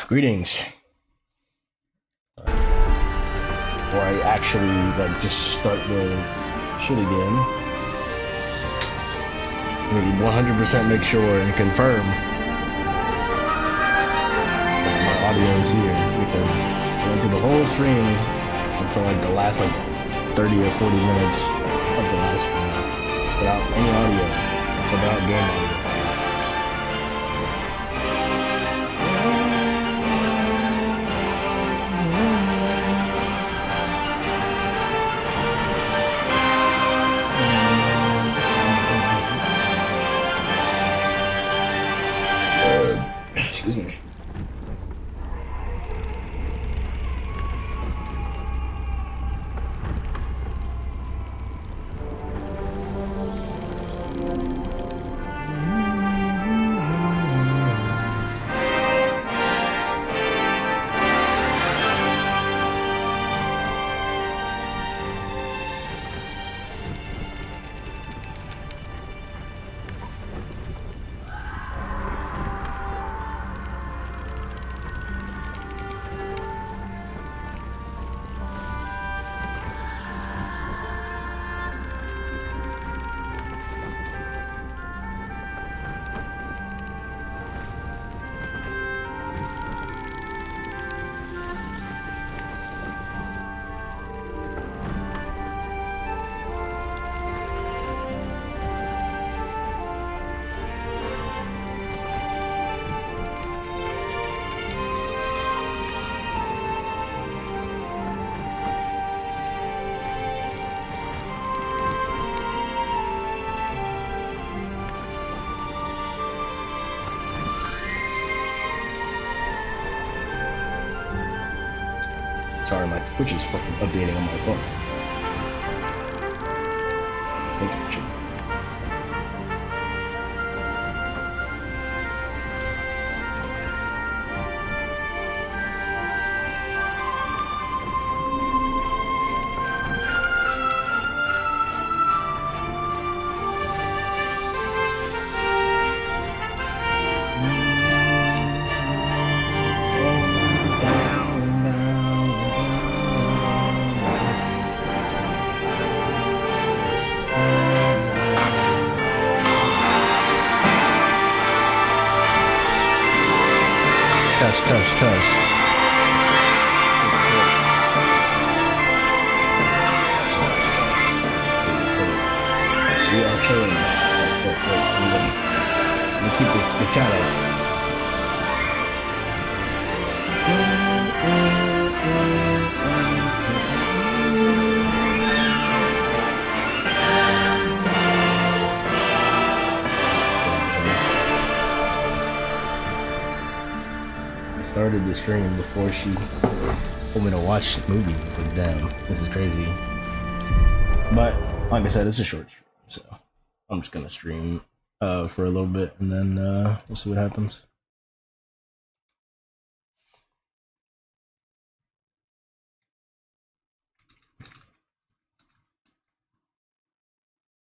Greetings. Before I actually just start the shit again, maybe 100% make sure and confirm that my audio is here, because I went through the whole stream until the last 30 or 40 minutes of the last one without any audio, without game audio. Excuse me. Sorry, my Twitch is fucking updating on my phone. Thank you. Test. We are chilling. Let me keep the chat up. Started the stream before she told me to watch the movie. I was like, damn, this is crazy. But like I said, it's a short stream, so I'm just gonna stream for a little bit, and then we'll see what happens.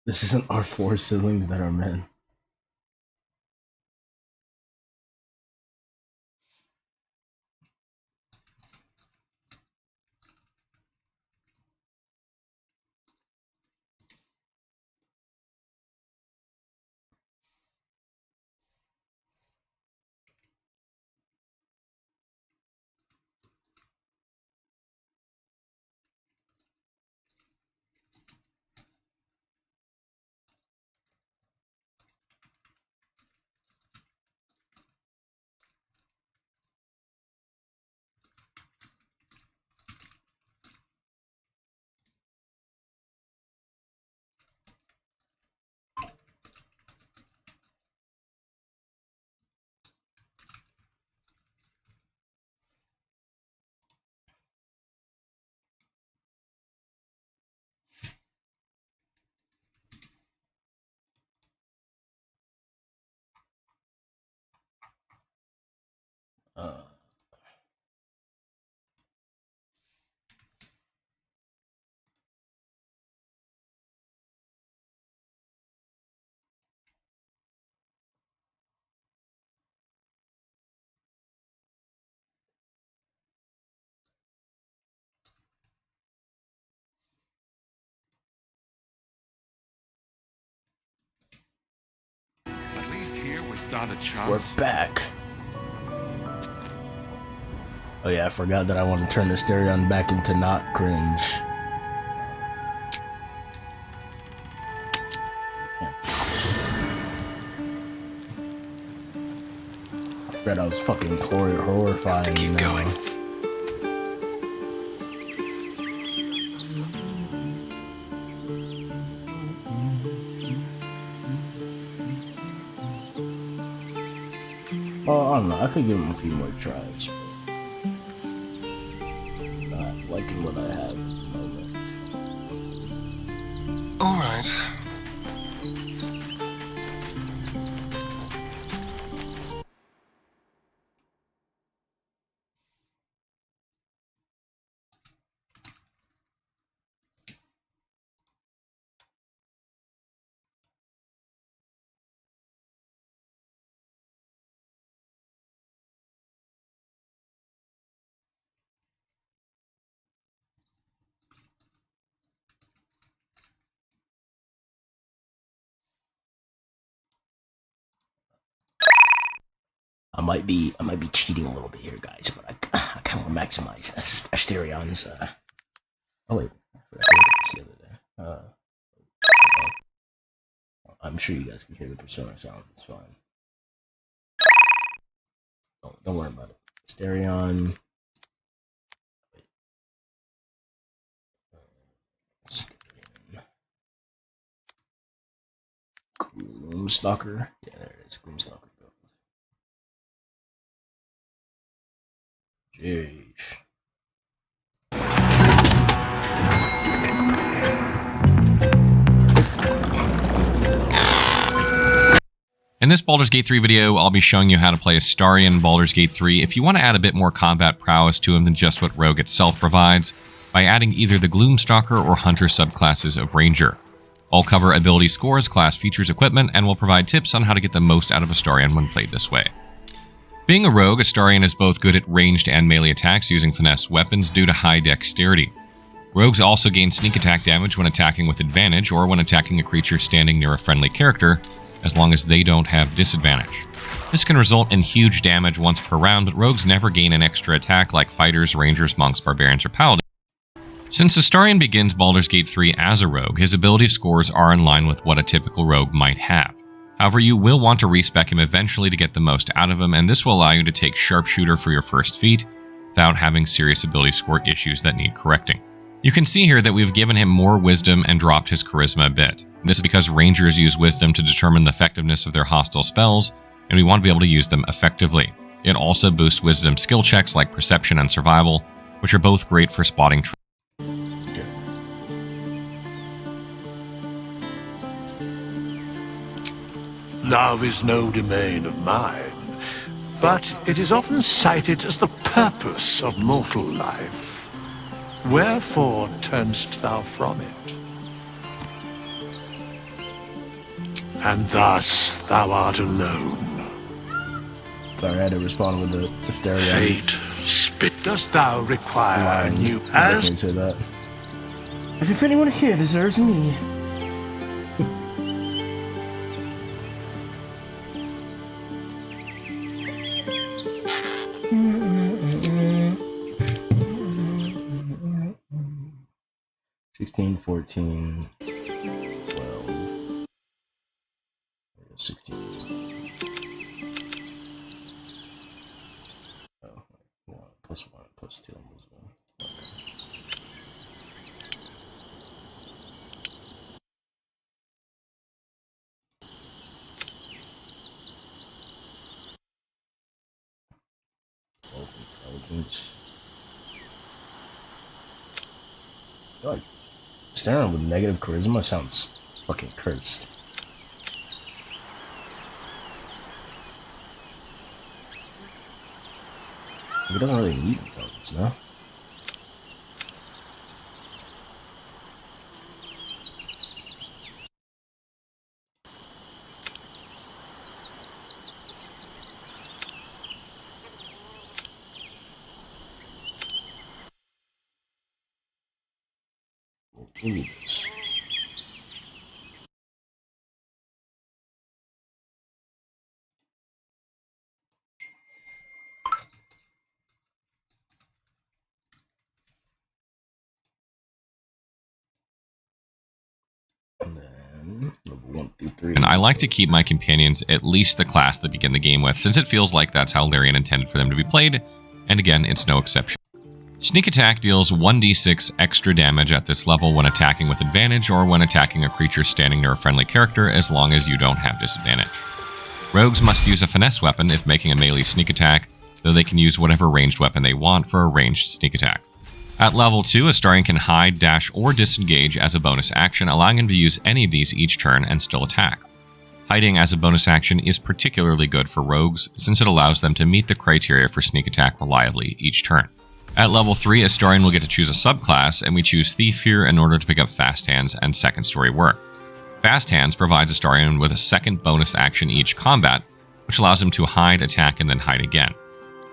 This isn't our 4 siblings that are men. Was that a chance? We're back. Oh yeah, I forgot that I want to turn the Asterion back into not cringe. I forgot I was fucking horrifying. Keep going. Oh, I don't know. I could give him a few more tries. But not liking what I have at the moment. All right. I might be cheating a little bit here, guys, but I kind of want to maximize Asterion's. Oh wait, I forgot to look at this the other day. I'm sure you guys can hear the Persona sounds. It's fine. Don't worry about it. Asterion. Gloomstalker. Yeah, there it is. Gloomstalker. Jeez. In this Baldur's Gate 3 video, I'll be showing you how to play Astarion in Baldur's Gate 3 if you want to add a bit more combat prowess to him than just what Rogue itself provides, by adding either the Gloomstalker or Hunter subclasses of Ranger. I'll cover ability scores, class features, equipment, and will provide tips on how to get the most out of Astarion when played this way. Being a rogue, Astarion is both good at ranged and melee attacks using finesse weapons due to high dexterity. Rogues also gain sneak attack damage when attacking with advantage or when attacking a creature standing near a friendly character, as long as they don't have disadvantage. This can result in huge damage once per round, but rogues never gain an extra attack like fighters, rangers, monks, barbarians, or paladins. Since Astarion begins Baldur's Gate 3 as a rogue, his ability scores are in line with what a typical rogue might have. However, you will want to respec him eventually to get the most out of him, and this will allow you to take Sharpshooter for your first feat without having serious ability score issues that need correcting. You can see here that we've given him more wisdom and dropped his charisma a bit. This is because rangers use wisdom to determine the effectiveness of their hostile spells, and we want to be able to use them effectively. It also boosts wisdom skill checks like perception and survival, which are both great for spotting traps. Love is no domain of mine, but it is often cited as the purpose of mortal life. Wherefore turnst thou from it? And thus thou art alone. Sorry, I had to respond with the Asterion. Fate, spit dost thou require a new As say that. As if anyone here deserves me. $16, $14, $12, $16. Oh, 1 plus 1 plus 2 was 1. Intelligence. God, staring with negative charisma sounds fucking cursed. He doesn't really need intelligence, no? We'll need this. And then level 1 through 3. And I like to keep my companions at least the class they begin the game with, since it feels like that's how Larian intended for them to be played, and again, it's no exception. Sneak Attack deals 1d6 extra damage at this level when attacking with advantage or when attacking a creature standing near a friendly character, as long as you don't have disadvantage. Rogues must use a finesse weapon if making a melee sneak attack, though they can use whatever ranged weapon they want for a ranged sneak attack. At level 2, Astarion can hide, dash, or disengage as a bonus action, allowing him to use any of these each turn and still attack. Hiding as a bonus action is particularly good for rogues, since it allows them to meet the criteria for sneak attack reliably each turn. At level 3, Astarion will get to choose a subclass, and we choose Thief here in order to pick up Fast Hands and Second Story Work. Fast Hands provides Astarion with a second bonus action each combat, which allows him to hide, attack, and then hide again.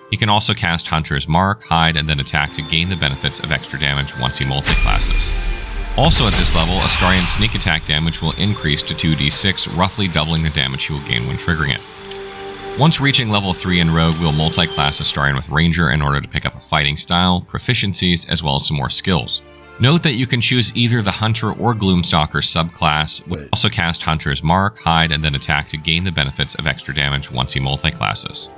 He can also cast Hunter's Mark, hide, and then attack to gain the benefits of extra damage once he multiclasses. Also at this level, Astarion's sneak attack damage will increase to 2d6, roughly doubling the damage he will gain when triggering it. Once reaching level 3 in Rogue, we'll multi-class Astarion with Ranger in order to pick up a fighting style, proficiencies, as well as some more skills. Note that you can choose either the Hunter or Gloomstalker subclass, which also cast Hunter's Mark, hide, and then attack to gain the benefits of extra damage once he multi-classes.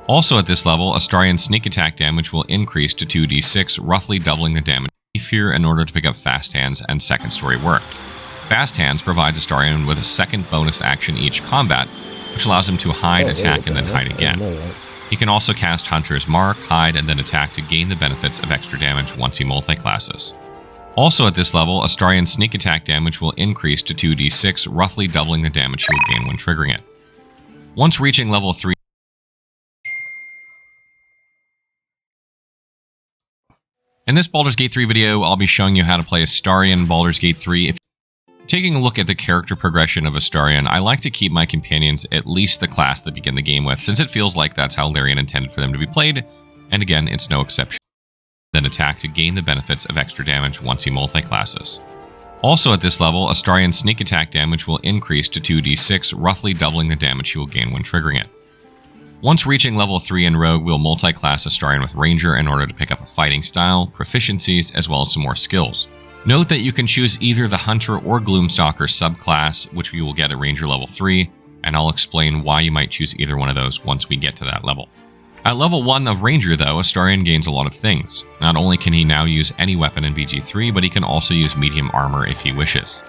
Also at this level, Astarion's sneak attack damage will increase to 2d6, roughly doubling the damage here in order to pick up Fast Hands and Second Story Work. Fast Hands provides Astarion with a second bonus action each combat, which allows him to hide, attack, and then hide again. He can also cast Hunter's Mark, hide, and then attack to gain the benefits of extra damage once he multi-classes. Also at this level, Astarion's sneak attack damage will increase to 2d6, roughly doubling the damage he will gain when triggering it. Once reaching level 3, in this Baldur's Gate 3 video, I'll be showing you how to play Astarion in Baldur's Gate 3. If taking a look at the character progression of Astarion, I like to keep my companions at least the class they begin the game with, since it feels like that's how Larian intended for them to be played, and again, it's no exception. Then attack to gain the benefits of extra damage once he multi-classes. Also at this level, Astarion's sneak attack damage will increase to 2d6, roughly doubling the damage he will gain when triggering it. Once reaching level 3 in Rogue, we'll multi-class Astarion with Ranger in order to pick up a fighting style, proficiencies, as well as some more skills. Note that you can choose either the Hunter or Gloomstalker subclass, which we will get at Ranger level 3, and I'll explain why you might choose either one of those once we get to that level. At level 1 of Ranger, though, Astarion gains a lot of things. Not only can he now use any weapon in BG3, but he can also use medium armor if he wishes.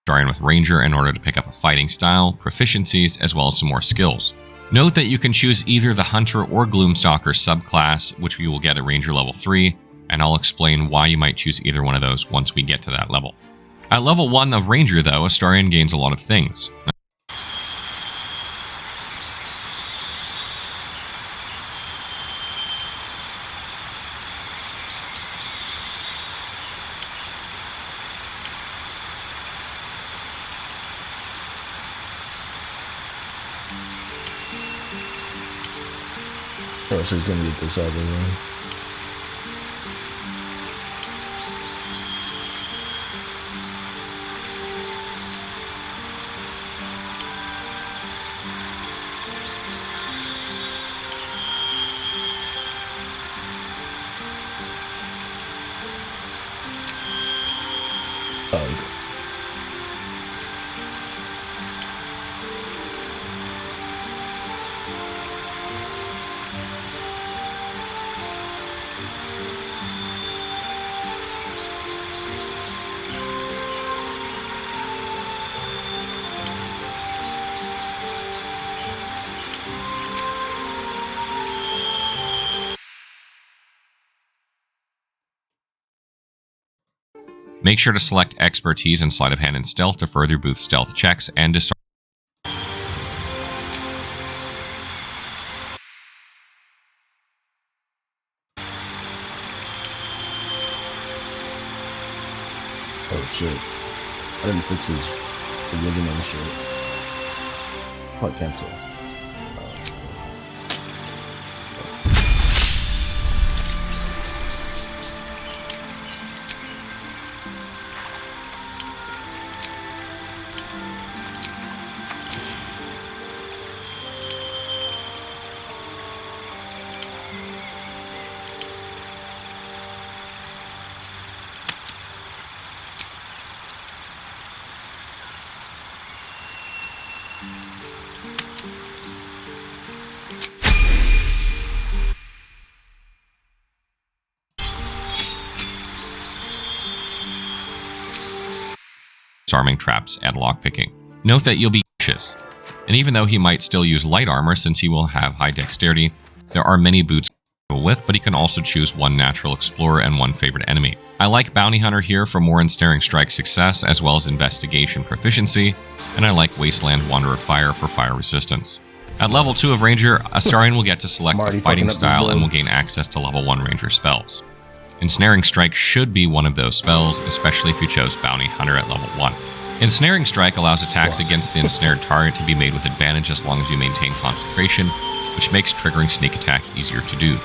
Astarion with Ranger in order to pick up a fighting style, proficiencies, as well as some more skills. Note that you can choose either the Hunter or Gloomstalker subclass, which we will get at Ranger level 3, and I'll explain why you might choose either one of those once we get to that level. At level 1 of Ranger, though, Astarion gains a lot of things. Oh, so he's gonna get this out of the way. Oh, okay. Make sure to select Expertise and Sleight of Hand and Stealth to further boost stealth checks and disarm. Oh shit. I didn't fix his original shit. Part cancel. Disarming traps and lockpicking. Note that you'll be cautious, and even though he might still use light armor since he will have high dexterity, there are many boots with, but he can also choose one natural explorer and one favorite enemy. I like Bounty Hunter here for more ensnaring strike success as well as investigation proficiency, and I like Wasteland Wanderer Fire for fire resistance. At level 2 of Ranger, Astarion will get to select a fighting style and will gain access to level 1 Ranger spells. Ensnaring Strike should be one of those spells, especially if you chose Bounty Hunter at level 1. Ensnaring Strike allows attacks against the ensnared target to be made with advantage as long as you maintain concentration, which makes triggering sneak attack easier to do.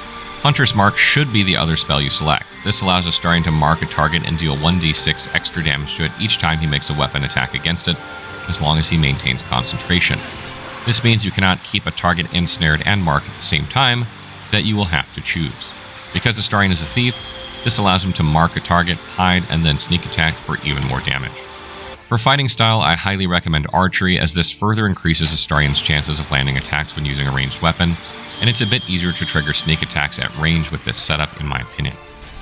Hunter's Mark should be the other spell you select. This allows Astarion to mark a target and deal 1d6 extra damage to it each time he makes a weapon attack against it, as long as he maintains concentration. This means you cannot keep a target ensnared and marked at the same time, that you will have to choose. Because Astarion is a thief, this allows him to mark a target, hide, and then sneak attack for even more damage. For fighting style, I highly recommend Archery, as this further increases Astarion's chances of landing attacks when using a ranged weapon, and it's a bit easier to trigger sneak attacks at range with this setup in my opinion.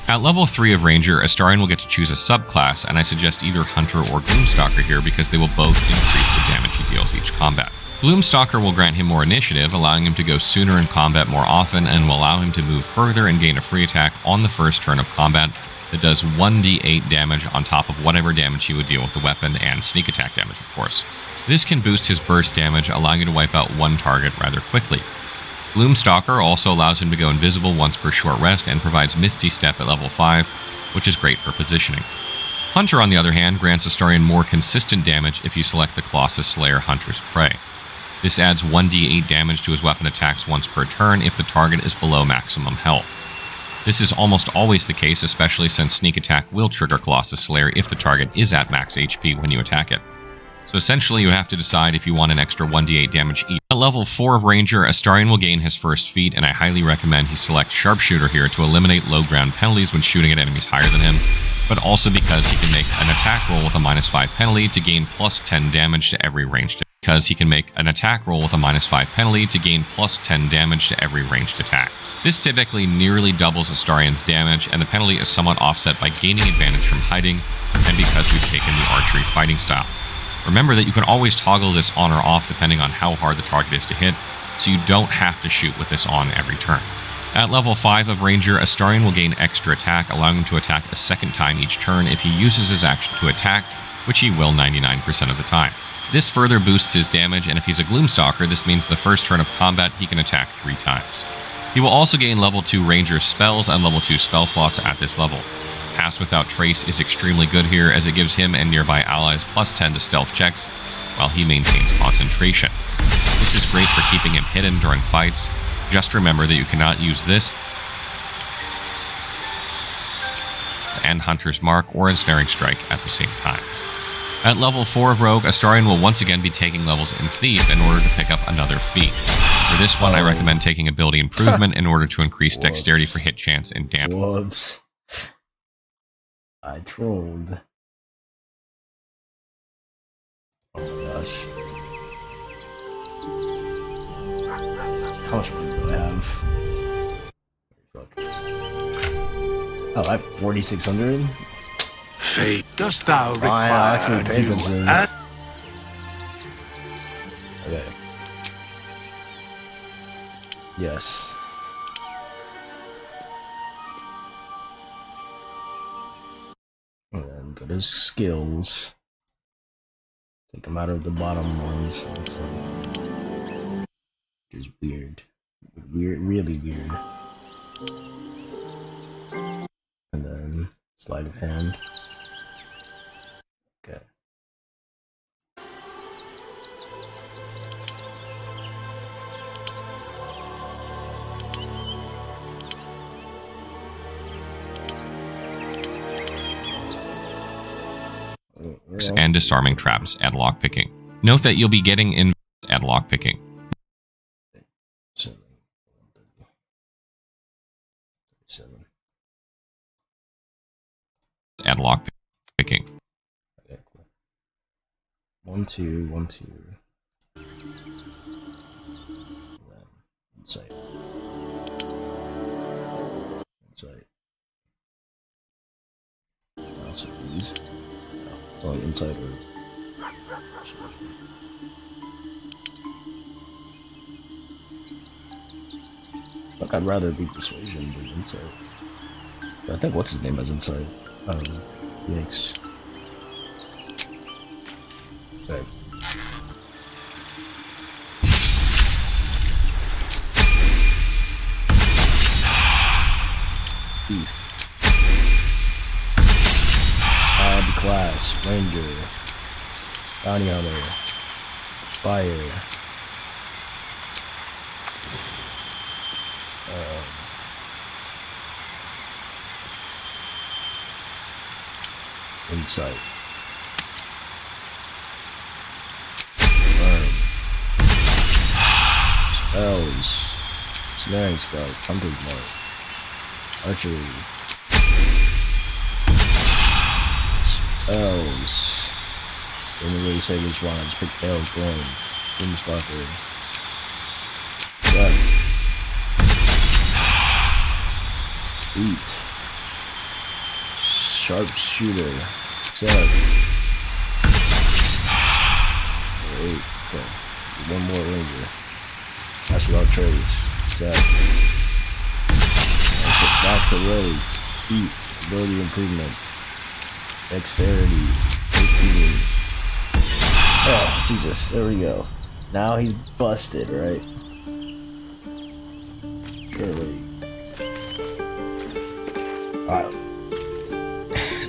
At level 3 of Ranger, Astarion will get to choose a subclass, and I suggest either Hunter or Gloomstalker here because they will both increase the damage he deals each combat. Gloomstalker will grant him more initiative, allowing him to go sooner in combat more often, and will allow him to move further and gain a free attack on the first turn of combat that does 1d8 damage on top of whatever damage he would deal with the weapon, and sneak attack damage, of course. This can boost his burst damage, allowing you to wipe out one target rather quickly. Gloomstalker also allows him to go invisible once per short rest and provides Misty Step at level 5, which is great for positioning. Hunter, on the other hand, grants Astarion more consistent damage if you select the Colossus Slayer Hunter's Prey. This adds 1d8 damage to his weapon attacks once per turn if the target is below maximum health. This is almost always the case, especially since sneak attack will trigger Colossus Slayer if the target is at max HP when you attack it. So essentially you have to decide if you want an extra 1d8 damage each. At level 4 of Ranger, Astarion will gain his first feat, and I highly recommend he select Sharpshooter here to eliminate low ground penalties when shooting at enemies higher than him, but also because he can make an attack roll with a -5 penalty to gain plus 10 damage to every ranged attack. This typically nearly doubles Astarion's damage, and the penalty is somewhat offset by gaining advantage from hiding, and because we've taken the archery fighting style. Remember that you can always toggle this on or off depending on how hard the target is to hit, so you don't have to shoot with this on every turn. At level 5 of Ranger, Astarion will gain extra attack, allowing him to attack a second time each turn if he uses his action to attack, which he will 99% of the time. This further boosts his damage, and if he's a Gloomstalker, this means the first turn of combat he can attack 3 times. He will also gain level 2 Ranger spells and level 2 spell slots at this level. Pass Without Trace is extremely good here, as it gives him and nearby allies plus 10 to stealth checks, while he maintains concentration. This is great for keeping him hidden during fights. Just remember that you cannot use this and Hunter's Mark or Ensnaring Strike at the same time. At level 4 of Rogue, Astarion will once again be taking levels in Thief in order to pick up another feat. For this one, I recommend taking Ability Improvement in order to increase dexterity for hit chance and damage. Whoops. I trolled. Oh my gosh. How much money do I have? Fuck. Oh, I have 4,600? Fate, dost thou Fine, I'll actually pay require attention. new Okay. Yes. And then go to skills. Take them out of the bottom ones. Which is weird. Really weird. And then sleight of hand. Okay. And disarming traps and lockpicking. Note that you'll be getting in and lockpicking. And lockpicking. Okay, cool. 1, 2, 1, 2. Insight. Insight. Also use. No, it's only insight or. Like I'd rather be persuasion than insight. But I think what's his name has insight. Yikes. Okay. Thief. Add class. Ranger. Bounty hunter. Fire. Insight. Burn. Spells. Snaring spells. Hunter's mark. Archery. Spells. Didn't really say which one. I just picked Bale's Bones. Doomstalker. Death. Eat. Sharpshooter. Except. Wait. Okay. One more ranger. That's without trace. Except. Back the road. Eat. Ability improvement. Dexterity. 18. Oh, Jesus. There we go. Now he's busted, right? Surely. Alright.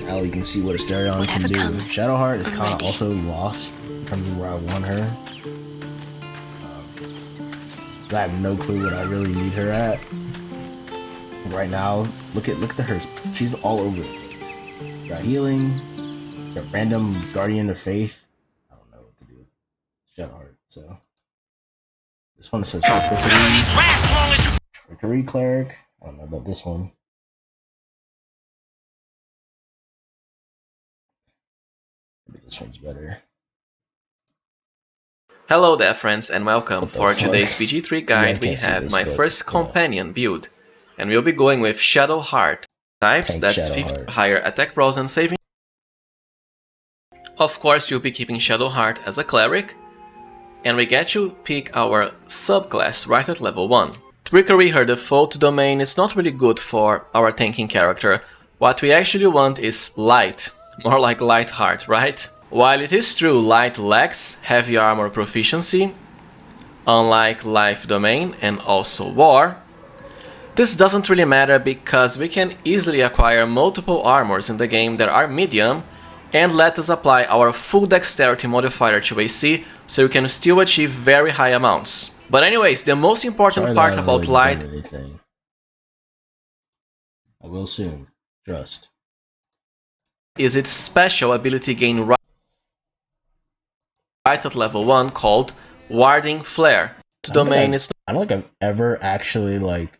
Now we can see what Asterion can do. Shadowheart is kind of also lost in terms of where I want her. So I have no clue what I really need her at. Right now, look at her. She's all over the place. Got healing. Got random Guardian of Faith. I don't know what to do with Shadowheart. So this one says Trickery Cleric. I don't know about this one. Maybe this one's better. Hello there friends and welcome. For today's BG3 guide we have my first companion build, and we'll be going with Shadowheart. Types, that's 5th higher attack rolls and saving. Of course you'll be keeping Shadowheart as a cleric, and we get to pick our subclass right at level 1. Trickery, her default domain, is not really good for our tanking character. What we actually want is light. More like Lightheart, right? While it is true light lacks heavy armor proficiency, unlike life domain and also war, this doesn't really matter because we can easily acquire multiple armors in the game that are medium and let us apply our full dexterity modifier to AC so we can still achieve very high amounts. But anyways, the most important part about light... I will soon. Trust. ...is its special ability gain right at level 1 called Warding Flare. The domain is... I don't think I've ever actually, like,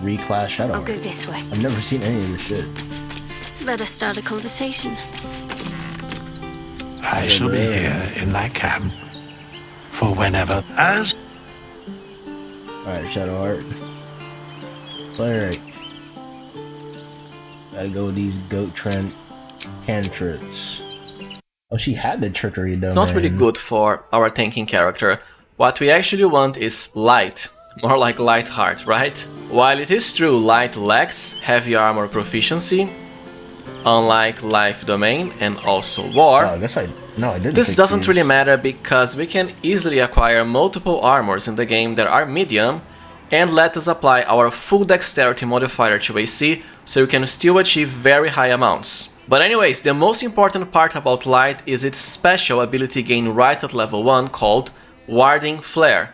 reclassed Shadow. I'll go this way. I've never seen any of this shit. Better start a conversation. I shall be here in thy camp for whenever as... Alright, Shadowheart. Cleric. Gotta go with these goat trend cantrips. Oh, she had the trickery domain. It's not really good for our tanking character. What we actually want is light. More like Lightheart, right? While it is true light lacks heavy armor proficiency, unlike life domain and also war, I didn't. This doesn't really matter because we can easily acquire multiple armors in the game that are medium and let us apply our full dexterity modifier to AC so we can still achieve very high amounts. But anyways, the most important part about light is its special ability gain right at level 1 called Warding Flare.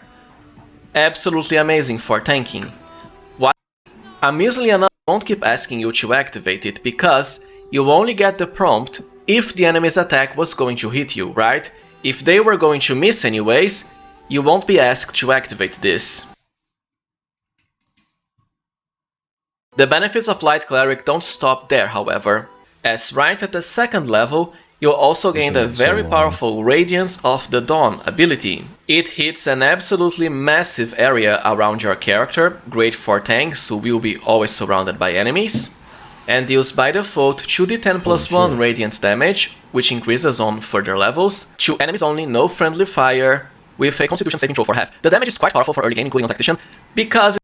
Absolutely amazing for tanking. Amusingly enough, I won't keep asking you to activate it because you only get the prompt if the enemy's attack was going to hit you, right? If they were going to miss anyways, you won't be asked to activate this. The benefits of Light Cleric don't stop there, however, as right at the 2nd level, You'll also gain the This is so very long. powerful Radiance of the Dawn ability. It hits an absolutely massive area around your character, great for tanks who will be always surrounded by enemies, and deals by default 2d10 plus 1 radiant damage, which increases on further levels, to enemies only, no friendly fire, with a constitution saving throw for half. The damage is quite powerful for early game, including on Tactician, because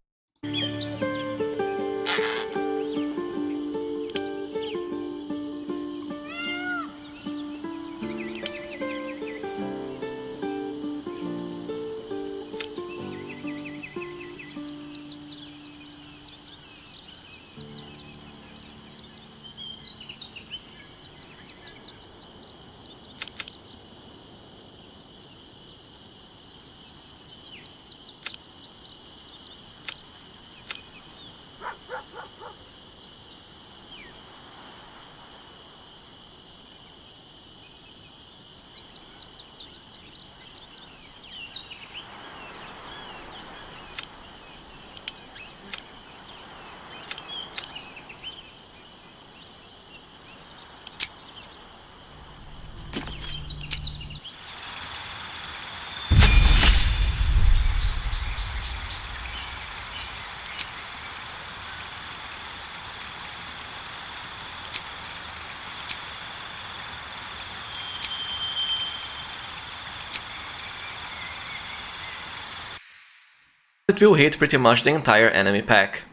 it will hit pretty much the entire enemy pack.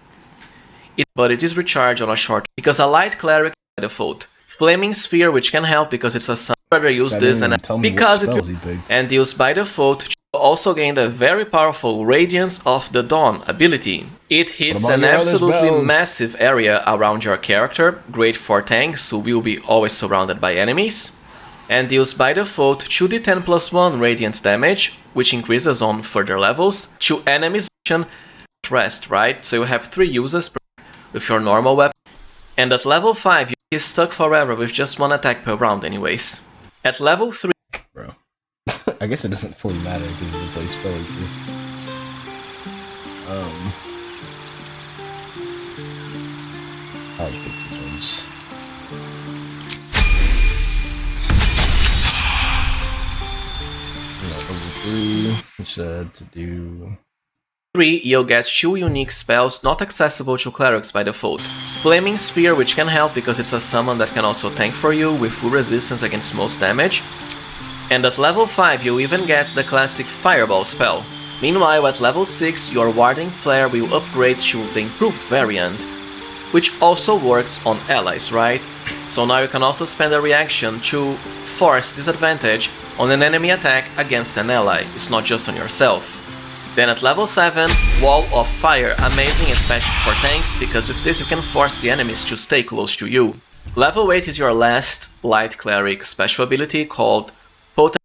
But it is recharged on a short because a light cleric by default. Flaming Sphere, which can help because it's a sun. I'd rather use this and because it will, and deals by default. You also gain the very powerful Radiance of the Dawn ability. It hits an absolutely massive area around your character, great for tanks who will be always surrounded by enemies, and deals by default 2d10 plus 1 radiant damage, which increases on further levels, to enemies rest, right? So you have 3 uses with your normal weapon, and at level 5 you're stuck forever with just 1 attack per round anyways. At level 3... Bro. I guess it doesn't fully matter because of the play spell like this. I'll just pick these ones. Level 3, it said to do... 3, you'll get 2 unique spells not accessible to clerics by default. Flaming Sphere, which can help because it's a summon that can also tank for you with full resistance against most damage. And at level 5 you'll even get the classic Fireball spell. Meanwhile at level 6 your Warding Flare will upgrade to the improved variant, which also works on allies, right? So now you can also spend a reaction to force disadvantage on an enemy attack against an ally, it's not just on yourself. Then at level 7, Wall of Fire, amazing especially for tanks, because with this you can force the enemies to stay close to you. Level 8 is your last Light Cleric special ability called Potent.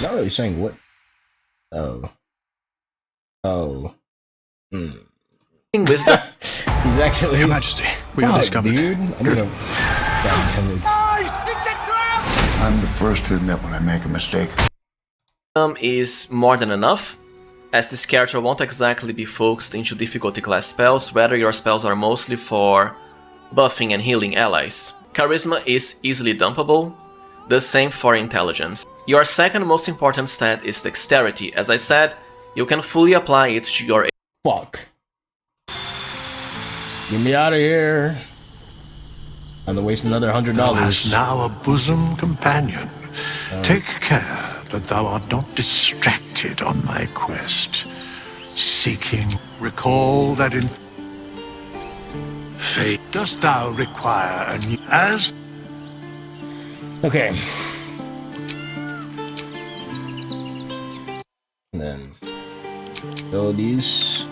Not really saying what. Oh. Wisdom. He's actually. Your Majesty, we are discovered. Dude, I'm gonna. God damn it. I'm the first to admit when I make a mistake. Is more than enough, as this character won't exactly be focused into difficulty class spells, rather your spells are mostly for buffing and healing allies. Charisma is easily dumpable, the same for intelligence. Your second most important stat is dexterity. As I said, you can fully apply it to your... Fuck. Get me out of here. I'm gonna waste another Thou $100. hast now a bosom companion. Take care that thou art not distracted on thy quest. Seeking, recall that in fate dost thou require a new... As... Okay. And then abilities.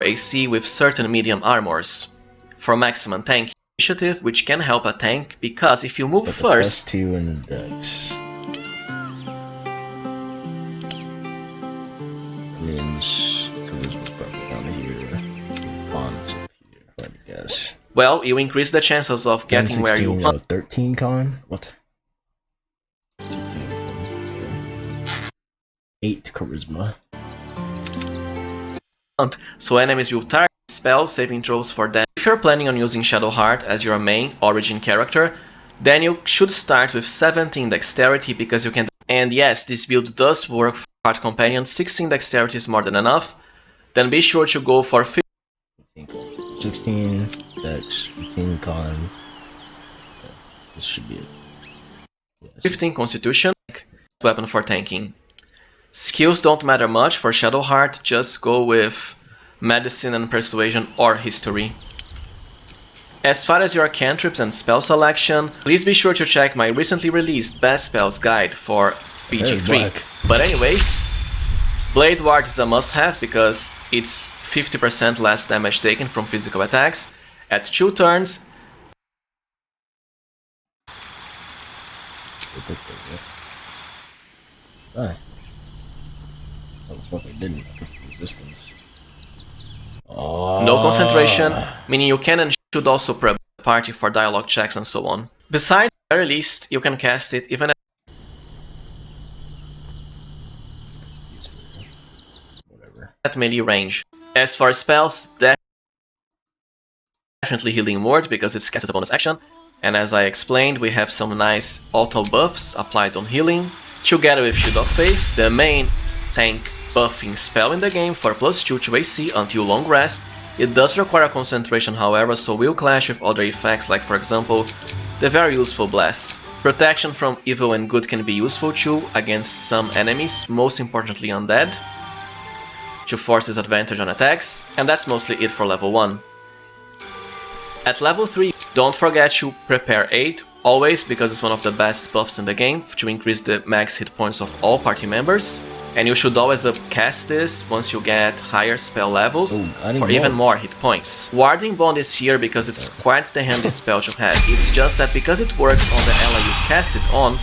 AC with certain medium armors. For maximum tank initiative, which can help a tank, because if you move first... +2 and dex. means charisma's probably down here. Con's up here, let me guess. Well, you increase the chances of getting where you want. 13 con? What? 8 charisma. So enemies will target spell saving throws for them. If you're planning on using Shadowheart as your main origin character, then you should start with 17 dexterity because you can. And yes, this build does work for Heart Companions. 16 dexterity is more than enough. Then be sure to go for 16 dex, 15 con. This should be it. Yes. 15 constitution, weapon for tanking. Skills don't matter much for Shadowheart, just go with medicine and persuasion or history. As far as your cantrips and spell selection, please be sure to check my recently released Best Spells guide for PG3. But anyways, Blade Ward is a must-have because it's 50% less damage taken from physical attacks at 2 turns. Right. Oh, they didn't. Resistance. Oh. No concentration, meaning you can and should also prep the party for dialogue checks and so on. Besides, at the very least, you can cast it even at melee range. As for spells, definitely Healing Word because it's cast as a bonus action. And as I explained, we have some nice auto buffs applied on healing. Together with Shield of Faith, the main tank buffing spell in the game for +2 to AC until long rest. It does require concentration however, so will clash with other effects like for example the very useful Bless. Protection from evil and good can be useful too against some enemies, most importantly undead, to force disadvantage on attacks, and that's mostly it for level 1. At level 3, don't forget to prepare 8, always because it's one of the best buffs in the game to increase the max hit points of all party members. And you should always cast this once you get higher spell levels for even more hit points. Warding Bond is here because it's quite the handy spell to have. It's just that because it works on the ally you cast it on,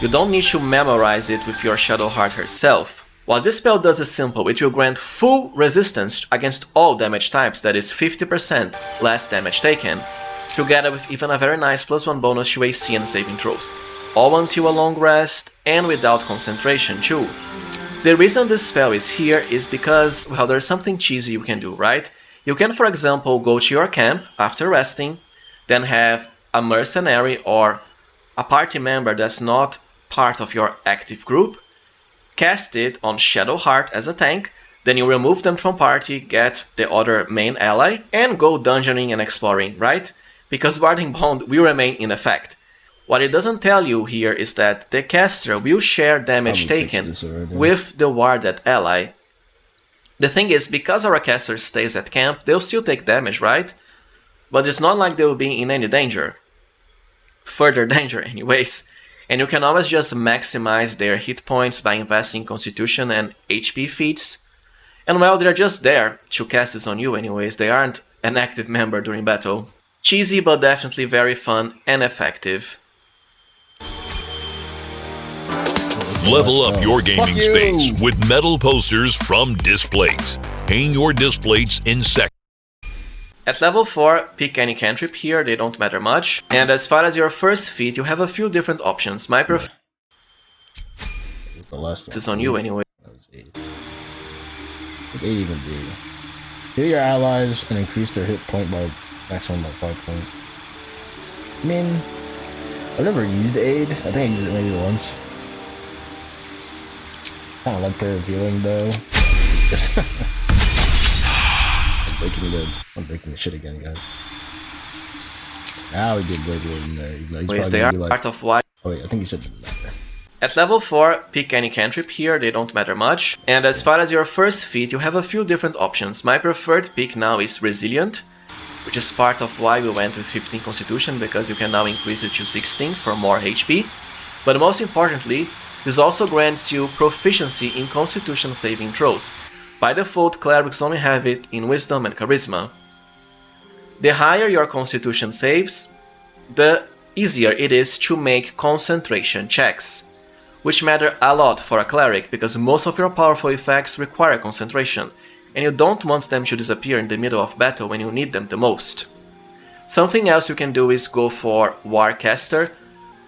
you don't need to memorize it with your Shadowheart herself. What this spell does is simple, it will grant full resistance against all damage types, that is 50% less damage taken, together with even a very nice +1 bonus to AC and saving throws. All until a long rest and without concentration too. The reason this spell is here is because, well, there's something cheesy you can do, right? You can, for example, go to your camp after resting, then have a mercenary or a party member that's not part of your active group, cast it on Shadowheart as a tank, then you remove them from party, get the other main ally, and go dungeoning and exploring, right? Because Warding Bond will remain in effect. What it doesn't tell you here is that the caster will share damage taken with the warded ally. The thing is, because our caster stays at camp, they'll still take damage, right? But it's not like they'll be in any danger. Further danger anyways. And you can always just maximize their hit points by investing Constitution and HP feats. And well, they're just there to cast this on you anyways, they aren't an active member during battle. Cheesy but definitely very fun and effective. Level up your gaming space with metal posters from Displates. Hang your Displates in seconds. At level 4, pick any cantrip here, they don't matter much. And as far as your first feat, you have a few different options. My preference is on you anyway. That was 8. What's 8 even do? Heal your allies and increase their hit point by maximum by 5 points. I mean, I've never used aid. I think I used it maybe once. Kind of like her healing though. I'm breaking the shit again, guys. Now we did Blade Ward in there. Yes, they are part of why. Oh wait, I think he said that. At level 4, pick any cantrip here, they don't matter much. And as far as your first feat, you have a few different options. My preferred pick now is Resilient, which is part of why we went with 15 Constitution, because you can now increase it to 16 for more HP. But most importantly, this also grants you proficiency in Constitution saving throws. By default, clerics only have it in Wisdom and Charisma. The higher your Constitution saves, the easier it is to make concentration checks. which matter a lot for a cleric because most of your powerful effects require concentration, and you don't want them to disappear in the middle of battle when you need them the most. Something else you can do is go for Warcaster,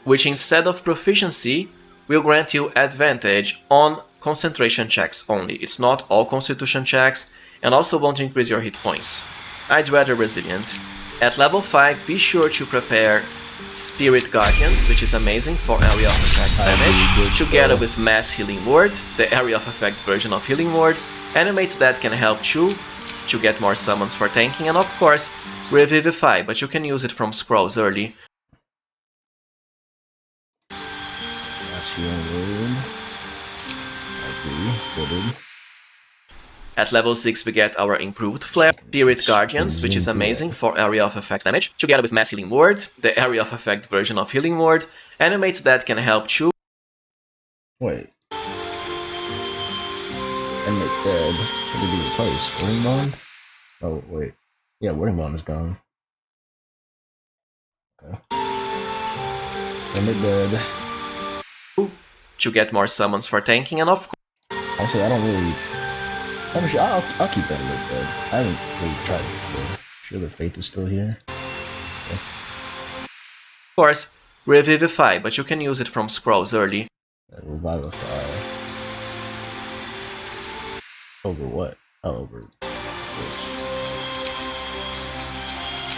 which instead of proficiency will grant you advantage on concentration checks only. It's not all constitution checks, and also won't increase your hit points. I'd rather Resilient. At level 5, be sure to prepare Spirit Guardians, which is amazing for area of effect damage, together with Mass Healing Word, the area of effect version of Healing Word, animates that can help you to get more summons for tanking, and of course, Revivify, but you can use it from scrolls early. At level 6 we get our improved Flare, Spirit Guardians, which is amazing for area of effect damage, together with Mass Healing Word, the area of effect version of Healing Word, animates that can help you. Wait. Animate dead. What did he replace? Wording Bond? Oh, wait. Yeah, Wording Bond is gone. Okay. Animate dead. To get more summons for tanking, and of course. Actually, I don't really. I'll keep that Animate dead. I haven't really tried it before. Sure, the Faith is still here. Okay. Of course, Revivify, but you can use it from scrolls early. Revivify. Over what? Oh, over this.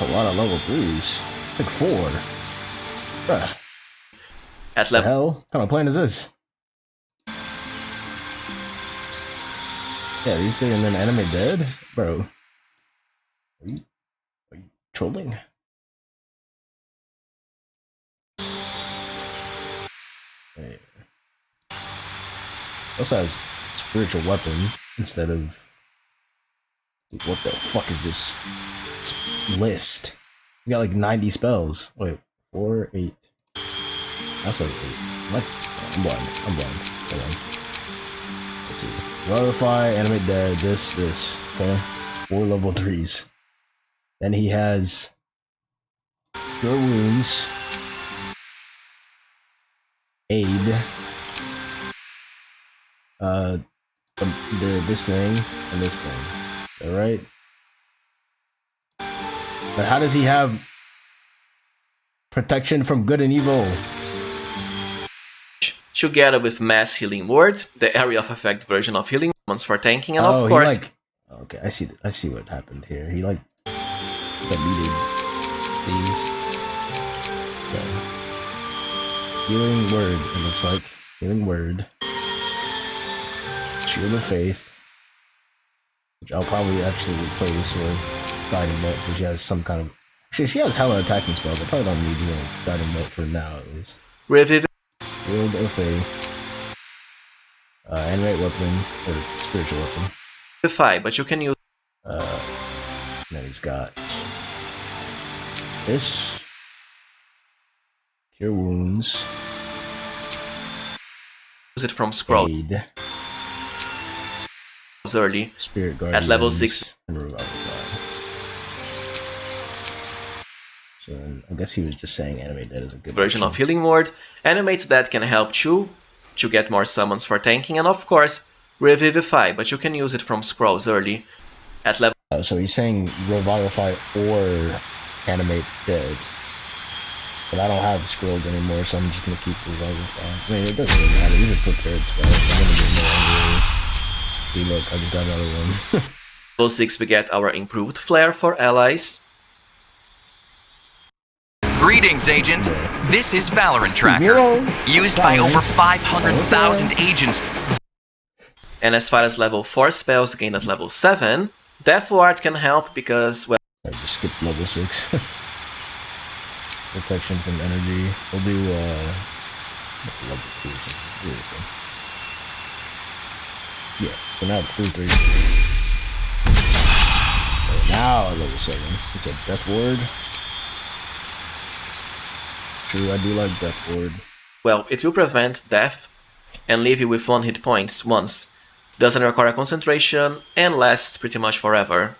A lot of level 3s. It's like 4. Bruh. At level. Hell? What kind of plan is this? Yeah, these three and then Animate dead? Bro. Are you trolling? Wait. Also has spiritual weapon instead of. What the fuck is this list? He's got like 90 spells. Wait, 4, 8. That's like 8. What? I'm blind. Hold on. Let's see. Revivify, Animate dead, this. Okay. It's 4 level 3s. Then he has Cure Wounds, Aid, this thing and this thing. Alright? But how does he have protection from good and evil? Together with Mass Healing Word, the area of effect version of Healing Ones for tanking, and of course. Okay, I see what happened here. He like deleted these. Okay. Healing Word, it looks like. Healing Word. Shield of Faith. Which I'll probably actually replace with Guiding Bolt, so she has some kind of. She has hella attacking spells. I probably don't need, Guiding Bolt for now at least. Shield of Faith. Animate weapon, or spiritual weapon. But you can use. Then he's got this. Cure Wounds. Use it from scroll. Aid. Early. Spirit Guardians. At level 6. And Revivify. So I guess he was just saying Animate Dead is a good version of Healing Word. Animates that can help you to get more summons for tanking, and of course, Revivify, but you can use it from scrolls early. At level. So he's saying Revivify or Animate Dead. But I don't have scrolls anymore, so I'm just gonna keep Revivify. I mean, it doesn't really matter. These are prepared spells. I'm gonna get more angles. See, look, I just got another one. Level 6 we get our improved Flare for allies. Greetings, Agent. This is Valorant Tracker, used by over 500,000 agents. And as far as level 4 spells gained at level 7, Death Ward can help because, well... I just skipped level 6. Protection from energy. We'll do, level 2 or something. Yeah, so now it's 3-3. Now level 7. It's a Death Ward. True, I do like Death Ward. Well, it will prevent death and leave you with 1 hit points once. Doesn't require concentration and lasts pretty much forever.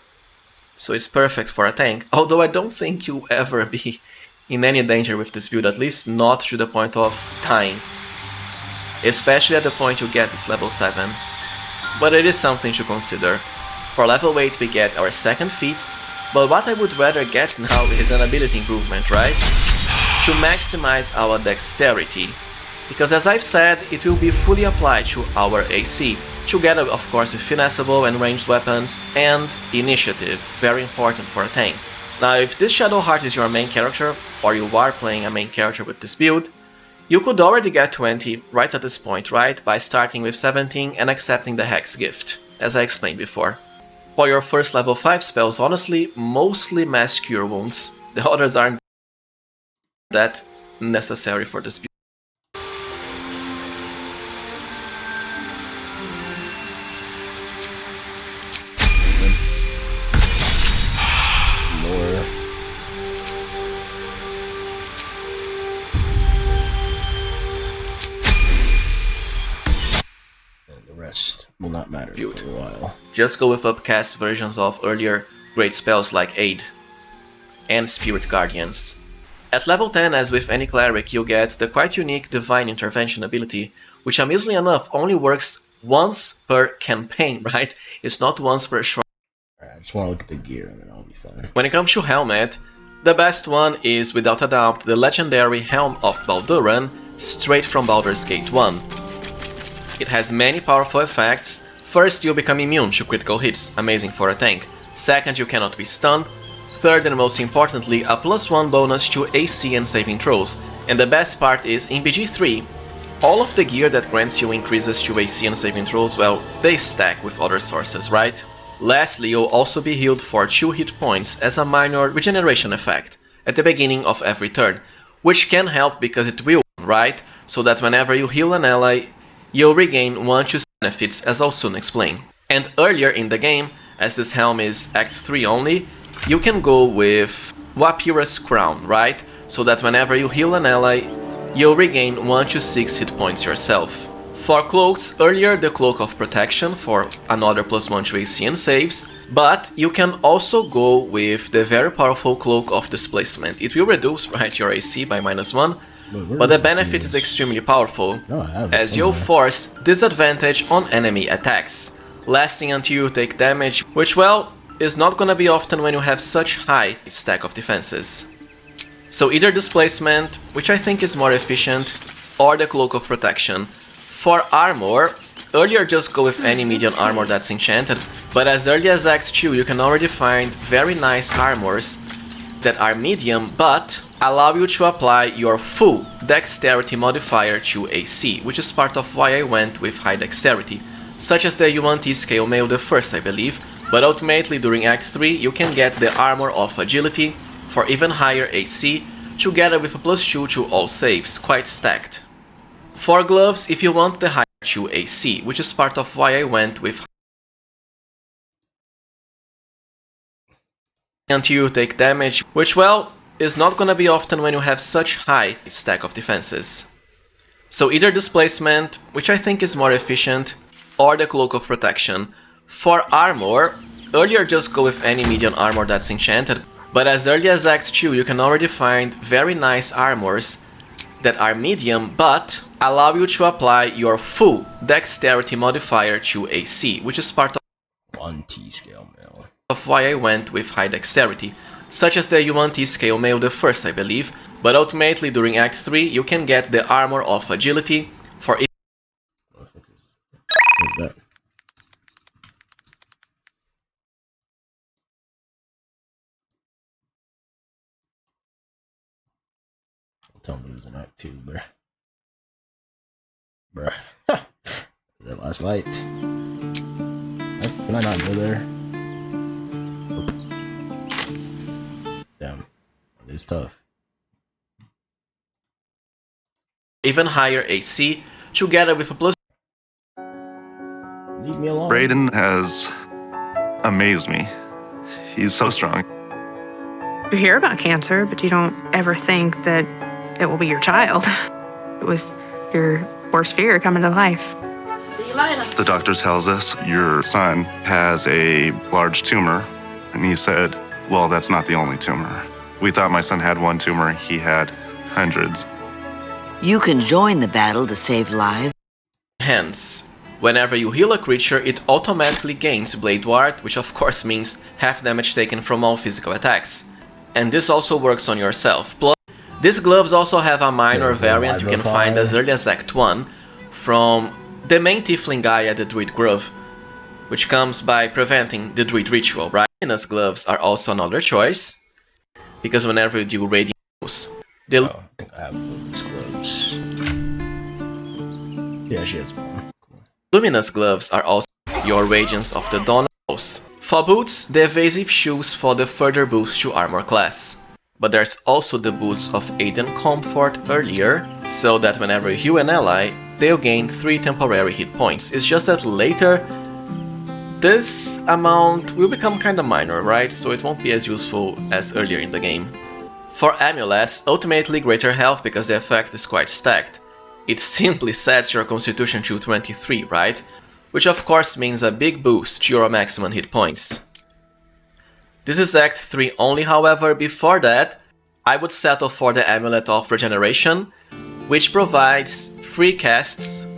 So it's perfect for a tank, although I don't think you'll ever be in any danger with this build, at least not to the point of dying. especially at the point you get this level 7. But it is something to consider. For level 8 we get our second feat, but what I would rather get now is an ability improvement, right? To maximize our dexterity. Because as I've said, it will be fully applied to our AC, together of course with finessable and ranged weapons, and initiative, very important for a tank. Now if this Shadowheart is your main character, or you are playing a main character with this build, you could already get 20 right at this point, right? By starting with 17 and accepting the Hex gift, as I explained before. For your first level 5 spells, honestly, mostly mass cure wounds. The others aren't that necessary for this build. Will not matter Build. for a while. Just go with upcast versions of earlier great spells like Aid and Spirit Guardians. At level 10, as with any cleric, you get the quite unique Divine Intervention ability, which amusingly enough only works once per campaign, right? It's not once per short. Alright, I just want to look at the gear and then I'll be fine. When it comes to helmet, the best one is without a doubt the legendary Helm of Baldur, straight from Baldur's Gate 1. It has many powerful effects. First, you become immune to critical hits, amazing for a tank. Second, you cannot be stunned. Third and most importantly, a +1 bonus to AC and saving throws. And the best part is, in BG3, all of the gear that grants you increases to AC and saving throws, well, they stack with other sources, right? Lastly, you'll also be healed for 2 hit points as a minor regeneration effect at the beginning of every turn, which can help because it will, right? So that whenever you heal an ally, you'll regain 1 to benefits, as I'll soon explain. And earlier in the game, as this helm is Act 3 only, you can go with Wapira's Crown, right? So that whenever you heal an ally, you'll regain 1 to 6 hit points yourself. For cloaks, earlier the Cloak of Protection for another +1 to AC and saves, but you can also go with the very powerful Cloak of Displacement. It will reduce, right, your AC by -1, but the benefit is extremely powerful, as you'll force disadvantage on enemy attacks, lasting until you take damage, which, well, is not gonna be often when you have such high stack of defenses. So either Displacement, which I think is more efficient, or the Cloak of Protection. For armor, earlier just go with any medium armor that's enchanted, but as early as Act 2 you can already find very nice armors that are medium but allow you to apply your full dexterity modifier to AC, which is part of why I went with high dexterity, such as the UNT Scale Mail the first, I believe, but ultimately during Act 3 you can get the Armor of Agility for even higher AC, together with a +2 to all saves, quite stacked. For gloves, if you want the higher 2 AC, which is part of why I went with until you take damage, which, well, is not gonna be often when you have such high stack of defenses. So either Displacement, which I think is more efficient, or the Cloak of Protection. For armor, earlier just go with any medium armor that's enchanted, but as early as Act 2 you can already find very nice armors that are medium but allow you to apply your full dexterity modifier to AC, which is part of 1T scale mail. Of why I went with high dexterity, such as the UNT Scale Mail the first, I believe, but ultimately during Act 3 you can get the Armor of Agility for That. Tell me it was an Act 2, bruh. Bruh. Is that last light? Can I not go there? Damn. It is tough. even higher AC, together with a +. Leave me alone. Brayden has amazed me. He's so strong. You hear about cancer, but you don't ever think that it will be your child. It was your worst fear coming to life. The doctor tells us your son has a large tumor, and he said, well, that's not the only tumor. We thought my son had one tumor, he had hundreds. You can join the battle to save lives. Hence, whenever you heal a creature, it automatically gains Blade Ward, which of course means half damage taken from all physical attacks. And this also works on yourself. Plus, these gloves also have a minor variant you can find as early as Act 1 from the main tiefling guy at the Druid Grove, which comes by preventing the Druid Ritual, right? Luminous gloves are also another choice, because whenever you do Radiant Gloves, they I think I have these gloves. Yeah, she has one. Luminous gloves are also your Radiance of the Dawn gloves. For boots, the evasive shoes for the further boost to armor class. But there's also the boots of aid and comfort earlier, so that whenever you heal an ally, they'll gain 3 temporary hit points. It's just that later, this amount will become kinda minor, right? So it won't be as useful as earlier in the game. For amulets, ultimately greater health because the effect is quite stacked. It simply sets your constitution to 23, right? Which of course means a big boost to your maximum hit points. This is Act 3 only, however. Before that, I would settle for the Amulet of Regeneration, which provides free casts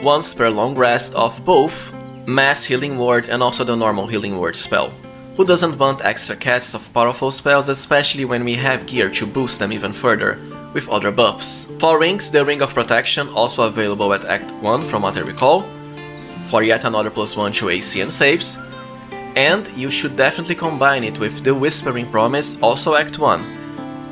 once per long rest of both Mass Healing Word and also the normal Healing Word spell. Who doesn't want extra casts of powerful spells, especially when we have gear to boost them even further with other buffs? For rings, the Ring of Protection, also available at Act 1 from what I recall, for yet another +1 to AC and saves. And you should definitely combine it with the Whispering Promise, also Act 1,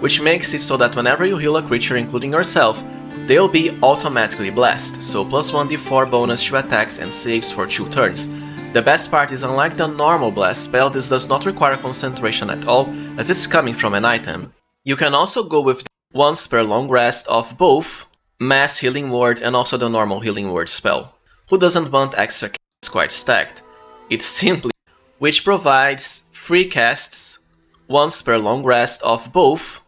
which makes it so that whenever you heal a creature, including yourself, they'll be automatically blessed, so +1d4 bonus to attacks and saves for 2 turns. The best part is, unlike the normal blast spell, this does not require concentration at all, as it's coming from an item. You can also go with once per long rest of both Mass Healing Word and also the normal Healing Word spell. Who doesn't want extra casts quite stacked? It's simply which provides free casts once per long rest of both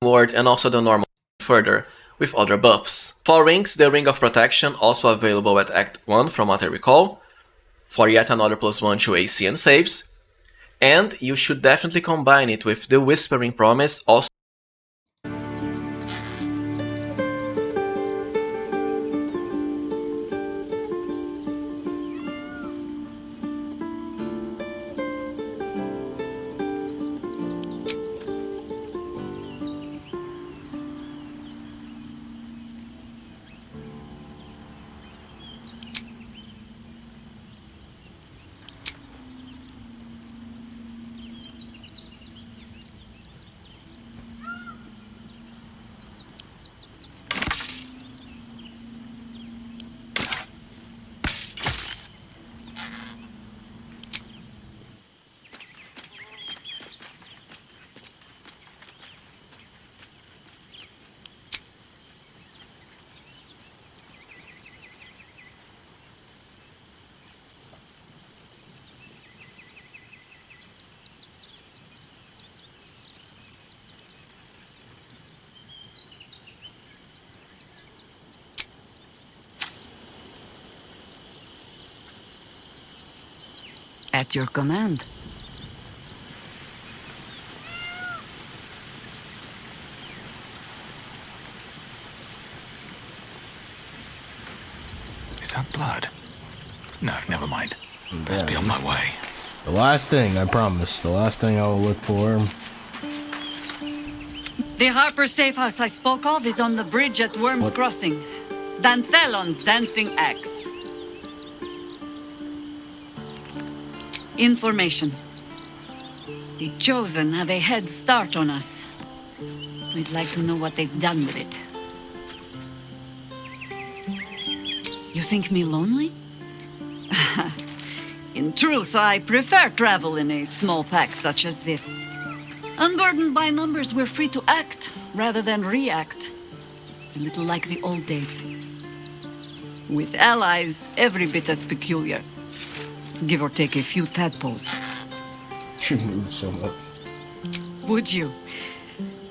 Word and also the normal further with other buffs. For rings, the Ring of Protection, also available at Act 1 from what I recall, for yet another +1 to AC and saves. And you should definitely combine it with the Whispering Promise, also at your command. Is that blood? No, never mind. Best be on my way. The last thing, I promise. The last thing I will look for. The Harper safe house I spoke of is on the bridge at Worm's Crossing. Danthelon's dancing axe. Information. The Chosen have a head start on us. We'd like to know what they've done with it. You think me lonely? In truth, I prefer travel in a small pack such as this. Unburdened by numbers, we're free to act rather than react. A little like the old days. With allies, every bit as peculiar. Give or take a few tadpoles. She moves so much. Would you?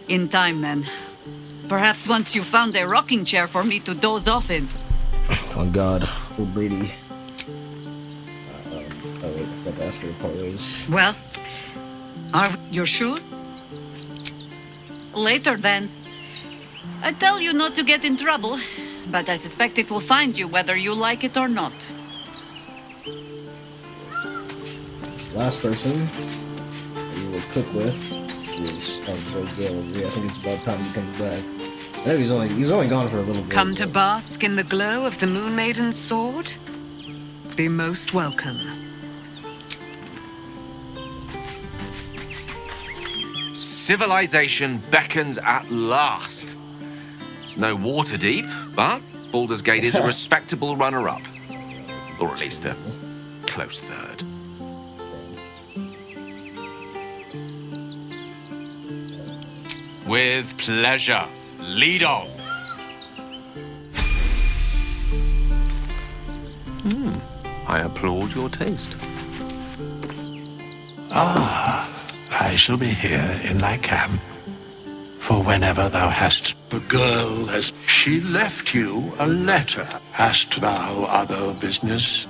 In time, then. Perhaps once you found a rocking chair for me to doze off in. Oh god, old lady. Oh wait, I forgot to ask her what it was. Well, are you sure? Later, then. I tell you not to get in trouble. but I suspect it will find you whether you like it or not. Last person that you will cook with is Gale. I think it's about time he comes back. I know he was only gone for a little bit. Come to bask in the glow of the Moon Maiden's sword? Be most welcome. Civilization beckons at last. It's no Waterdeep, but Baldur's Gate is a respectable runner-up. Or at least a close third. With pleasure. Lead on. I applaud your taste. I shall be here in thy camp for whenever thou hast. The girl has. She left you a letter. Hast thou other business?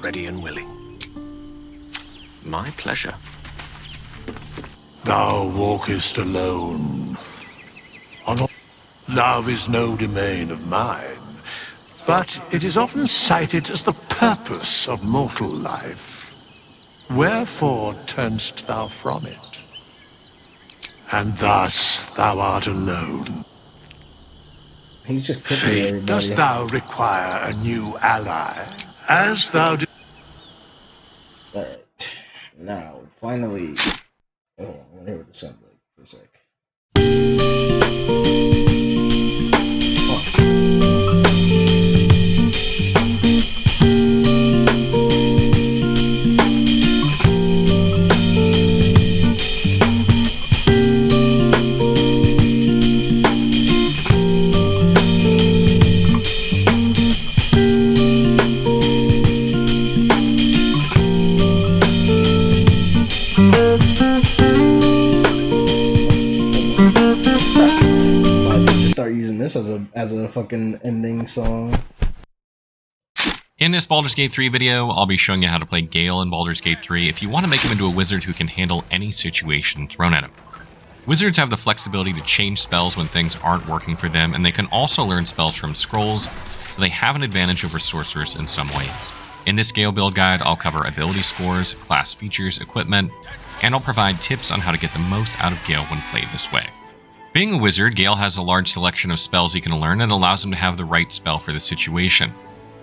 Ready and willing. My pleasure. Thou walkest alone. Love is no domain of mine, but it is often cited as the purpose of mortal life. Wherefore turnst thou from it? And thus thou art alone. He's just cooking Fate, everybody. dost thou require a new ally? As thou did. Alright. Now, finally. Oh, I want to hear what this sounds like for a sec. As a fucking ending song. In this Baldur's Gate 3 video, I'll be showing you how to play Gale in Baldur's Gate 3 if you want to make him into a wizard who can handle any situation thrown at him. Wizards have the flexibility to change spells when things aren't working for them, and they can also learn spells from scrolls, so they have an advantage over sorcerers in some ways. In this Gale build guide, I'll cover ability scores, class features, equipment, and I'll provide tips on how to get the most out of Gale when played this way. Being a wizard, Gale has a large selection of spells he can learn and allows him to have the right spell for the situation.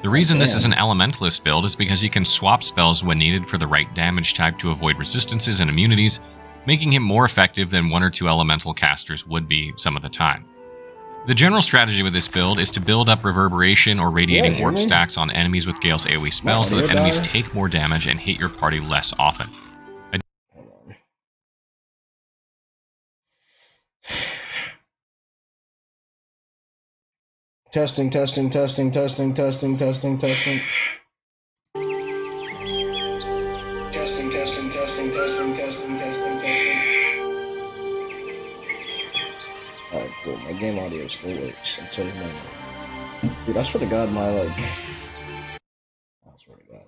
The reason this is an elementalist build is because he can swap spells when needed for the right damage type to avoid resistances and immunities, making him more effective than one or two elemental casters would be some of the time. The general strategy with this build is to build up reverberation or radiating orb stacks on enemies with Gale's AoE spells so that enemies take more damage and hit your party less often. Testing. Testing. Testing. Testing. Testing. Testing. Testing. Testing. Testing. Testing. Testing. Testing. my game audio still works, and so does my. Dude, I swear to God, my like. I swear to God.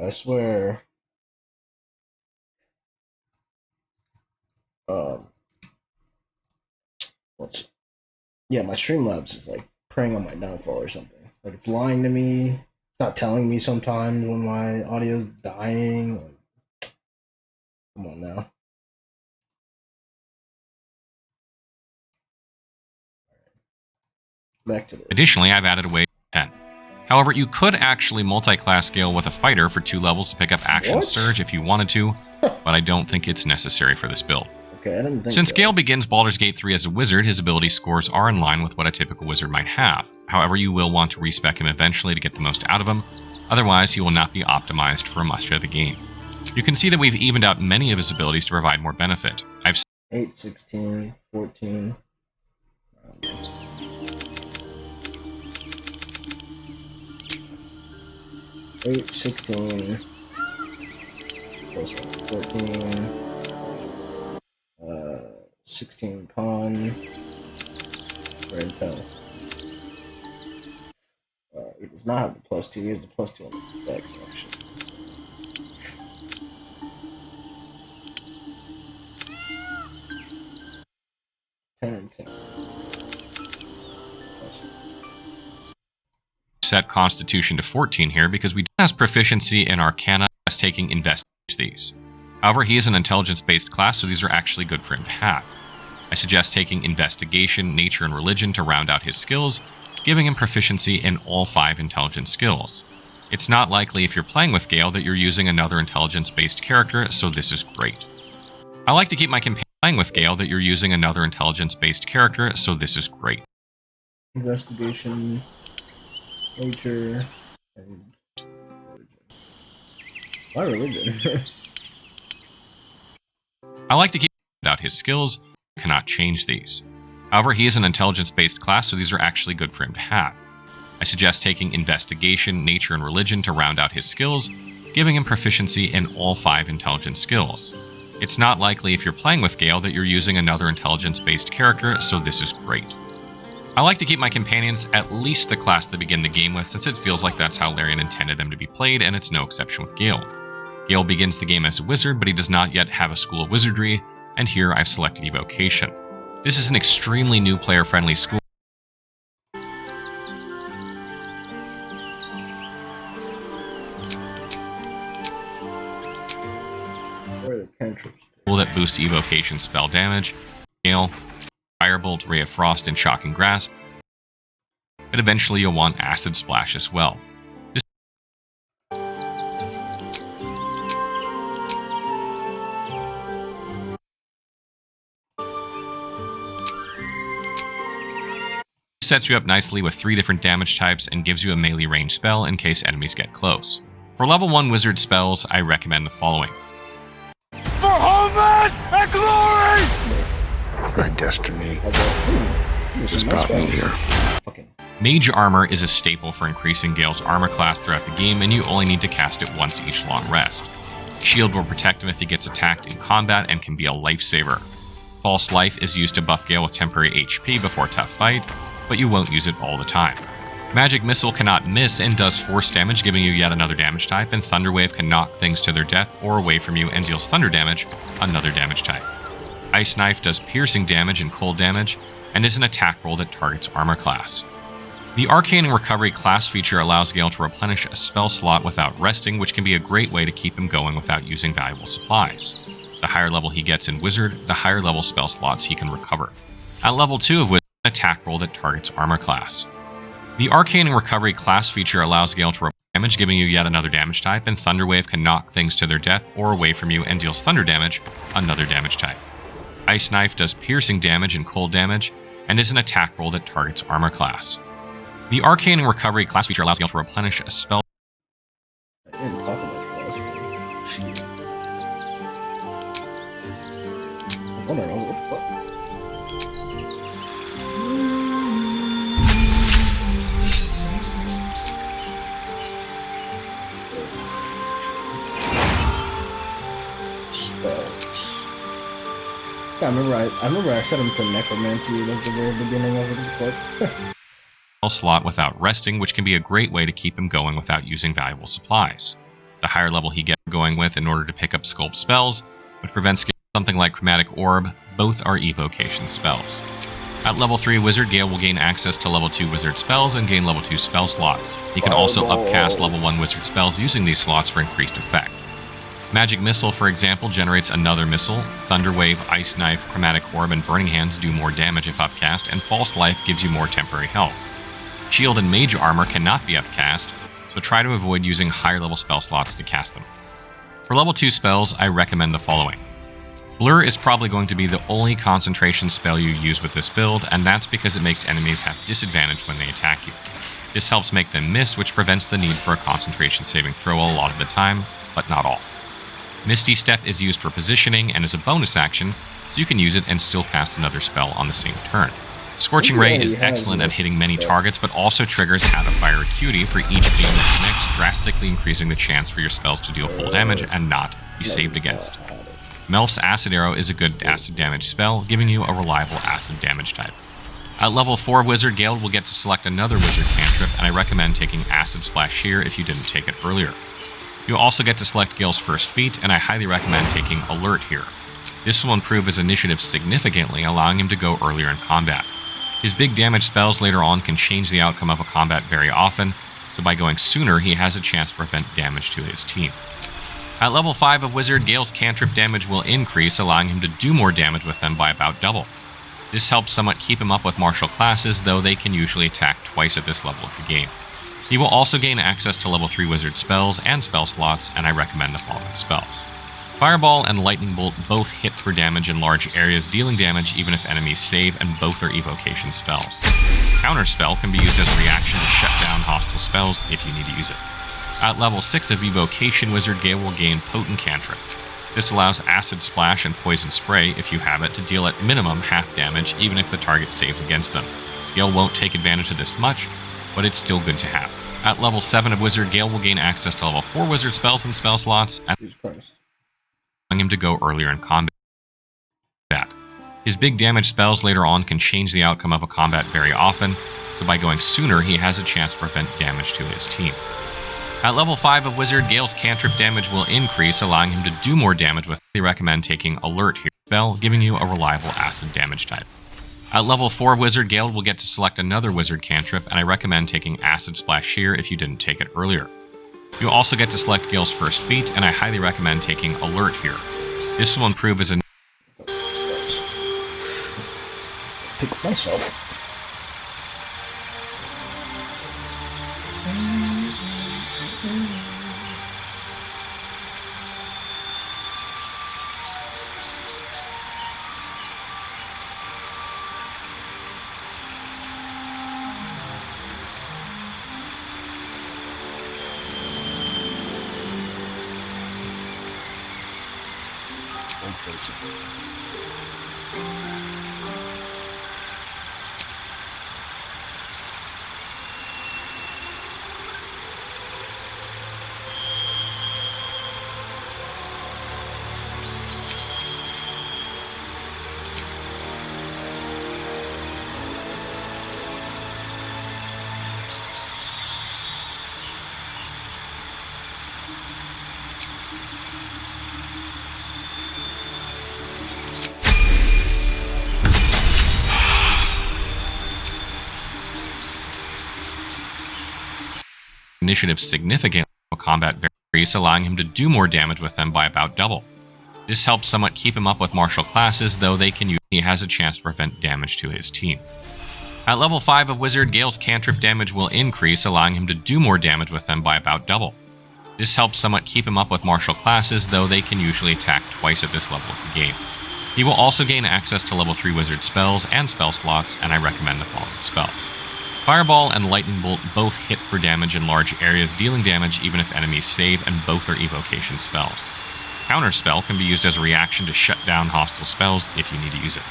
I swear. What's. Yeah, my Streamlabs is like preying on my downfall or something. Like it's lying to me. It's not telling me sometimes when my audio's dying. Like, come on now. Back to this. Additionally, I've added a way 10. However, you could actually multi-class scale with a fighter for 2 levels to pick up Action Surge if you wanted to, but I don't think it's necessary for this build. Okay, I didn't think Since so. Gale begins Baldur's Gate 3 as a wizard, his ability scores are in line with what a typical wizard might have. However, you will want to respec him eventually to get the most out of him, otherwise he will not be optimized for much of the game. You can see that we've evened out many of his abilities to provide more benefit. I've 8, 16, 14. 8, 16, plus 14, 16 con, for intel. He does not have the +2, he has the +2 on the dex, actually. And 10. set Constitution to 14 here because we do have proficiency in Arcana as taking Investigate these. However, he is an intelligence-based class, so these are actually good for him to have. I suggest taking Investigation, Nature, and Religion to round out his skills, giving him proficiency in all 5 intelligence skills. It's not likely if you're playing with Gale that you're using another intelligence-based character, so this is great. I like to keep my companion playing with Gale that you're using another intelligence-based character, so this is great. Investigation, Nature, and Religion. Why Religion? I like to keep out his skills, cannot change these. However, he is an intelligence-based class, so these are actually good for him to have. I suggest taking Investigation, Nature, and Religion to round out his skills, giving him proficiency in all 5 intelligence skills. It's not likely if you're playing with Gale that you're using another intelligence-based character, so this is great. I like to keep my companions at least the class they begin the game with, since it feels like that's how Larian intended them to be played, and it's no exception with Gale. Gale begins the game as a wizard, but he does not yet have a school of wizardry, and here I've selected Evocation. This is an extremely new player-friendly school. That boosts Evocation spell damage, Gale, Firebolt, Ray of Frost, and Shocking Grasp, but eventually you'll want Acid Splash as well. This sets you up nicely with 3 different damage types and gives you a melee range spell in case enemies get close. For level 1 wizard spells, I recommend the following. For homeland and glory! My destiny has brought me here. Mage Armor is a staple for increasing Gale's armor class throughout the game, and you only need to cast it once each long rest. Shield will protect him if he gets attacked in combat and can be a lifesaver. False Life is used to buff Gale with temporary HP before a tough fight, but you won't use it all the time. Magic Missile cannot miss and does force damage, giving you yet another damage type, and Thunder Wave can knock things to their death or away from you and deals thunder damage, another damage type. Ice Knife does piercing damage and cold damage, and is an attack roll that targets armor class. The Arcane and Recovery class feature allows Gale to replenish a spell slot without resting, which can be a great way to keep him going without using valuable supplies. The higher level he gets in Wizard, the higher level spell slots he can recover. At level 2 of Wizard, an attack roll that targets armor class. The Arcane and Recovery class feature allows Gale to damage, giving you yet another damage type, and Thunder Wave can knock things to their death or away from you and deals thunder damage, another damage type. Ice Knife does piercing damage and cold damage, and is an attack roll that targets armor class. The Arcane and Recovery class feature allows Gale to replenish a spell. I didn't talk about class I'm wondering what the fuck. Spells. Yeah, I remember I set him to necromancy at the very beginning. I was like, what the fuck? Slot without resting, which can be a great way to keep him going without using valuable supplies. The higher level he gets going with in order to pick up sculpt spells, which prevents something like Chromatic Orb, both are evocation spells. At level 3, Wizard Gale will gain access to level 2 wizard spells and gain level 2 spell slots. He can also upcast level 1 wizard spells using these slots for increased effect. Magic Missile, for example, generates another missile. Thunder Wave, Ice Knife, Chromatic Orb, and Burning Hands do more damage if upcast, and False Life gives you more temporary health. Shield and Mage Armor cannot be upcast, so try to avoid using higher level spell slots to cast them. For level 2 spells, I recommend the following. Blur is probably going to be the only concentration spell you use with this build, and that's because it makes enemies have disadvantage when they attack you. This helps make them miss, which prevents the need for a concentration saving throw a lot of the time, but not all. Misty Step is used for positioning and is a bonus action, so you can use it and still cast another spell on the same turn. Scorching Ray is excellent at hitting many targets, but also triggers Hat of Fire Acuity for each beam that connects, drastically increasing the chance for your spells to deal full damage and not be saved against. Melf's Acid Arrow is a good acid damage spell, giving you a reliable acid damage type. At level 4, Wizard Gale will get to select another wizard cantrip, and I recommend taking Acid Splash here if you didn't take it earlier. You'll also get to select Gale's first feat, and I highly recommend taking Alert here. This will improve his initiative significantly, allowing him to go earlier in combat. His big damage spells later on can change the outcome of a combat very often, so by going sooner, he has a chance to prevent damage to his team. At level 5 of Wizard, Gale's cantrip damage will increase, allowing him to do more damage with them by about double. This helps somewhat keep him up with martial classes, though they can usually attack twice at this level of the game. He will also gain access to level 3 wizard spells and spell slots, and I recommend the following spells. Fireball and Lightning Bolt both hit for damage in large areas, dealing damage even if enemies save, and both are evocation spells. Counterspell can be used as a reaction to shut down hostile spells if you need to use it. At level 6 of Evocation, Wizard Gale will gain Potent Cantrip. This allows Acid Splash and Poison Spray, if you have it, to deal at minimum half damage even if the target saves against them. Gale won't take advantage of this much, but it's still good to have. At level 7 of Wizard, Gale will gain access to level 4 wizard spells and spell slots, allowing him to go earlier in combat. His big damage spells later on can change the outcome of a combat very often, so by going sooner, he has a chance to prevent damage to his team. At level 5 of Wizard, Gale's cantrip damage will increase, allowing him to do more damage with. I recommend taking Alert here, spell, giving you a reliable acid damage type. At level 4 of Wizard, Gale will get to select another wizard cantrip, and I recommend taking Acid Splash here if you didn't take it earlier. You'll also get to select Gale's first feat, and I highly recommend taking Alert here. This will improve his Pick myself. initiative significantly combat varies, allowing him to do more damage with them by about double. This helps somewhat keep him up with martial classes, though they can use he has a chance to prevent damage to his team. At level 5 of Wizard, Gale's cantrip damage will increase, allowing him to do more damage with them by about double. This helps somewhat keep him up with martial classes, though they can usually attack twice at this level of the game. He will also gain access to level 3 wizard spells and spell slots, and I recommend the following spells. Fireball and Lightning Bolt both hit for damage in large areas, dealing damage even if enemies save, and both are evocation spells. Counterspell can be used as a reaction to shut down hostile spells if you need to use it.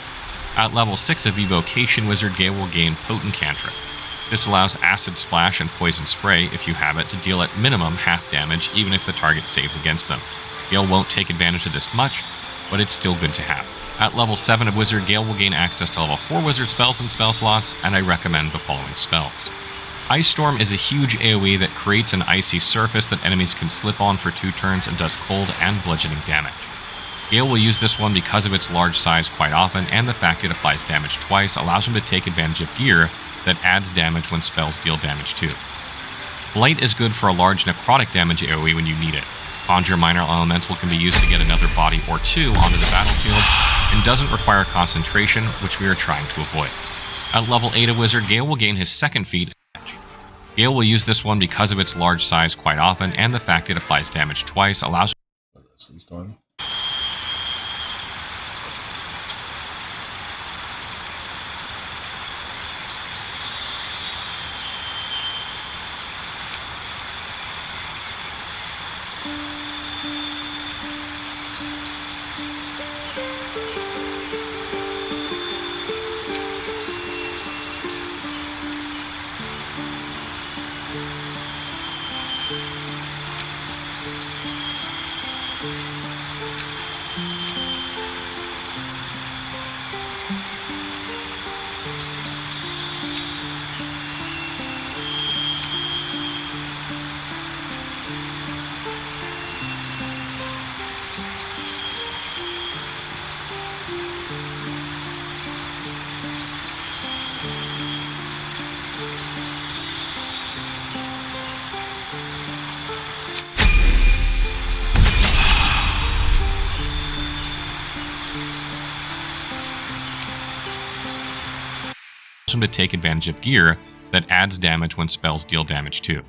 At level 6 of Evocation, Wizard Gale will gain Potent Cantrip. This allows Acid Splash and Poison Spray, if you have it, to deal at minimum half damage even if the target saves against them. Gale won't take advantage of this much, but it's still good to have. At level 7 of Wizard, Gale will gain access to level 4 Wizard spells and spell slots, and I recommend the following spells. Ice Storm is a huge AoE that creates an icy surface that enemies can slip on for 2 turns and does cold and bludgeoning damage. Gale will use this one because of its large size quite often, and the fact it applies damage twice allows him to take advantage of gear that adds damage when spells deal damage too. Blight is good for a large necrotic damage AoE when you need it. Conjure Minor Elemental can be used to get another body or 2 onto the battlefield, and doesn't require concentration, which we are trying to avoid. At level 8 of Wizard, Gale will gain his second feat. Gale will use this one because of its large size quite often, and the fact it applies damage twice allows Storm. him to take advantage of gear that adds damage when spells deal damage too.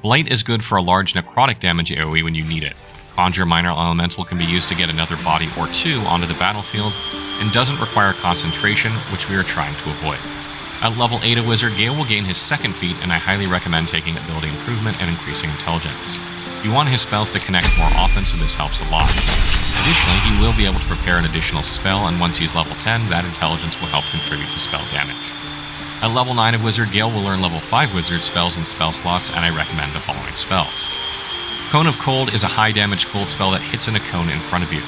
Blight is good for a large necrotic damage AoE when you need it. Conjure Minor Elemental can be used to get another body or 2 onto the battlefield, and doesn't require concentration, which we are trying to avoid. At level 8 of Wizard, Gale will gain his second feat, and I highly recommend taking Ability Improvement and increasing Intelligence. You want his spells to connect more often, so this helps a lot. Additionally, he will be able to prepare an additional spell, and once he's level 10, that intelligence will help contribute to spell damage. At level 9 of Wizard, Gale will learn level 5 Wizard spells and spell slots, and I recommend the following spells. Cone of Cold is a high damage cold spell that hits in a cone in front of you.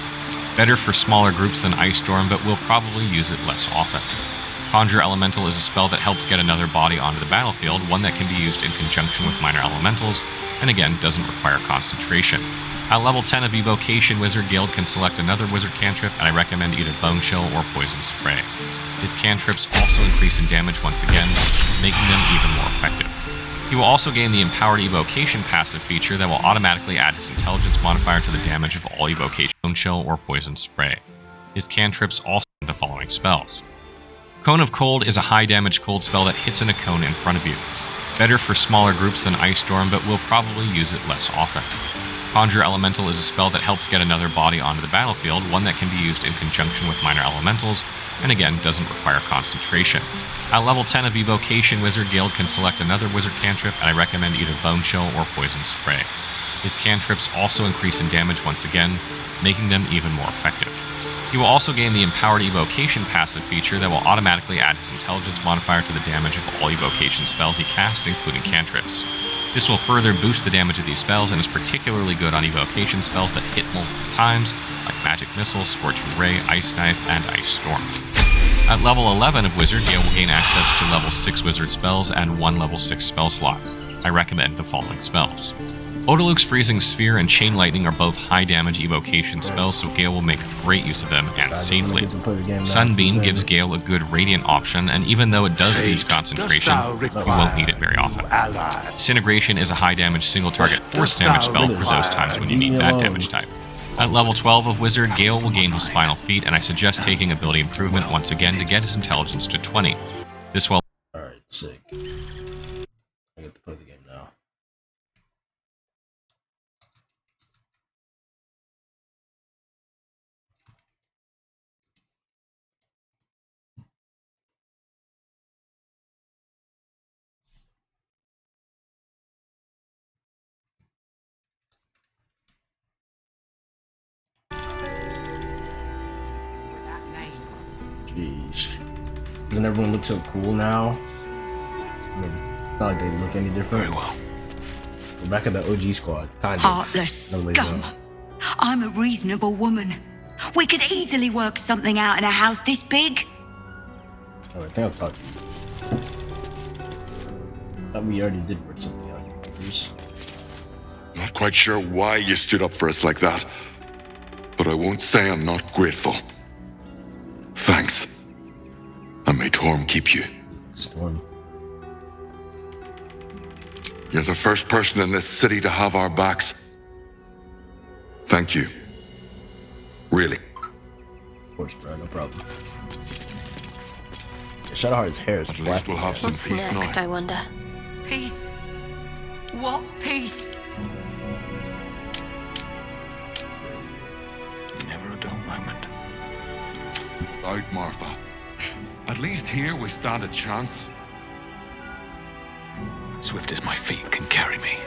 Better for smaller groups than Ice Storm, but we'll probably use it less often. Conjure Elemental is a spell that helps get another body onto the battlefield, one that can be used in conjunction with minor elementals, and again, doesn't require concentration. At level 10 of Evocation, Wizard Guild can select another wizard cantrip, and I recommend either Bone Chill or Poison Spray. His cantrips also increase in damage once again, making them even more effective. He will also gain the Empowered Evocation passive feature that will automatically add his intelligence modifier to the damage of all evocation, Bone Chill or Poison Spray. His cantrips also have the following spells. Cone of Cold is a high damage cold spell that hits in a cone in front of you. Better for smaller groups than Ice Storm, but we'll probably use it less often. Conjure Elemental is a spell that helps get another body onto the battlefield, one that can be used in conjunction with minor elementals, and again, doesn't require concentration. At level 10 of Evocation, Wizard Guild can select another wizard cantrip, and I recommend either Bone Chill or Poison Spray. His cantrips also increase in damage once again, making them even more effective. He will also gain the Empowered Evocation passive feature that will automatically add his intelligence modifier to the damage of all evocation spells he casts, including cantrips. This will further boost the damage of these spells and is particularly good on evocation spells that hit multiple times, like Magic Missile, Scorching Ray, Ice Knife, and Ice Storm. At level 11 of Wizard, Gale will gain access to level 6 wizard spells and 1 level 6 spell slot. I recommend the following spells. Odaluk's Freezing Sphere and Chain Lightning are both high damage evocation spells, so Gale will make great use of them and safely. Sunbeam gives Gale a good radiant option, and even though it does lose concentration, he won't need it very often. Disintegration is a high damage single target force damage spell for those times when you need that damage type. At level 12 of Wizard, Gale will gain his final feat, and I suggest taking Ability Improvement once again to get his intelligence to 20. This will... Alright, sick. I get to play the game now. Jeez. Doesn't everyone look so cool now? I mean, it's not like they look any different. Very well. We're back at the OG squad. Kind of. Heartless No scum. I'm a reasonable woman. We could easily work something out in a house this big. Oh, I think I've talked to you. Thought we already did work something out. Not quite sure why you stood up for us like that, but I won't say I'm not grateful. Thanks. And may Torm keep you. Storm. You're the first person in this city to have our backs. Thank you. Really. Of course, bro, no problem. Shadowheart's hair is black. We'll have some What's peace next, now. I wonder? Peace. What peace? Never a dull moment. Out, Martha. At least here we stand a chance. Swift as my feet can carry me.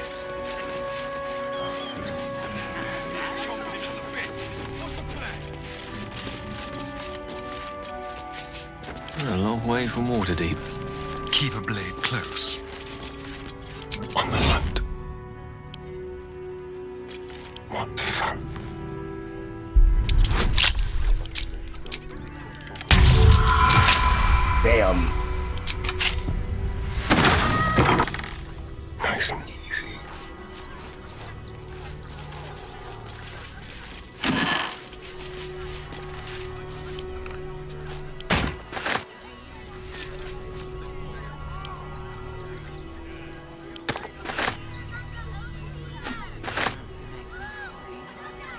A long way from Waterdeep. Keep a blade close. On the hunt. What fun. Damn. Nice and easy.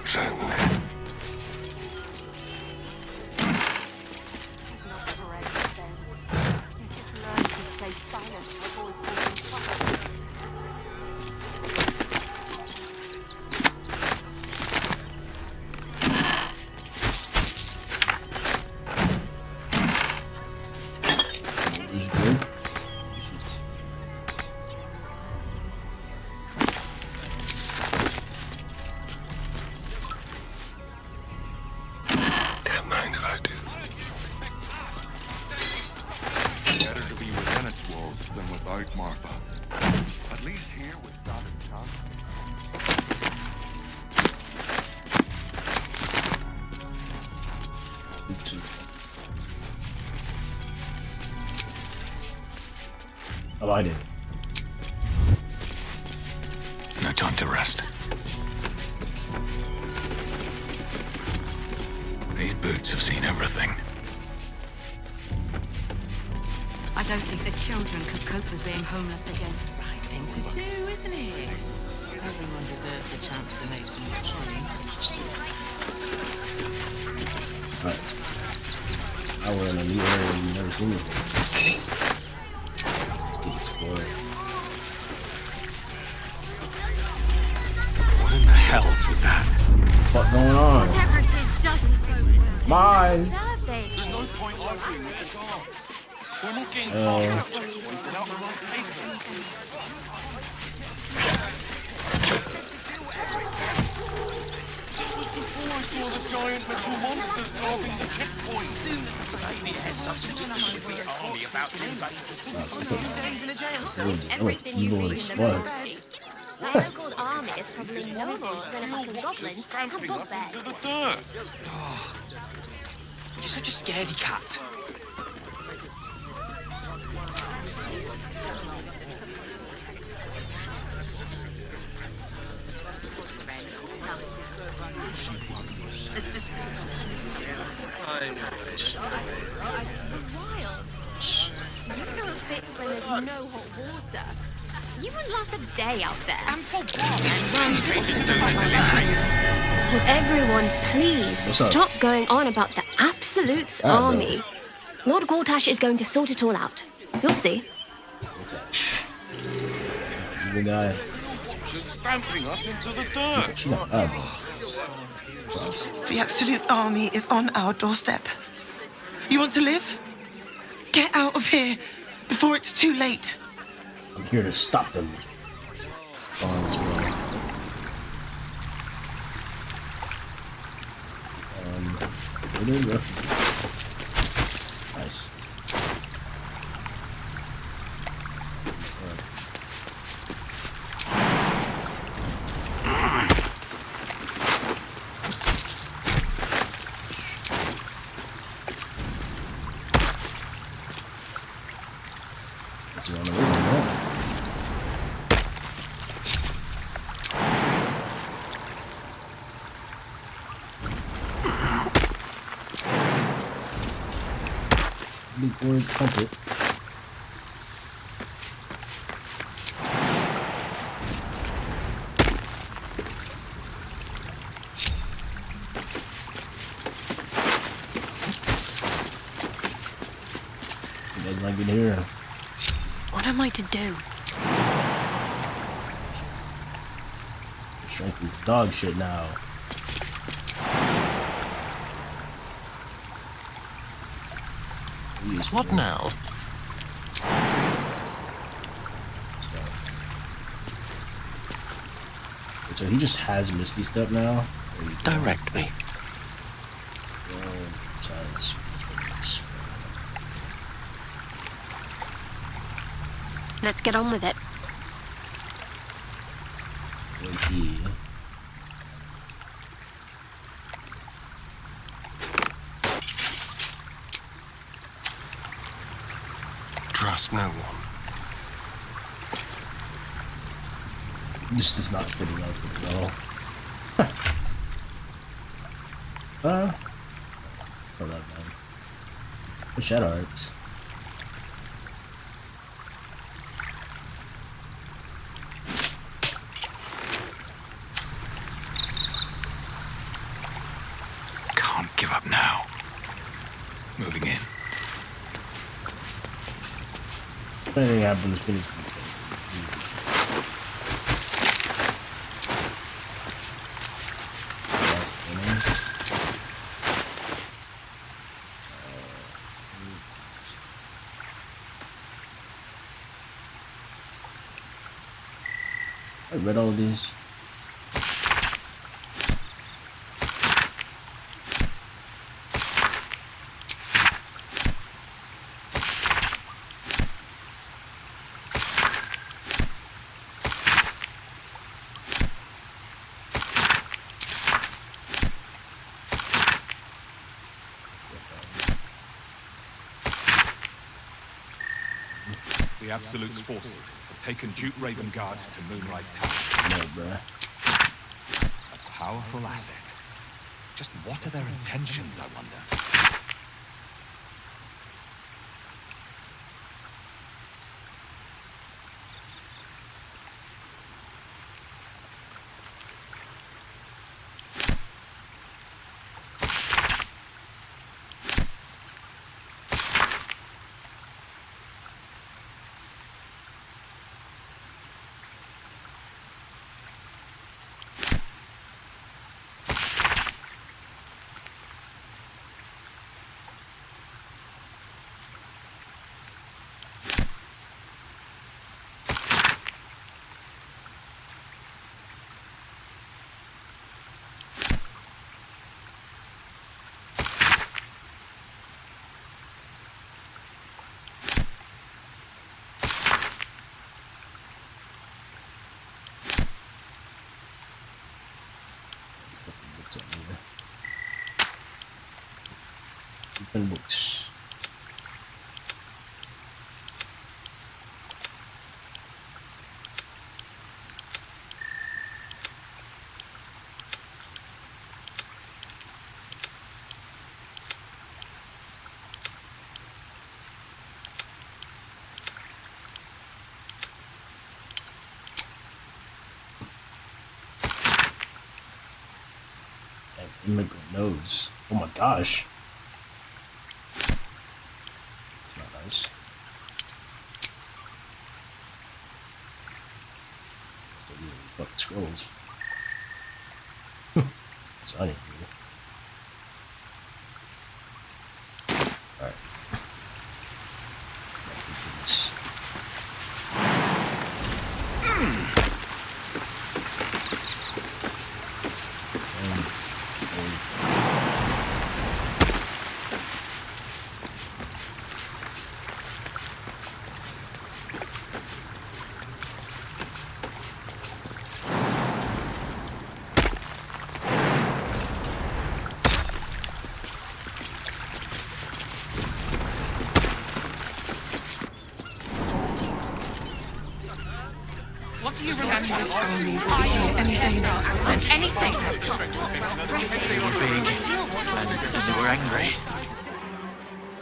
Certainly. Don't mind if I do. Better to be within its walls than without, Martha. At least here we stand a chance. Oh, I did. No time to rest. These boots have seen everything. I don't think the children could cope with being homeless again. Right thing to do, isn't it? Everyone deserves the chance to make some money. Alright. Now we're in a new area we've never seen before. Let's keep exploring. What in the hells was that? What's going on? Whatever it is doesn't go with Mine. Deserve this. There's no point arguing with the guards. We're not getting Oh. far enough checkpoint without the right paper. That was before I saw the giant metal monsters guarding the checkpoint. Maybe it has something to do with the army about to invade the city. Days in a jail cell. That Everything was you evil read as in the fuck. books. The so-called army is probably no more than a couple of goblins and bugbears. You're such a scaredy cat. The wilds. You throw fits when there's no hot water. You wouldn't last a day out there. And for Would everyone please What's up? stop going on about the Absolute's Ah, army? Lord Gortash is going to sort it all out. You'll see. Even though Just stamping us into the dirt. she's not up. The Absolute Army is on our doorstep. You want to live? Get out of here before it's too late. I'm here to stop them. On this way. Where did it go? Nice. Or pump it. He doesn't like it here. What am I to do? Strength is dog shit now. What now? So he just has Misty Step now? Direct me. Let's get on with it. Trust no one. This does not fit enough at all. Hold up, man. The Shadow Arts. Can't give up now. Moving in. If anything happens, finish. I read all of these. The Absolute's forces have taken Duke Ravengard to Moonrise Tower. No, bruh. A powerful asset. Just what are their intentions, I wonder? Open books. Immigrant nose. Oh my gosh. It's not nice. Fucking scrolls. It's onion. Alright. What do you remember? Anything. They were big and they were angry.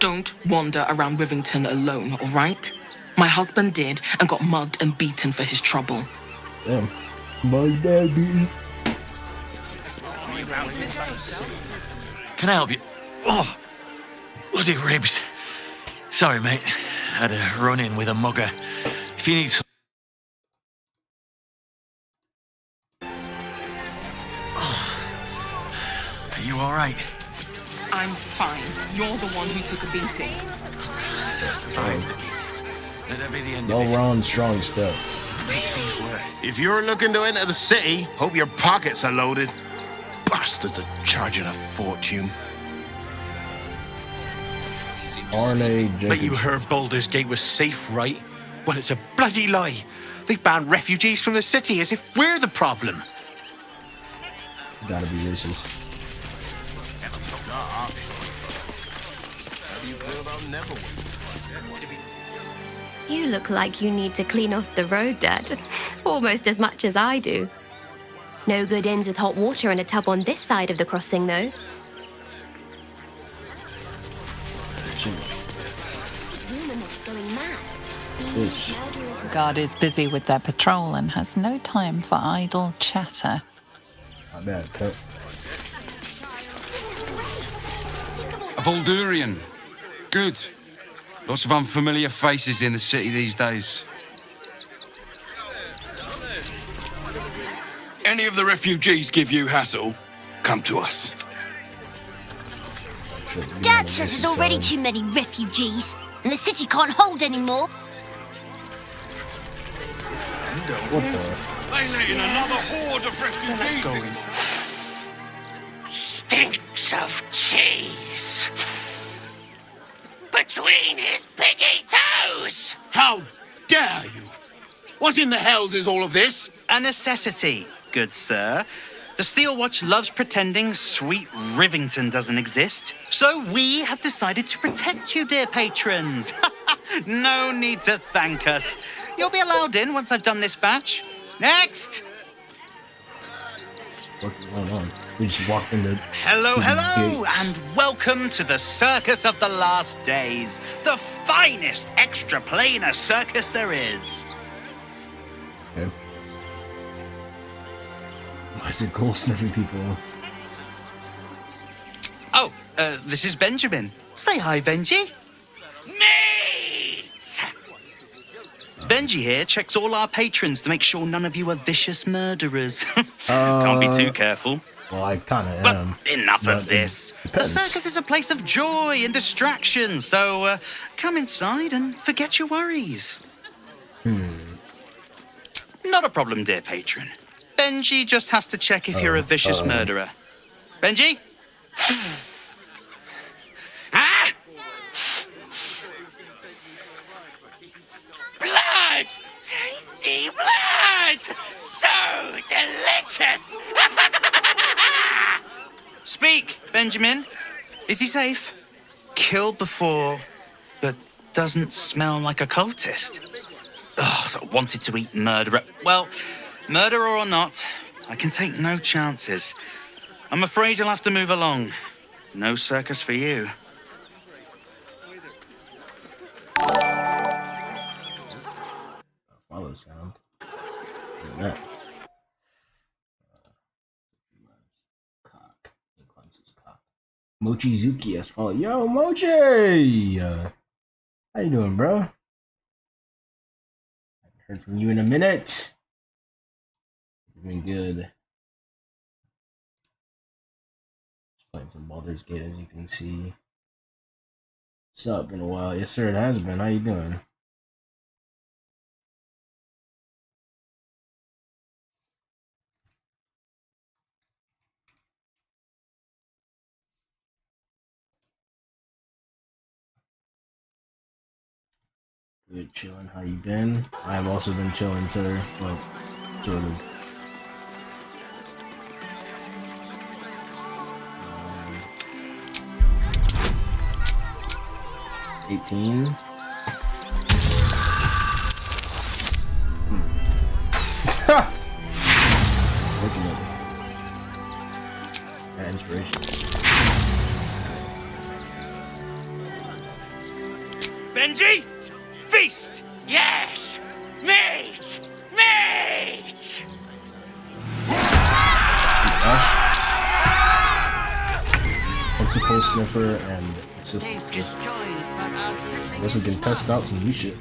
Don't wander around Rivington alone, all right? My husband did and got mugged and beaten for his trouble. Damn. My daddy. Can I help you? Oh, bloody ribs. Sorry, mate. Had a run-in with a mugger. If you need some... Are you all right? I'm fine. You're the one who took a beating. Fine. Let that be the end No of it. wrong, strong step. If you're looking to enter the city, hope your pockets are loaded. Bastards are charging a fortune. RNA But you heard Baldur's Gate was safe, right? Well, it's a bloody lie. They've banned refugees from the city as if we're the problem. Gotta be racist. You look like you need to clean off the road dirt, almost as much as I do. No good inns with hot water in a tub on this side of the crossing, though. Guard is busy with their patrol and has no time for idle chatter. Not bad, Pep. A Baldurian. Good. Lots of unfamiliar faces in the city these days. Any of the refugees give you hassle, come to us. Dad says there's already too many refugees, and the city can't hold anymore. What the? They let in another horde of refugees. Stinks of cheese between his piggy toes. How dare you? What in the hells is all of this? A necessity, good sir. The Steel Watch loves pretending sweet Rivington doesn't exist. So we have decided to protect you, dear patrons. No need to thank us. You'll be allowed in once I've done this batch. Next! What's going on? We just walked in the... Hello, and welcome to the Circus of the Last Days, the finest extra-planar circus there is. Okay. Why is it gold sniffing people? Oh, this is Benjamin. Say hi, Benji. Meat! Benji here checks all our patrons to make sure none of you are vicious murderers. Can't be too careful. Well, I kind of am. Enough of this. The circus is a place of joy and distraction, so come inside and forget your worries. Not a problem, dear patron. Benji just has to check if you're a vicious murderer. Benji? Ah! Blood! Tasty blood! So delicious! Speak, Benjamin. Is he safe? Killed before, but doesn't smell like a cultist. Ugh, wanted to eat murderer. Well, murderer or not, I can take no chances. I'm afraid you'll have to move along. No circus for you. Follow sound. Look at that. Cock. He cleanses his cock. Mochizuki has followed. Yo, Mochi! How you doing, bro? Haven't heard from you in a minute. You've been good. Just playing some Baldur's Gate, as you can see. What's up? Been a while. Yes, sir, it has been. How you doing? Good, chilling. How you been? I have also been chilling, sir. Well, sort of. 18. Fortunate. Yeah, inspiration. Benji? Feast! Yes! Meat! Meat! Principal Sniffer and Assistant Sniffer. I guess we can test out some new shit.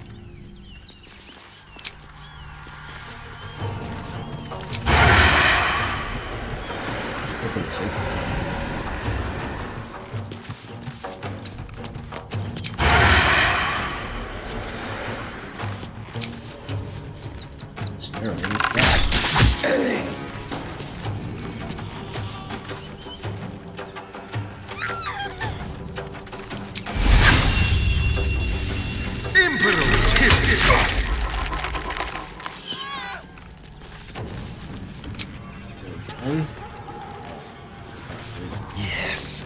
Open this up. Yes.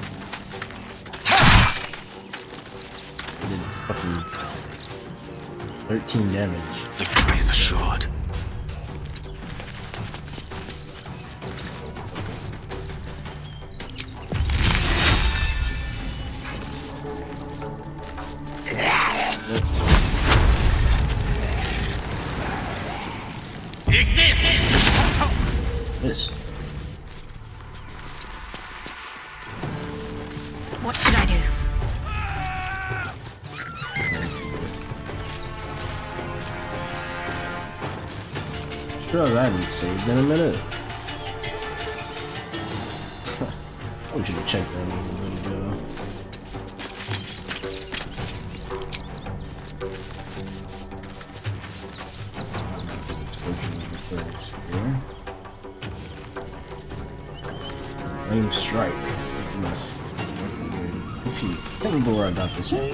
I did fucking 13 damage. Victory is assured. Missed. What should I do? Sure, I haven't saved in a minute. I should have checked that a little bit ago. Flame Strike. Nice. Actually, I can't remember where I got this one. Oh.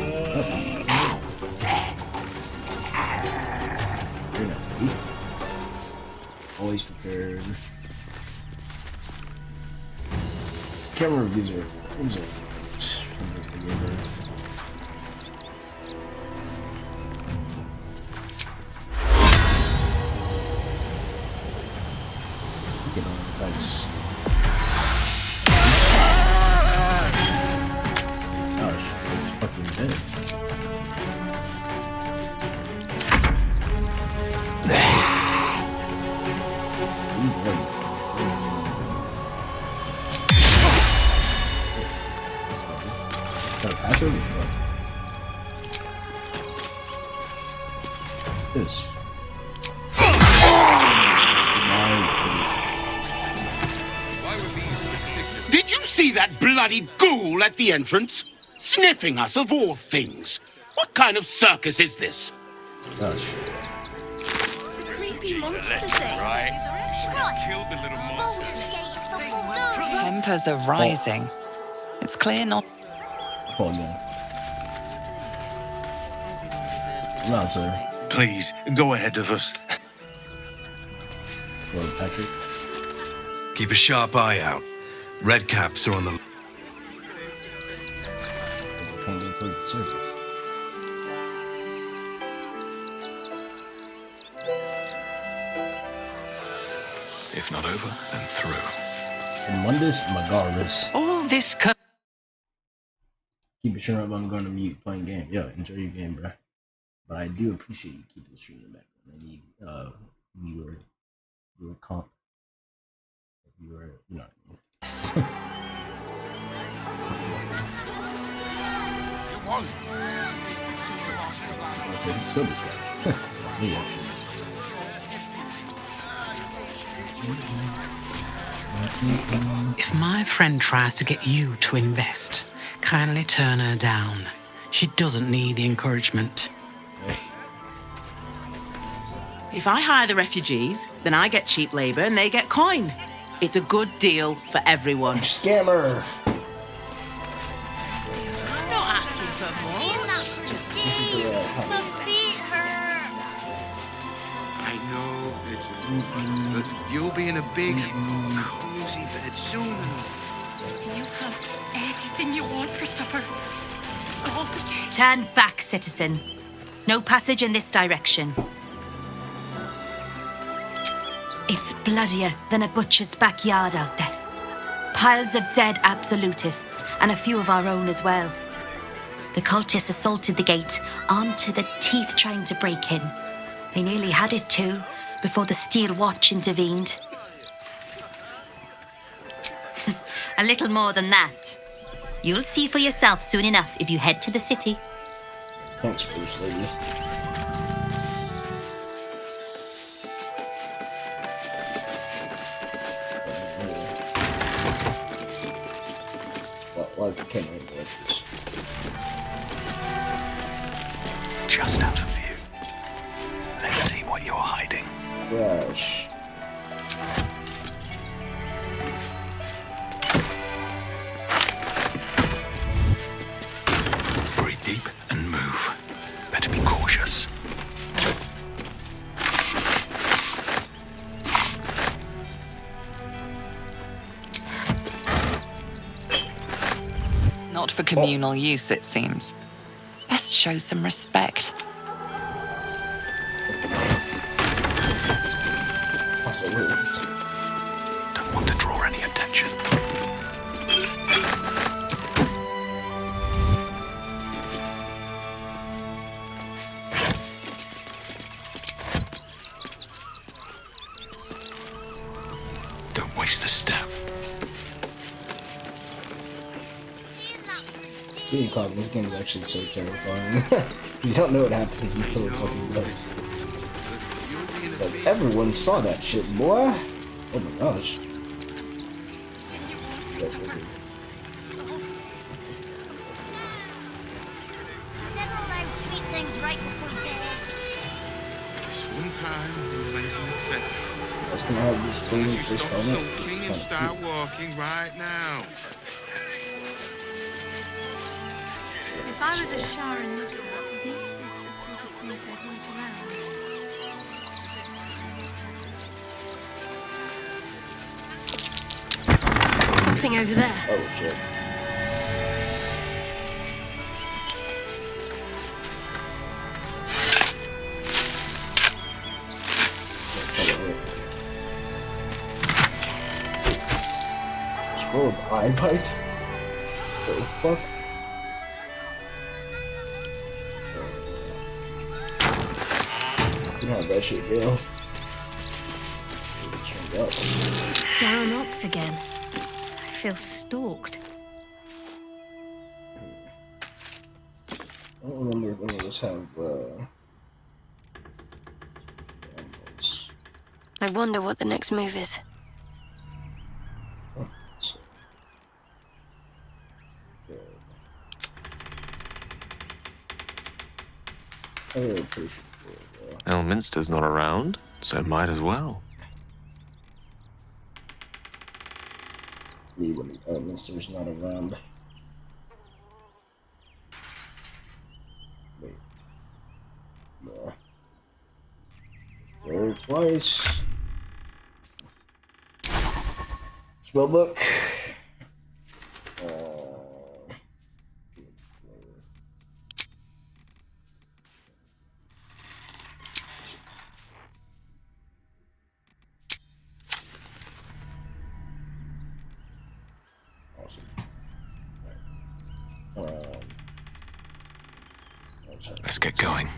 Always prepared. Can't remember if these are. That's. Gosh, it's fucking dead. Passive? This. Did you see that bloody ghoul at the entrance? Sniffing us of all things. What kind of circus is this? Gosh. Creepy monsters there. Right. Killed the little monsters. Tempers are rising. It's clear not. Oh, yeah. No, sir. Please, go ahead of us. Well, Patrick. Keep a sharp eye out. Red caps are on the... Can't go through the surface. If not over, then through. Mundus Magaris. All this Keep it sure up, I'm going to mute playing game. Yo, enjoy your game, bro. But I do appreciate you keeping the stream in the background. I need viewer comp. Viewer, you know what I mean. That's it. Kill this guy. Me, actually. If my friend tries to get you to invest, kindly turn her down. She doesn't need the encouragement. If I hire the refugees, then I get cheap labor and they get coin. It's a good deal for everyone. Scammer! I'm not asking for more. My feet hurt. I know it's but you'll be in a big, cozy bed soon enough. You have anything you want for supper. All the cake. Turn back, citizen. No passage in this direction. It's bloodier than a butcher's backyard out there. Piles of dead absolutists, and a few of our own as well. The cultists assaulted the gate, armed to the teeth trying to break in. They nearly had it too, before the Steel Watch intervened. A little more than that. You'll see for yourself soon enough if you head to the city. Thanks, Bruce Lady. Why is the camera like this? Just out of view. Let's see what you're hiding. Gosh. Breathe deep and move. Better be cautious. Not for communal use, it seems. Best show some respect. Don't want to draw any attention. Don't waste a step. Being caught in this game is actually so terrifying. You don't know what happens until it fucking does. It's like, everyone saw that shit, boy. Oh my gosh. Never allowed sweet things right before bed. This one time, we'll make an exception. I was gonna have this thing Unless you just stop on it. sulking and start walking right now. If I was a Sharon lookout, this is the sort of place I'd wait around. Something over there. Oh shit. Scroll of eye bite? What the fuck? You know how that shit go. Down Ox again. I feel stalked. I don't remember if any of us have, I wonder what the next move is. Elminster's not around, so might as well. Me when Elminster's not around. Wait. No. Roll twice. Spellbook. Let's get going.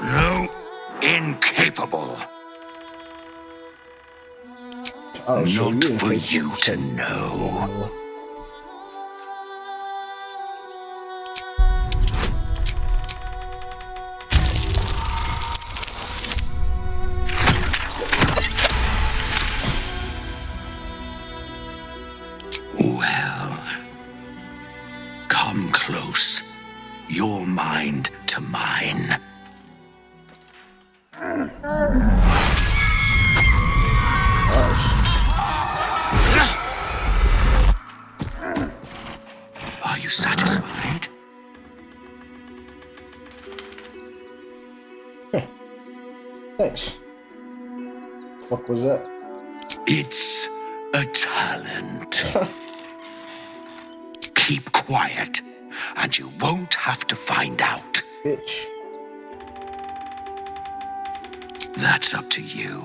No, incapable. Oh, so Not you for think you to know. Are you satisfied? Thanks. Fuck was that? It's a talent. Keep quiet, and you won't have to find out. Bitch. That's up to you.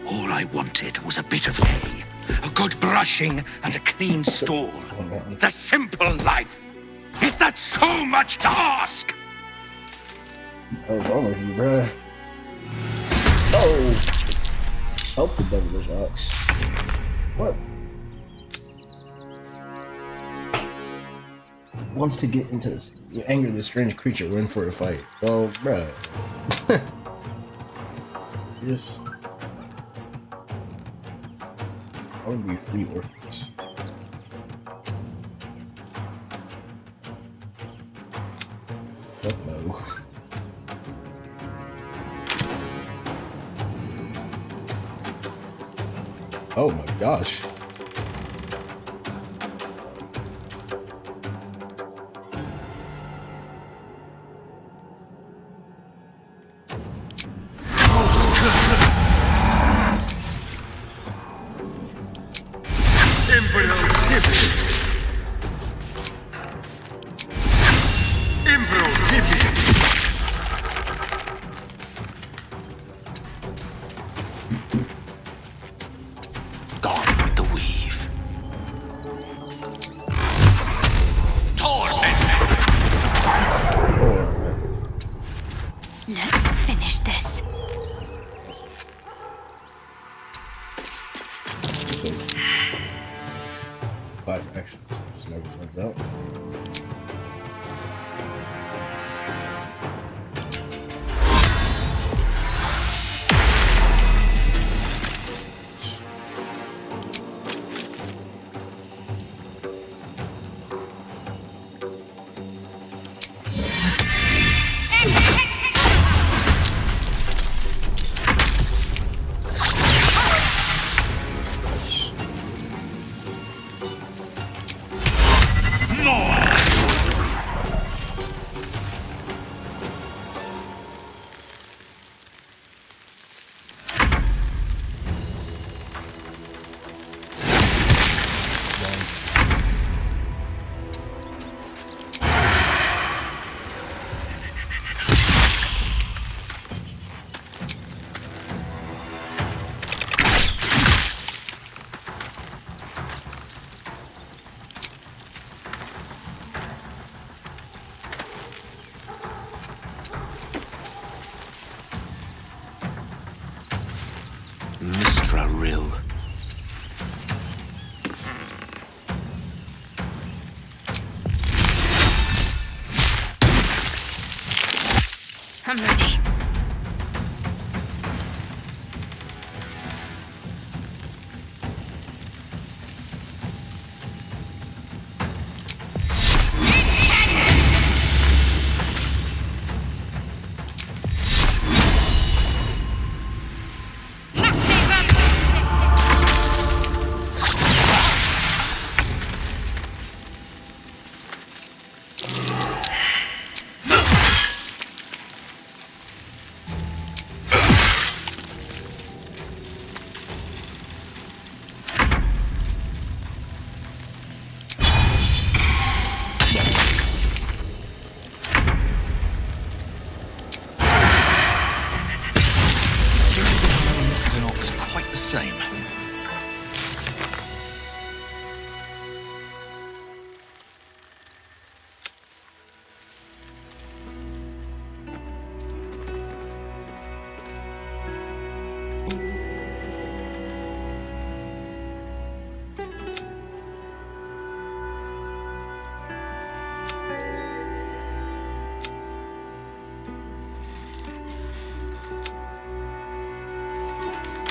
All I wanted was a bit of hay, a good brushing, and a clean stall. The simple life. Is that so much to ask? What's wrong with you, bruh? Oh! Help the devilish ox. What? Wants to get into this. You anger this strange creature, we're in for a fight. Well, bruh. Just. I would be free orphans. Fuck no. Oh my gosh. Gone with the weave. Let's finish this. Class action. Just never runs out. Mistra Rill. I'm ready. Same.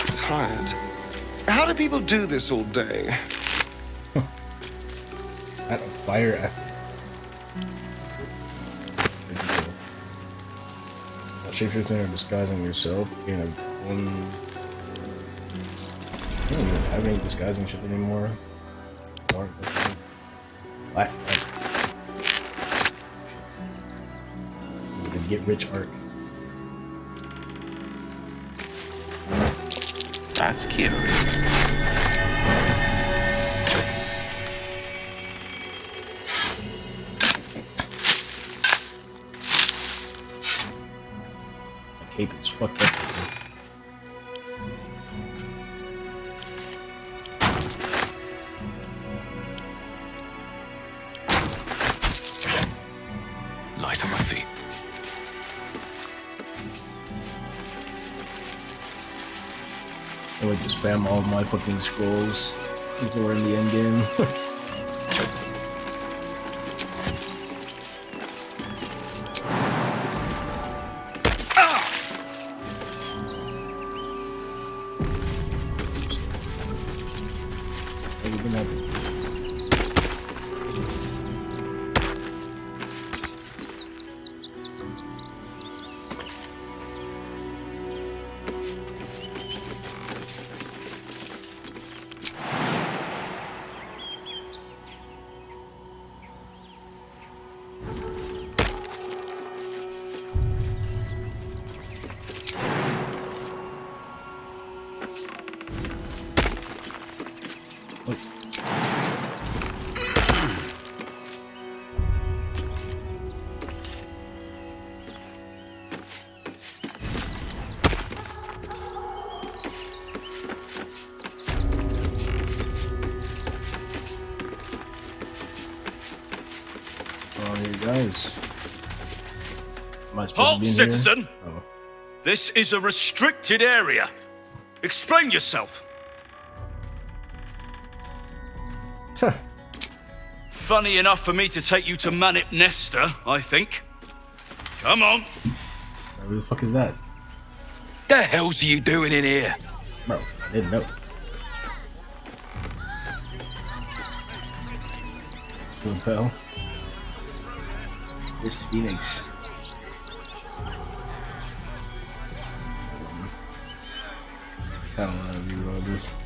Tired. How do people do this all day? At a fire. Shapeshifting or disguising yourself. You know, I don't even have any disguising shit anymore. Black. This is the get rich arc. That's curious. My cape is fucked up. Light on my feet. I like to spam all of my fucking scrolls until we're in the end game. Guys. Halt, citizen! Oh. This is a restricted area. Explain yourself. Huh. Funny enough for me to take you to Manip Nesta, I think. Come on. Who the fuck is that? The hell's you doing in here? Bro, I didn't know. Well. This Phoenix. I don't want to reroll this.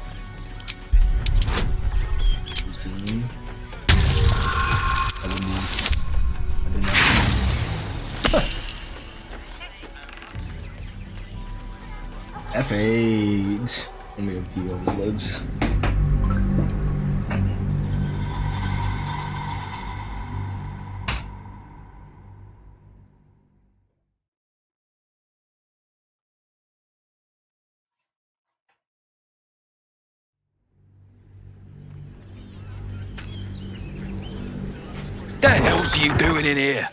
18. I did not. F8. Let me go on his loads. The hell's you doing in here?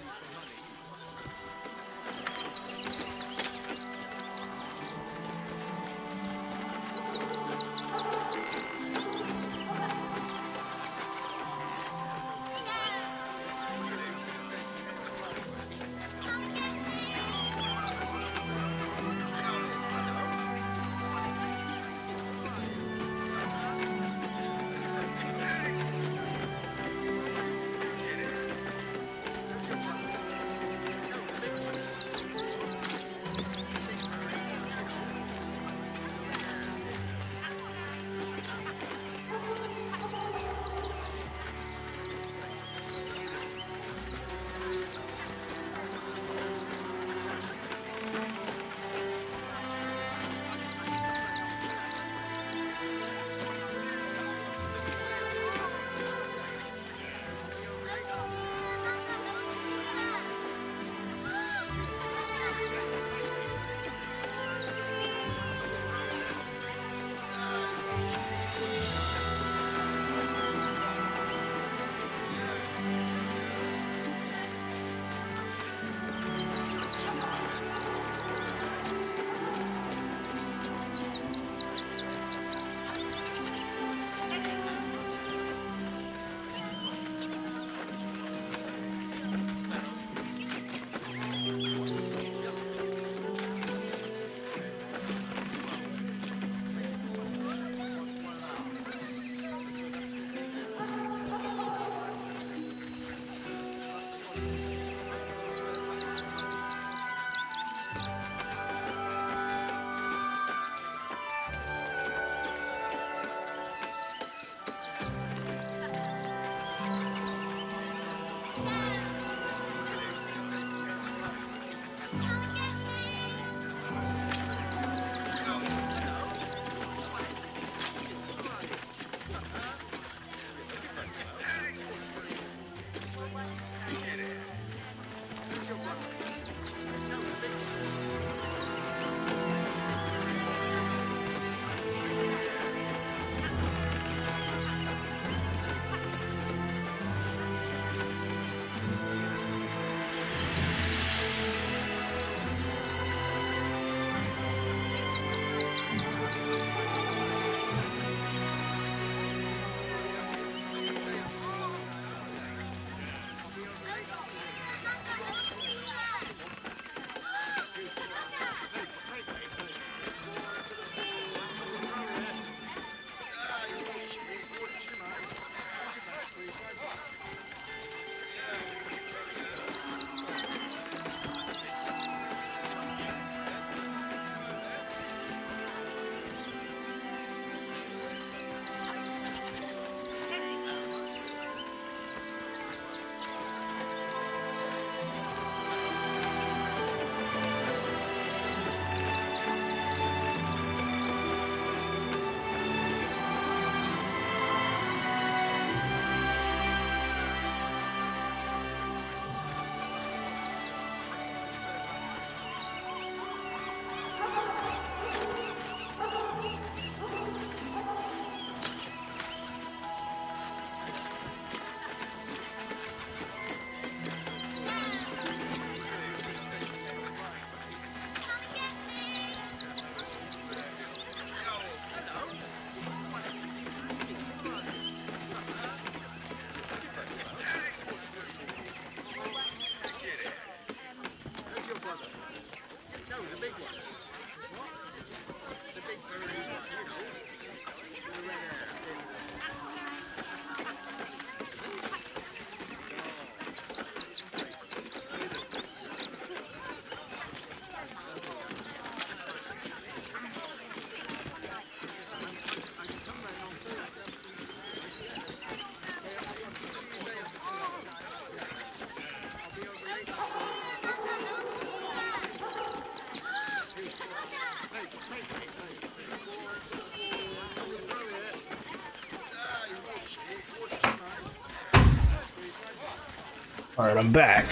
Alright, I'm back.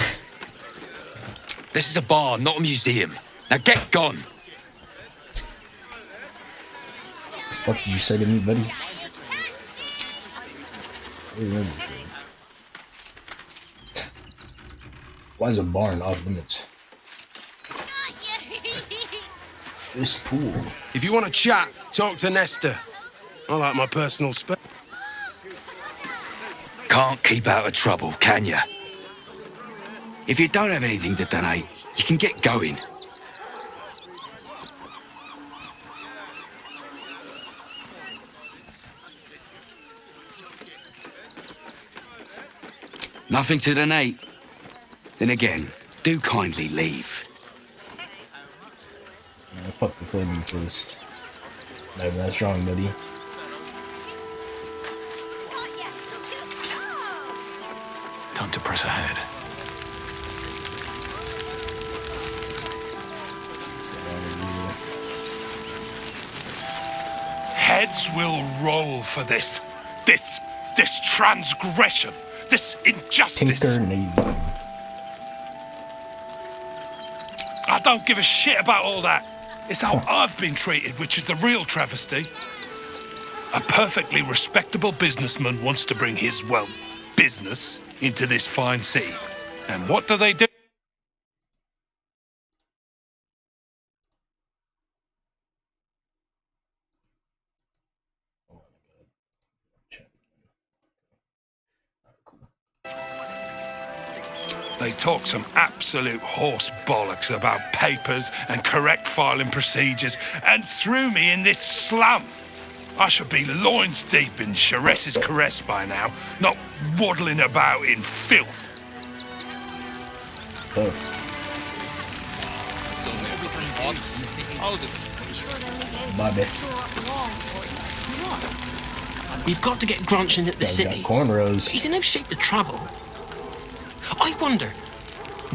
This is a bar, not a museum. Now get gone. What did you say to me, buddy? Why is a barn off limits? This pool. If you want to chat, talk to Nestor. I like my personal space. Can't keep out of trouble, can you? If you don't have anything to donate, you can get going. Nothing to donate? Then again, do kindly leave. Man, fuck the flaming first. Not even that strong, buddy. Time to press ahead. Heads will roll for this transgression, this injustice. I don't give a shit about all that. It's how I've been treated, which is the real travesty. A perfectly respectable businessman wants to bring his, well, business into this fine city. And what do? They talk some absolute horse bollocks about papers and correct filing procedures and threw me in this slum. I should be loins deep in Chares's caress by now, not waddling about in filth. We've got to get Grunch into the city. Cornrows. He's in no shape to travel. I wonder,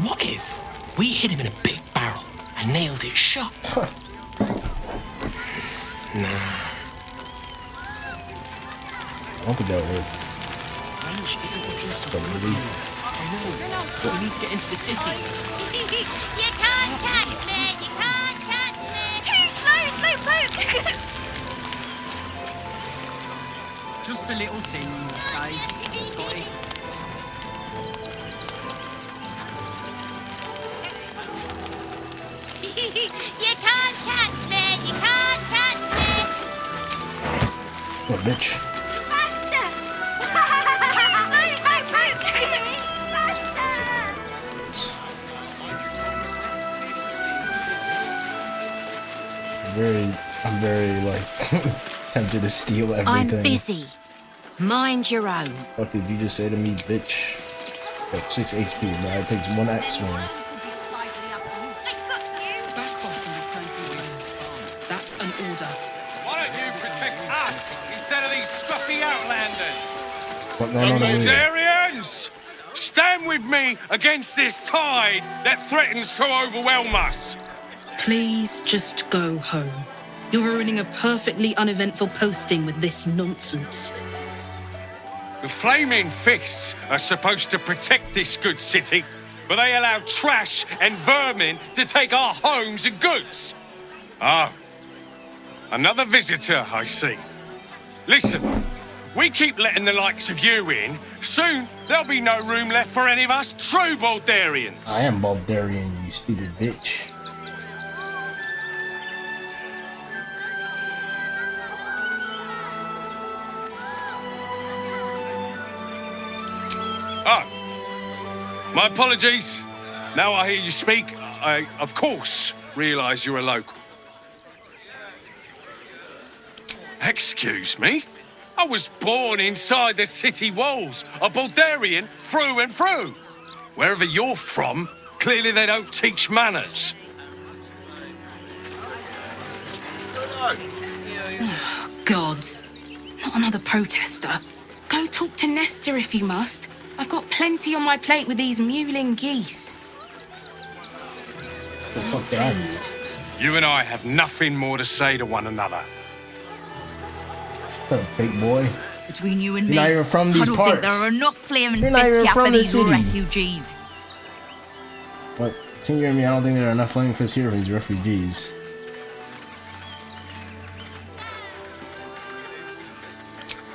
what if we hit him in a big barrel and nailed it shut? Nah. I don't think that would work. Range isn't looking so good. I know, but we need to get into the city. You can't catch me! You can't catch me! Too slow, Slowpoke! Just a little thing, okay, Scotty? You can't catch me! You can't catch me! What, bitch? Faster! Too slow, I'm very like tempted to steal everything. I'm busy. Mind your own. What did you just say to me, bitch? Got 6 HP, now it takes 1 axe swing. That's an order. Why don't you protect us instead of these scruffy outlanders? What's going on over here? Baldurians! Stand with me against this tide that threatens to overwhelm us. Please just go home. You're ruining a perfectly uneventful posting with this nonsense. The Flaming Fists are supposed to protect this good city, but they allow trash and vermin to take our homes and goods. Ah, another visitor, I see. Listen, we keep letting the likes of you in, soon there'll be no room left for any of us true Baldurians. I am Baldurian, you stupid bitch. Oh, my apologies. Now I hear you speak, I, of course, realise you're a local. Excuse me? I was born inside the city walls, a Baldurian through and through. Wherever you're from, clearly they don't teach manners. Oh, gods. Not another protester. Go talk to Nestor if you must. I've got plenty on my plate with these mewling geese. You and I have nothing more to say to one another. What's up, big boy? between you and You're me. not even from these I don't parts. think there are enough flaming You're not fists even here from for the these city. refugees. But between you and me, I don't think there are enough flaming fists here for these refugees.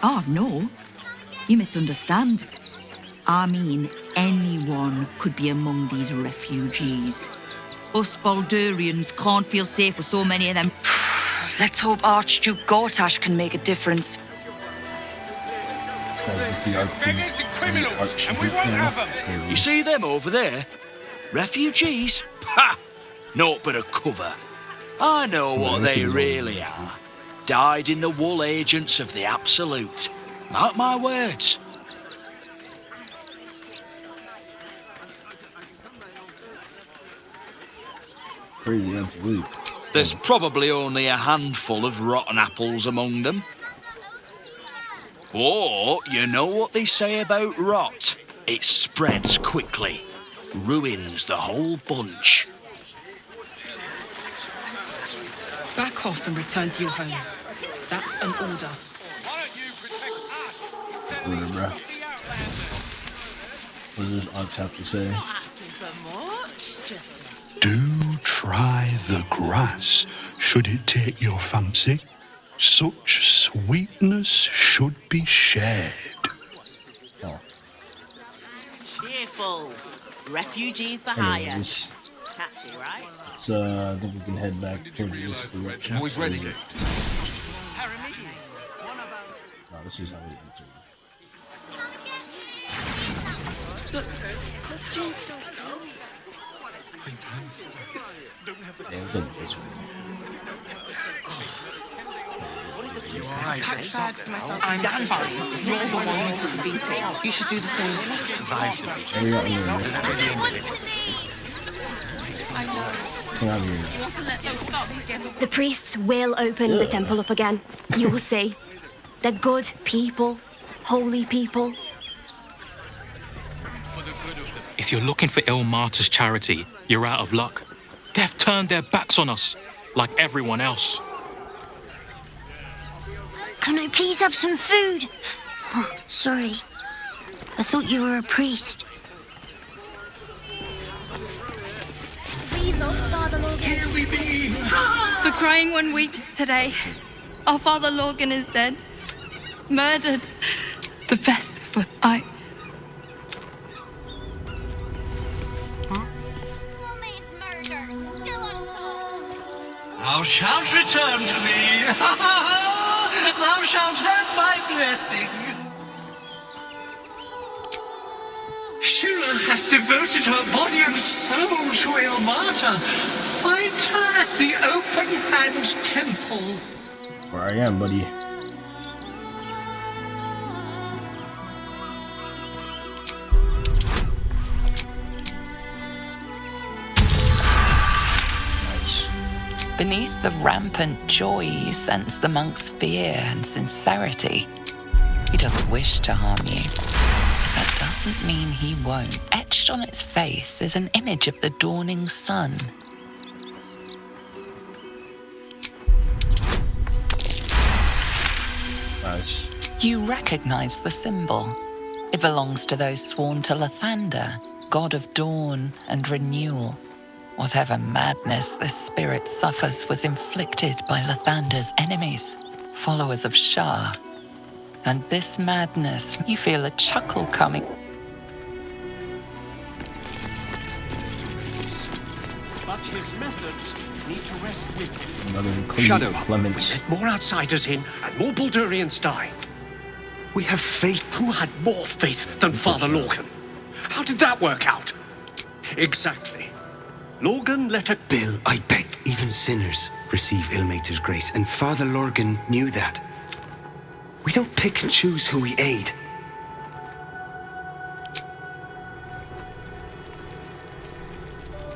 Oh, no. You misunderstand. I mean, anyone could be among these refugees. Us Baldurians can't feel safe with so many of them. Let's hope Archduke Gortash can make a difference. Beggars and criminals, and we won't have them. You see them over there? Refugees? Ha! Naught but a cover. I know what they really are. Dyed-in the wool agents of the Absolute. Mark my words. Crazy Absolute. There's probably only a handful of rotten apples among them. Or, you know what they say about rot? It spreads quickly. Ruins the whole bunch. Back off and return to your homes. That's an order. Order, bruh. What does this ox have to say? Do try the grass, should it take your fancy. Such sweetness should be shared. Oh. Cheerful. Refugees for Anyway, hire. this- Catchy, right? It's, I think we can head back towards this direction. Always ready. No, this is how we enter. Yeah, we'll go this way. Pack bags for myself. I'm fine. You're the one who took the beating. You should do the same. There we go. Come out here. The priests will open the temple up again. You will see. They're good people, holy people. If you're looking for Il Martyr's charity, you're out of luck. They've turned their backs on us, like everyone else. Can I please have some food? Oh, sorry. I thought you were a priest. We loved Father Logan. Here we be. The crying one weeps today. Our Father Logan is dead. Murdered. The best for I. Thou shalt return to me. Thou shalt have my blessing. Shira hath devoted her body and soul to Il Martyr. Find her at the Open Hand Temple. That's where I am, buddy. Beneath the rampant joy, you sense the monk's fear and sincerity. He doesn't wish to harm you. That doesn't mean he won't. Etched on its face is an image of the dawning sun. Nice. You recognize the symbol. It belongs to those sworn to Lathander, god of dawn and renewal. Whatever madness this spirit suffers was inflicted by Lathander's enemies, followers of Shah. And this madness, you feel a chuckle coming. But his methods need to rest with him. Another Shadow, Clements. let more outsiders in and more Baldurians die. We have faith. Who had more faith than Father Lorcan? How did that work out? Exactly. Lorgan let a Bill, I beg, even sinners receive Ilmater's grace, and Father Lorgan knew that. We don't pick and choose who we aid.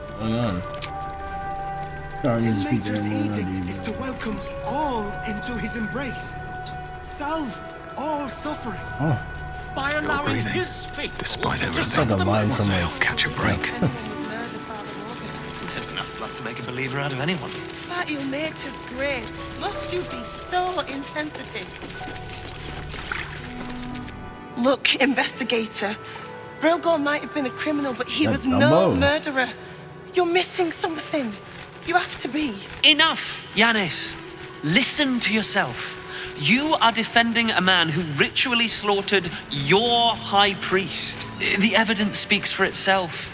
What's going on? Sorry, I need to speak to Ilmater's everyone around edict you, is bro. to welcome all into his embrace. Salve all suffering. Oh. By Still allowing breathing, his faith. despite to everything. set Like a them line up. from They'll a catch a break. There's enough blood to make a believer out of anyone. By Ilmater's grace, must you be so insensitive? Look, investigator. Brilgor might have been a criminal, but he was no Dumbo. murderer. You're missing something. You have to be. Enough, Yanis. Listen to yourself. You are defending a man who ritually slaughtered your high priest. The evidence speaks for itself.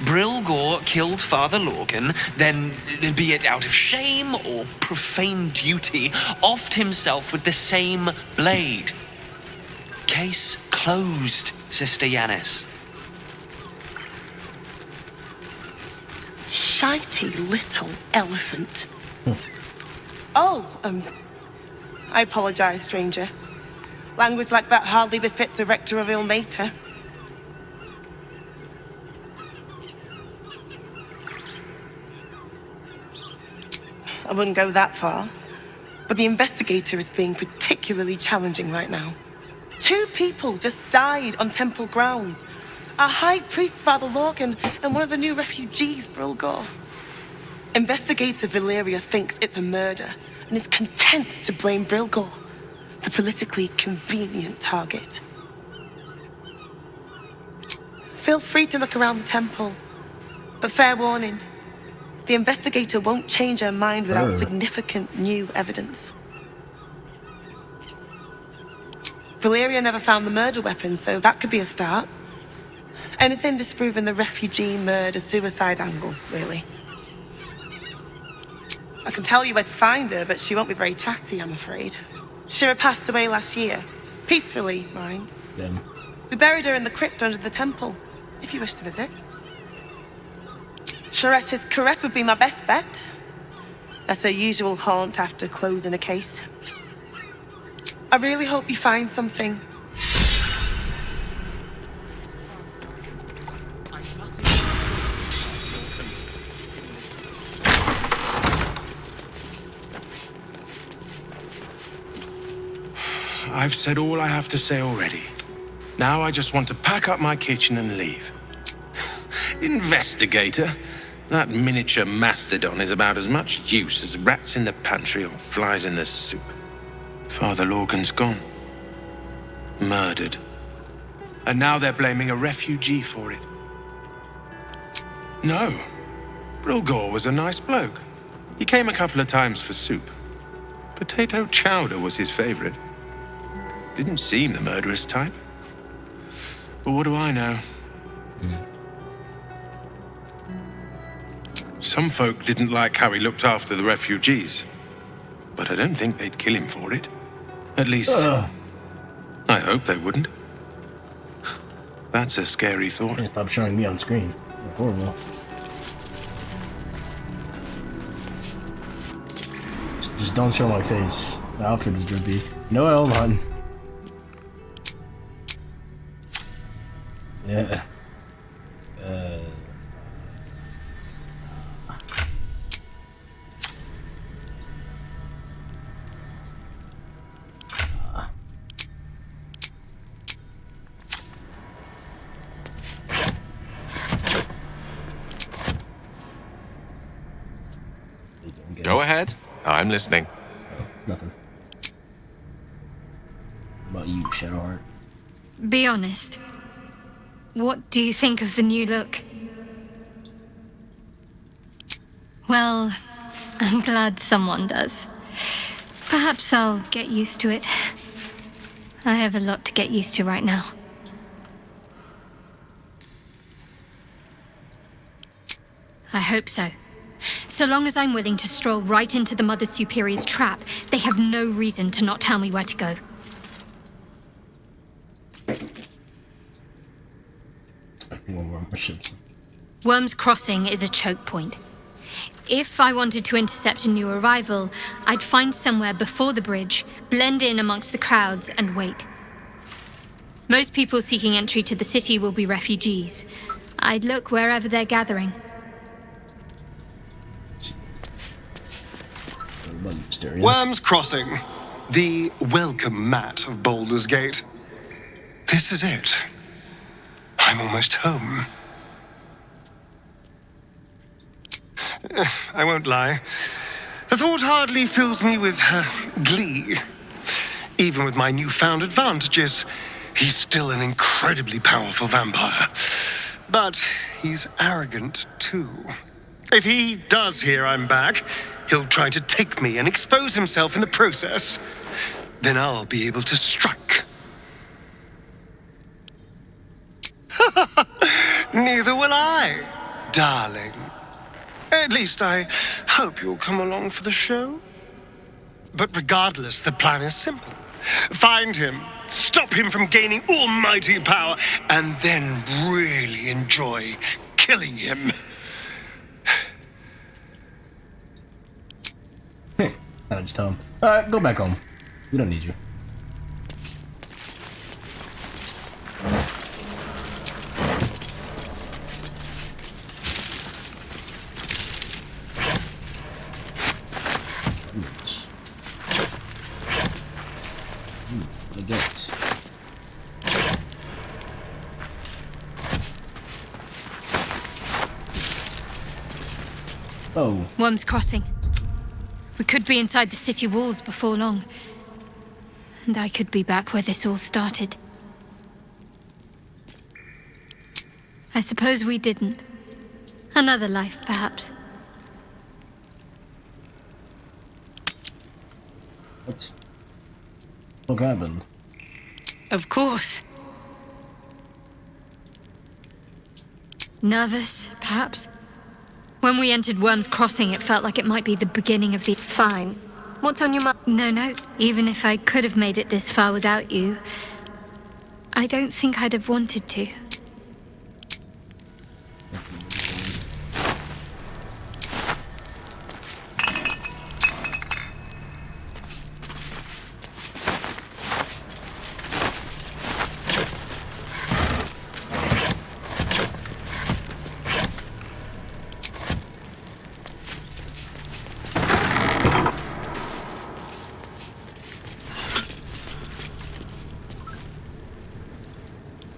Brilgor killed Father Lorgan, then, be it out of shame or profane duty, offed himself with the same blade. Case closed, Sister Yanis. Shitey little elephant. Oh, I apologize, stranger. Language like that hardly befits a rector of Ilmater. I wouldn't go that far, but the investigator is being particularly challenging right now. 2 people just died on temple grounds. Our high priest, Father Lorgan, and one of the new refugees, Brilgor. Investigator Valeria thinks it's a murder and is content to blame Brilgor, the politically convenient target. Feel free to look around the temple, but fair warning, the investigator won't change her mind without significant new evidence. Valeria never found the murder weapon, so that could be a start. Anything disproving the refugee murder-suicide angle, really. I can tell you where to find her, but she won't be very chatty, I'm afraid. Shira passed away last year. Peacefully, mind. Damn. We buried her in the crypt under the temple, if you wish to visit. Sharetta's caress would be my best bet. That's her usual haunt after closing a case. I really hope you find something. I've said all I have to say already. Now I just want to pack up my kitchen and leave. Investigator, that miniature mastodon is about as much use as rats in the pantry or flies in the soup. Father Lorgan's gone. Murdered. And now they're blaming a refugee for it. No. Brilgor was a nice bloke. He came a couple of times for soup. Potato chowder was his favorite. Didn't seem the murderous type. But what do I know? Some folk didn't like how he looked after the refugees. But I don't think they'd kill him for it. At least, I hope they wouldn't. That's a scary thought. Stop showing me on screen. Horrible. Just don't show my face. The outfit is drippy. No, hold on. Yeah. Go ahead. I'm listening. Nothing. What about you, Shadowheart? Be honest. What do you think of the new look? Well, I'm glad someone does. Perhaps I'll get used to it. I have a lot to get used to right now. I hope so. So long as I'm willing to stroll right into the Mother Superior's trap, they have no reason to not tell me where to go. Worm's Crossing is a choke point. If I wanted to intercept a new arrival, I'd find somewhere before the bridge, blend in amongst the crowds, and wait. Most people seeking entry to the city will be refugees. I'd look wherever they're gathering. Worm's Crossing, the welcome mat of Baldur's Gate. This is it. I'm almost home. I won't lie. The thought hardly fills me with glee. Even with my newfound advantages, He's still an incredibly powerful vampire. But he's arrogant, too. If he does hear I'm back, he'll try to take me and expose himself in the process. Then I'll be able to strike. Neither will I, darling. At least I hope you'll come along for the show. But regardless, the plan is simple. Find him, stop him from gaining almighty power, and then really enjoy killing him. I just tell him, go back home. We don't need you. Oh. Worm's Crossing. We could be inside the city walls before long. And I could be back where this all started. I suppose we didn't. Another life, perhaps. What happened? Of course. Nervous, perhaps? When we entered Worm's Crossing, it felt like it might be the beginning of the... Fine. What's on your mind? No, no. Even if I could have made it this far without you, I don't think I'd have wanted to.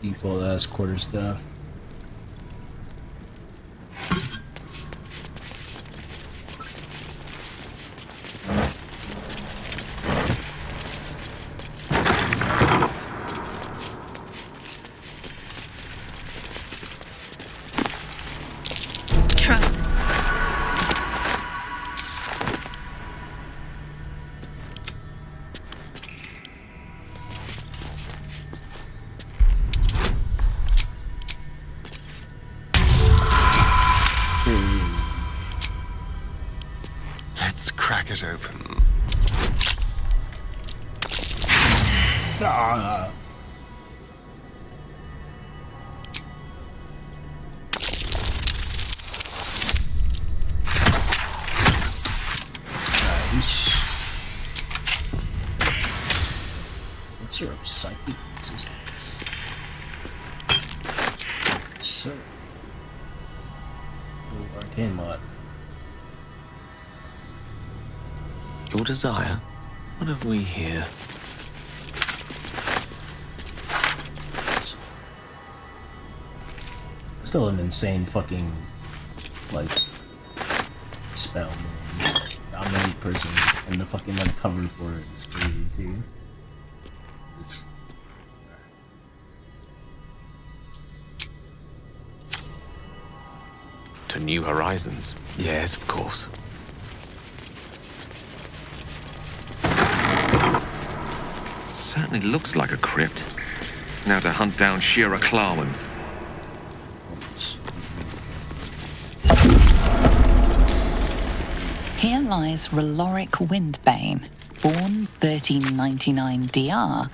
Default ass quarter staff. Let's crack it open. Ah. What's your psychic resistance? So, arcane mod. Your desire? What have we here? Still an insane fucking, like, spell. Dominate person, and the fucking, like, cover for it is crazy, too. It's... To new horizons. Yes, of course. Certainly looks like a crypt. Now to hunt down Shira Klarman. Here lies Raloric Windbane, born 1399 DR,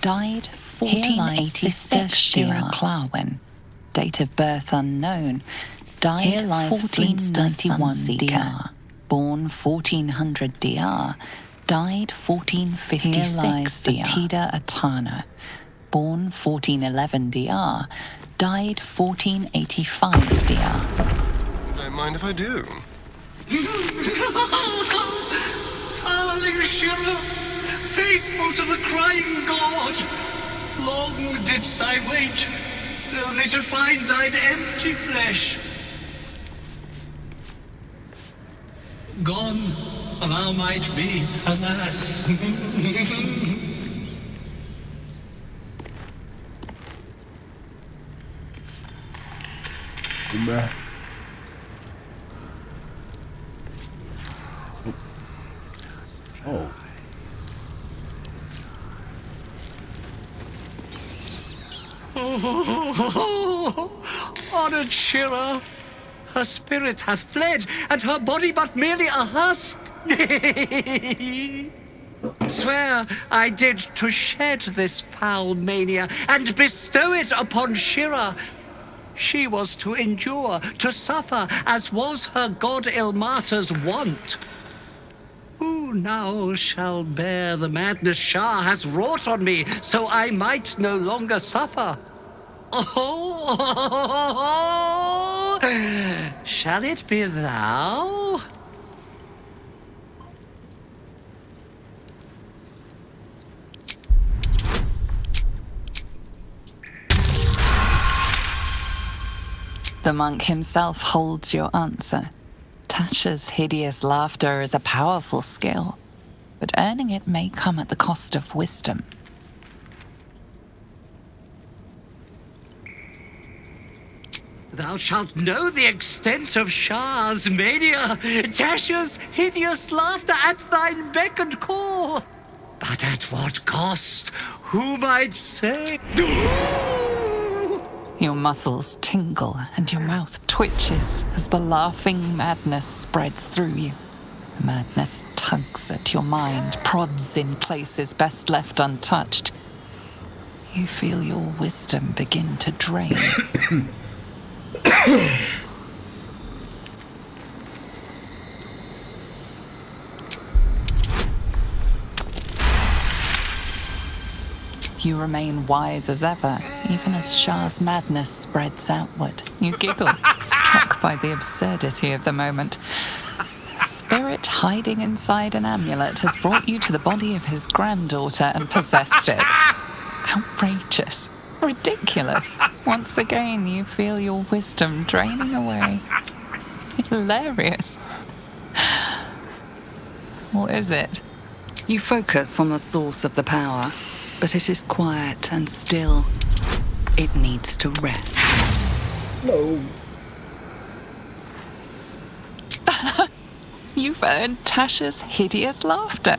died 1486 Shira Klarman, date of birth unknown, died 1491 DR, born 1400 DR, died 1456 Tida Atana, born 1411 DR, died 1485 DR. Don't mind if I do. Darling Shira, faithful to the crying god, long didst I wait, only to find thine empty flesh. Gone thou might be, alas. bruh. Oh. Honored Shira, her spirit hath fled, and her body but merely a husk. Swear I did to shed this foul mania and bestow it upon Shira. She was to endure, to suffer, as was her god Ilmata's wont. Who now shall bear the madness Shah has wrought on me, so I might no longer suffer? Oh, shall it be thou? The monk himself holds your answer. Tasha's hideous laughter is a powerful skill, but earning it may come at the cost of wisdom. Thou shalt know the extent of Shah's mania, Tasha's hideous laughter at thine beck and call. But at what cost? Who might say? Your muscles tingle and your mouth twitches as the laughing madness spreads through you. Madness tugs at your mind, prods in places best left untouched. You feel your wisdom begin to drain. You remain wise as ever, even as Shah's madness spreads outward. You giggle, struck by the absurdity of the moment. A spirit hiding inside an amulet has brought you to the body of his granddaughter and possessed it. Outrageous. Ridiculous. Once again, you feel your wisdom draining away. Hilarious. What is it? You focus on the source of the power, but it is quiet and still. It needs to rest. No. You've earned Tasha's hideous laughter.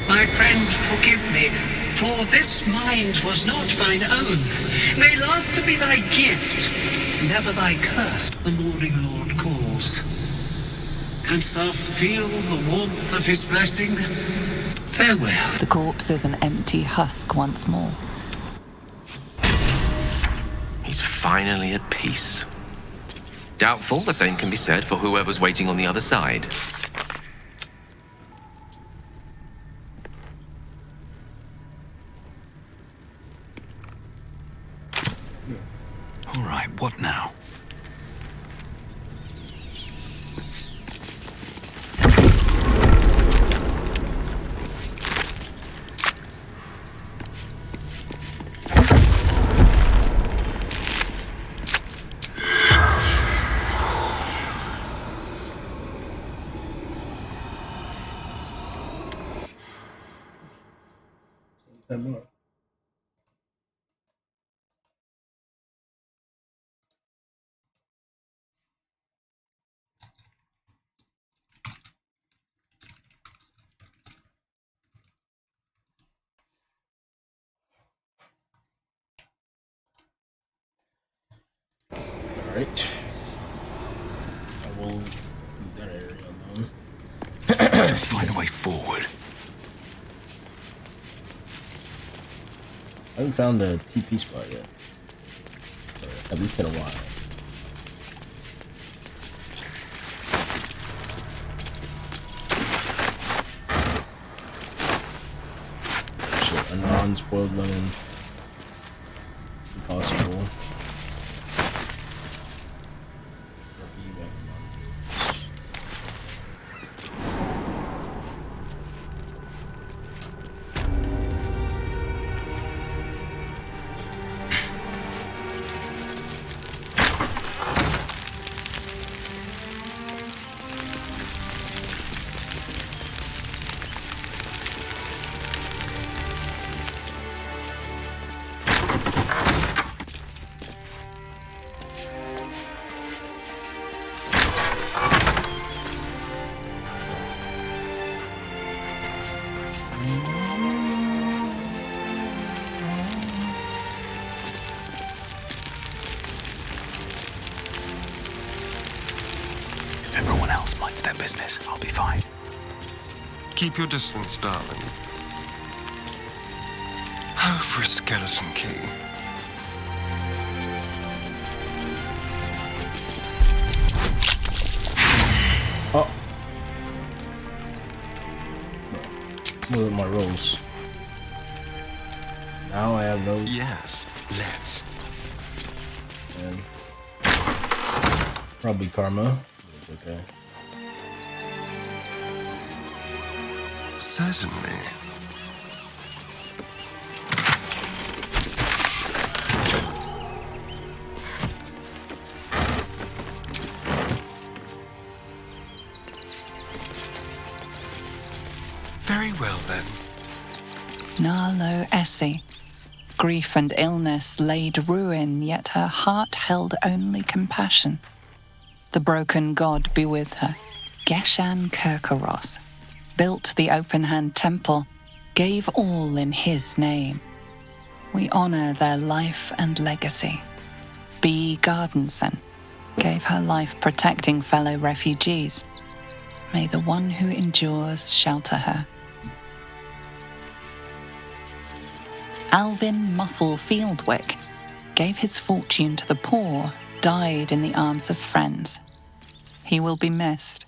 My friend, forgive me, for this mind was not mine own. May laughter be thy gift, never thy curse. The morning Lord calls. Canst thou feel the warmth of his blessing? Farewell. The corpse is an empty husk once more. He's finally at peace. Doubtful the same can be said for whoever's waiting on the other side. All right, what now? Alright. I will leave that area alone. Let's find a way forward. I haven't found a TP spot yet. Or at least in a while. Shit, a non-spoiled lemon. Impossible. else minds their business, I'll be fine. Keep your distance, darling. Oh, for a skeleton key. Oh. What are my rolls? Now I have no. Yes, let's. And probably karma. It's okay. Certainly. Very well then. Narlo Essie. Grief and illness laid ruin, yet her heart held only compassion. The broken god be with her. Geshan Kirkaros built the open-hand temple, gave all in his name. We honor their life and legacy. B. Gardenson gave her life protecting fellow refugees. May the one who endures shelter her. Alvin Muffle Fieldwick gave his fortune to the poor, died in the arms of friends. He will be missed.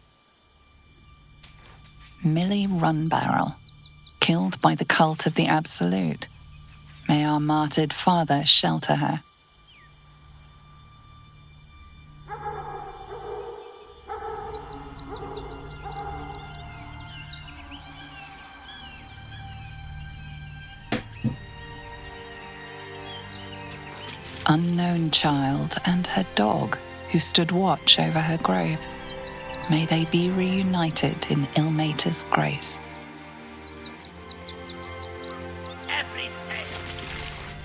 Millie Runbarrel, killed by the cult of the Absolute. May our martyred father shelter her. Unknown child and her dog who stood watch over her grave. May they be reunited in Ilmater's grace.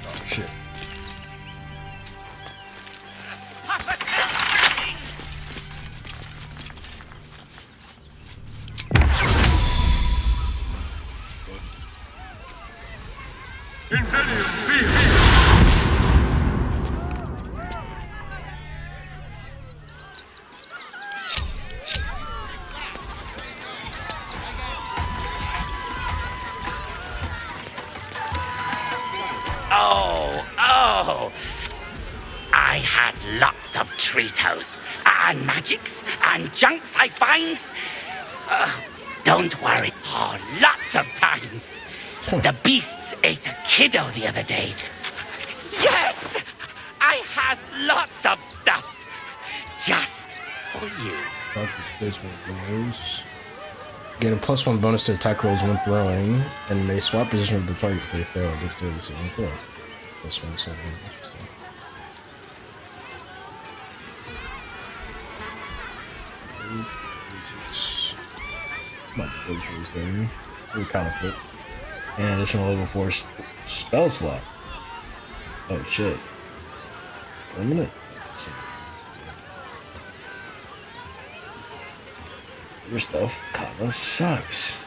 Oh shit. I has lots of treatos and magics and junks I finds. Don't worry, lots of times. The beasts ate a kiddo the other day. Yes, I has lots of stuffs just for you. Get a +1 bonus to attack rolls when throwing, and they swap position with the target if they fail. Dexterity saving throw. +1 7. Might be close for this thing. We'll kind of fit. And additional level 4 spell slot. Oh shit. Wait a minute. Your stuff kinda sucks.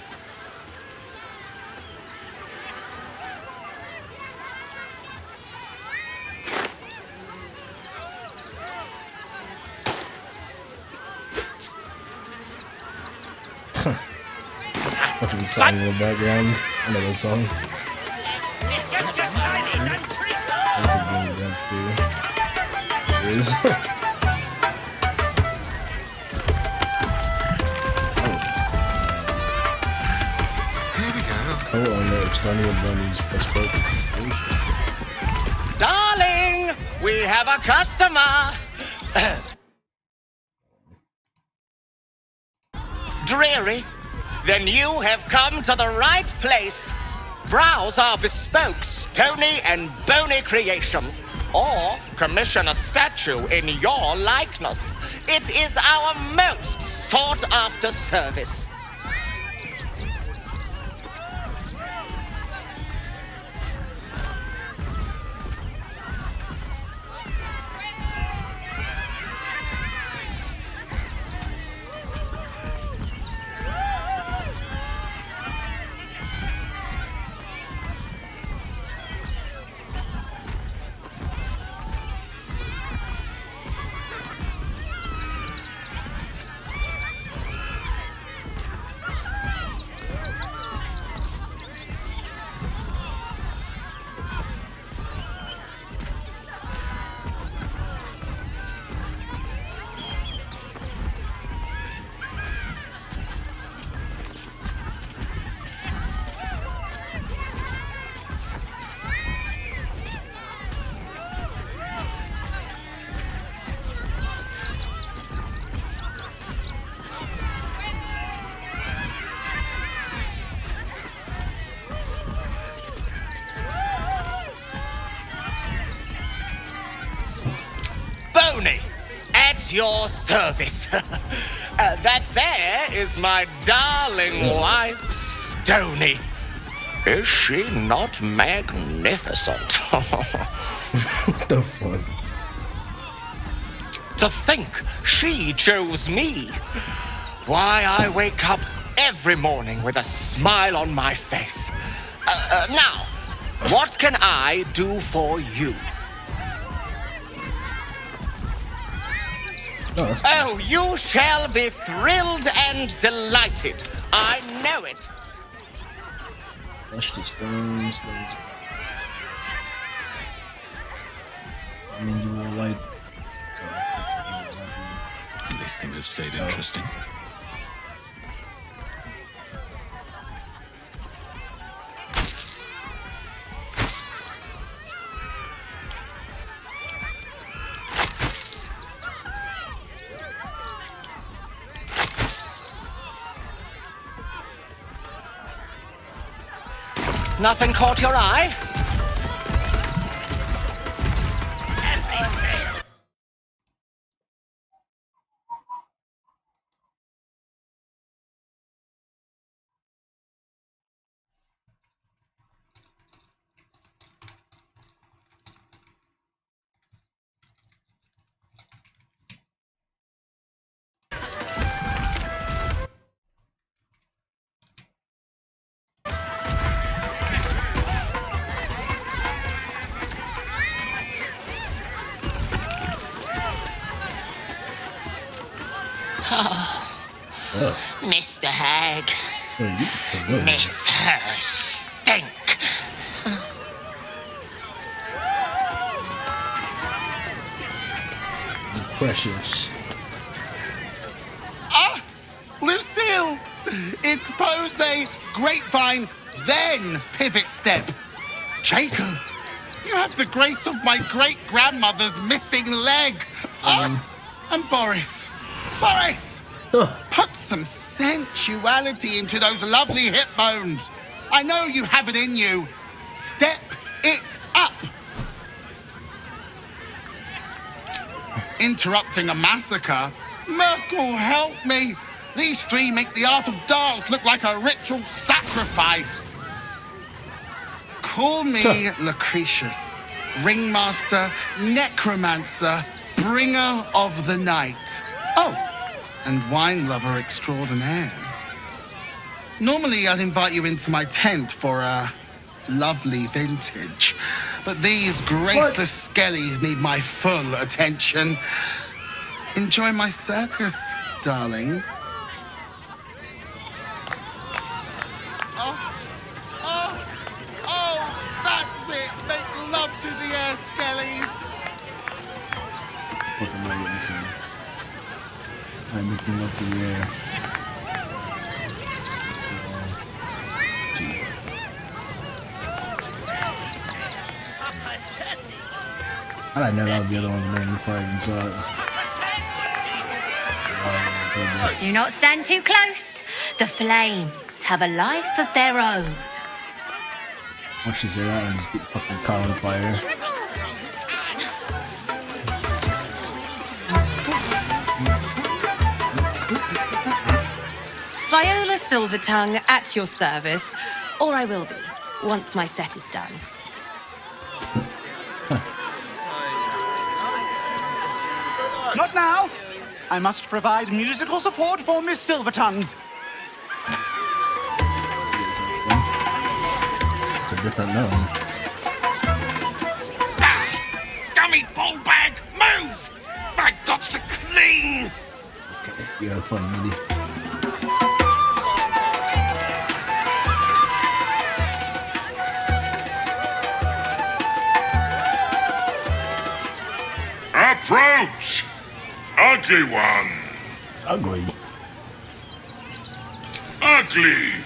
Fucking song in the background. I know that song. It is. On the external bunnies perspective. Darling, we have a customer. Dreary? Then you have come to the right place. Browse our bespoke, stony and bony creations, or commission a statue in your likeness. It is our most sought-after service. Stony, at your service. That there is my darling wife, Stony. Is she not magnificent? What the fuck? To think she chose me. Why, I wake up every morning with a smile on my face. Now, what can I do for you? Oh, you shall be thrilled and delighted. I know it. Flush the stones. I mean, you will like. These things have stayed interesting. Nothing caught your eye? Mr. Hag. Miss her stink. Precious. Ah! Lucille! It's pose, grapevine, then pivot step. Jacob, you have the grace of my great-grandmother's missing leg. And Boris. Boris! Put some sensuality into those lovely hip bones. I know you have it in you. Step it up. Interrupting a massacre? Merkel, help me. These three make the art of dance look like a ritual sacrifice. Call me Lucretius, ringmaster, necromancer, bringer of the night. Oh, and wine lover extraordinaire. Normally, I'd invite you into my tent for a lovely vintage, but these graceless skellies need my full attention. Enjoy my circus, darling. Oh, that's it. Make love to the air, skellies. What am I witnessing? I'm making love to the air. I didn't know that was the other one's name before I even saw it. Do not stand too close. The flames have a life of their own. Once she say that, and just get fucking caught on fire. Viola Silvertongue at your service, or I will be, once my set is done. Not now! I must provide musical support for Miss Silvertongue. A different gnome. Scummy ball bag, move! My God's to clean! Okay, you have fun, Moody. Approach! Ugly one! Ugly? Ugly!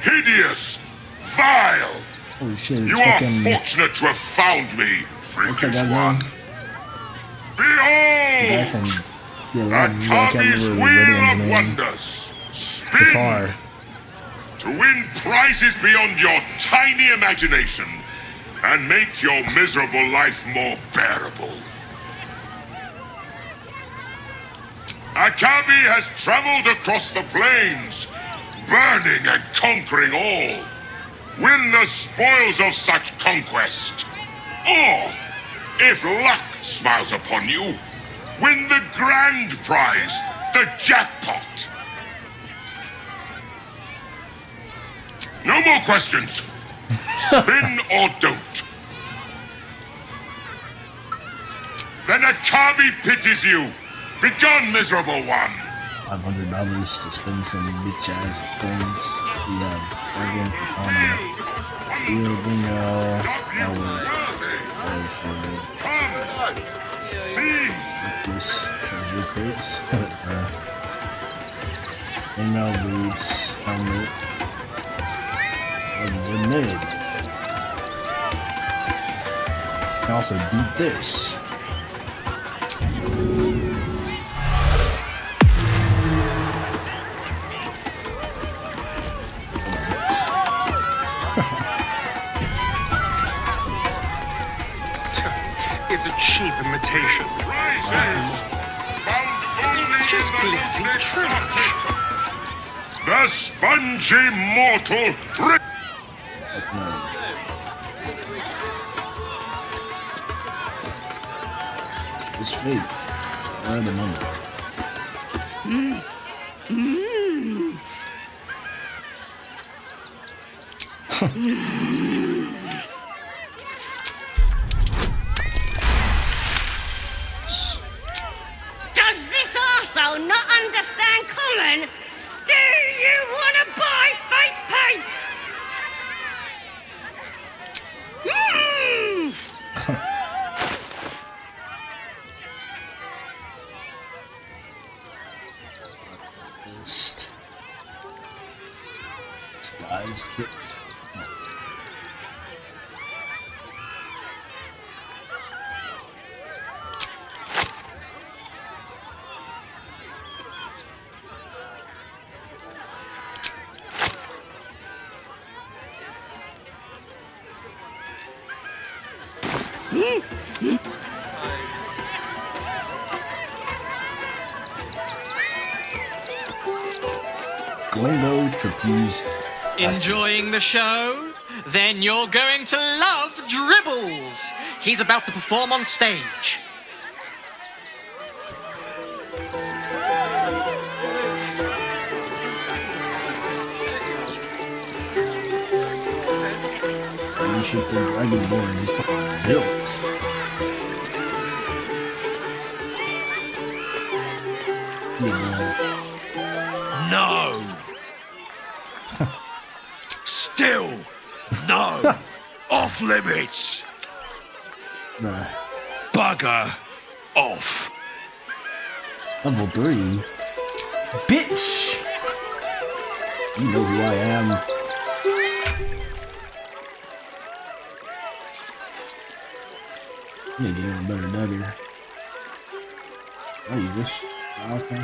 Hideous! Vile! Holy shit, it's you are fucking... fortunate to have found me, freakish that one. Behold! Akabi's wheel of wonders! Spin! To win prizes beyond your tiny imagination and make your miserable life more bearable. Akabi has traveled across the plains, burning and conquering all. Win the spoils of such conquest. Or, if luck smiles upon you, win the grand prize, the jackpot. No more questions. Spin or don't. Then Akabi pities you. Begone, miserable one. $500 to spend some bitch ass coins. We have Dragon, Katana, Wheel, Bingo, Necklace, treasure crates, female boots, helmet. These are mid. Can also beat this. It's a cheap imitation. Prizes found only It's just glitzy trash. the spongy mortal. It's fake. Where are the money? Does this arsehole not understand common? Do you want to buy face paints? Disguise kit. Glimbo trapeze. Enjoying the show? Then you're going to love Dribbles. He's about to perform on stage. You should think Dragonborn fucking built. No. Still no. Off limits. Nah. Bugger off. Level 3? Bitch! You know who I am. I need to get a better dagger. I'll use this. Okay.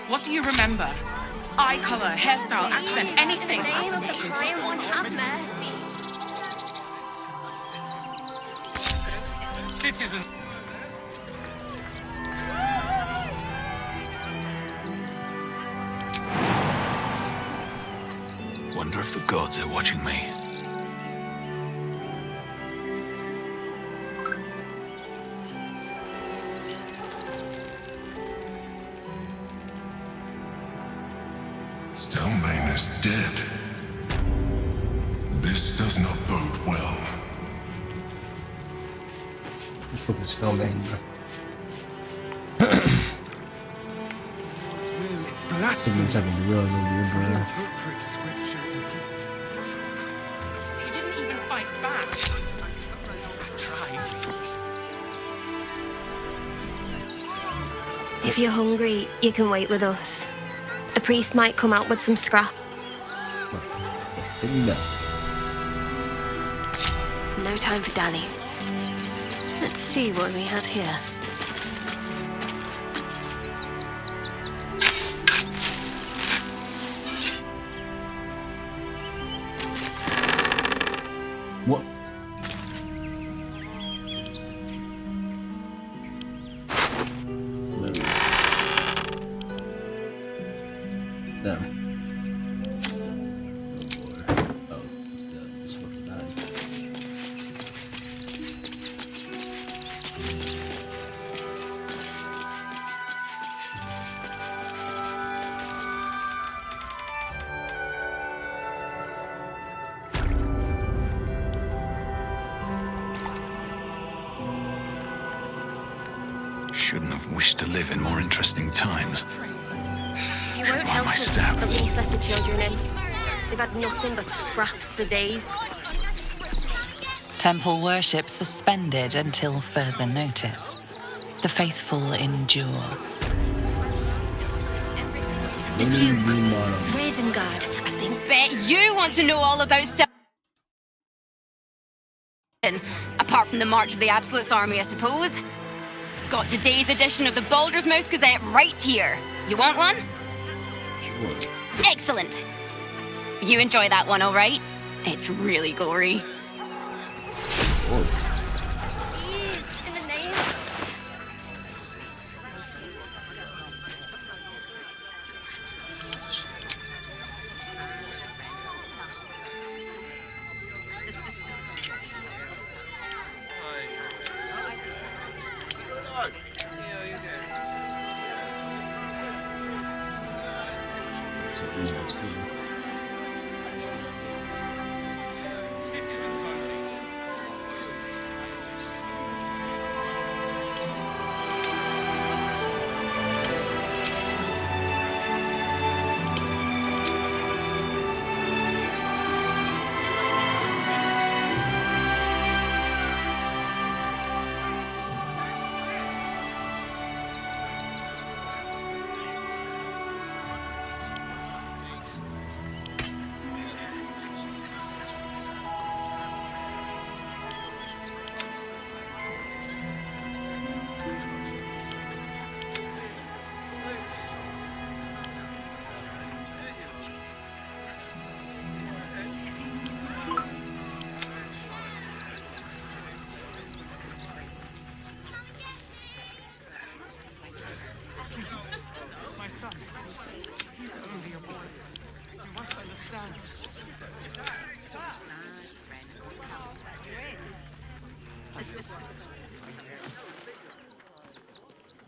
What do you remember? Eye color, hairstyle, accent, anything. Name of the crying one, have mercy. Citizen. Wonder if the gods are watching me. Stelmane is dead. This does not bode well. Fucking Stelmane, bro. Took me a second to realize I was the Emperor. You didn't even fight back. I tried. If you're hungry, you can wait with us. A priest might come out with some scrap. No time for Danny. Let's see what we have here. What? No. Oh, it's fucking bad. Shouldn't have wished to live in more interesting times. You won't help us. At least let the children in. They've had nothing but scraps for days. Temple worship suspended until further notice. The faithful endure. The Duke, Raven Guard, I think. Bet you want to know all about stuff. Apart from the March of the Absolute's army, I suppose. Got today's edition of the Baldur's Mouth Gazette right here. You want one? Sure. Excellent. You enjoy that one, all right? It's really gory.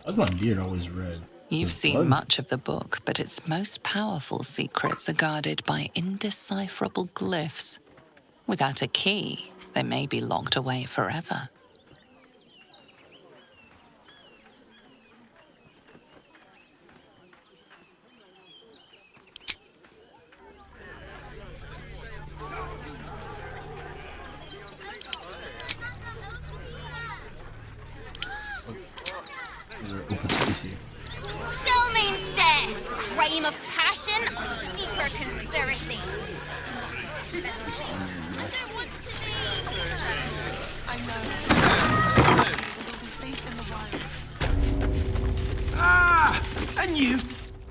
Why's my beard always red? You've It's seen blood. much of the book, but its most powerful secrets are guarded by indecipherable glyphs. Without a key, they may be locked away forever. Open space here. Still means death. Crime of passion or deeper conspiracy. Ah, and you.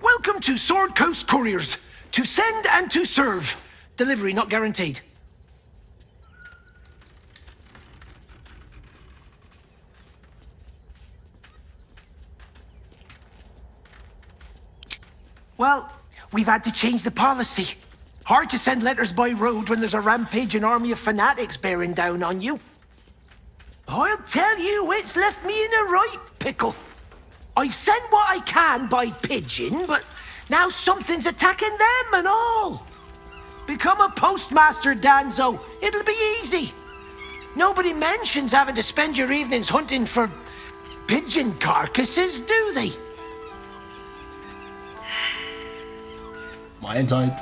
Welcome to Sword Coast Couriers. To send and to serve. Delivery not guaranteed. Well, we've had to change the policy. Hard to send letters by road when there's a rampaging army of fanatics bearing down on you. I'll tell you, it's left me in a right pickle. I've sent what I can by pigeon, but now something's attacking them and all. Become a postmaster, Danzo. It'll be easy. Nobody mentions having to spend your evenings hunting for pigeon carcasses, do they? My inside.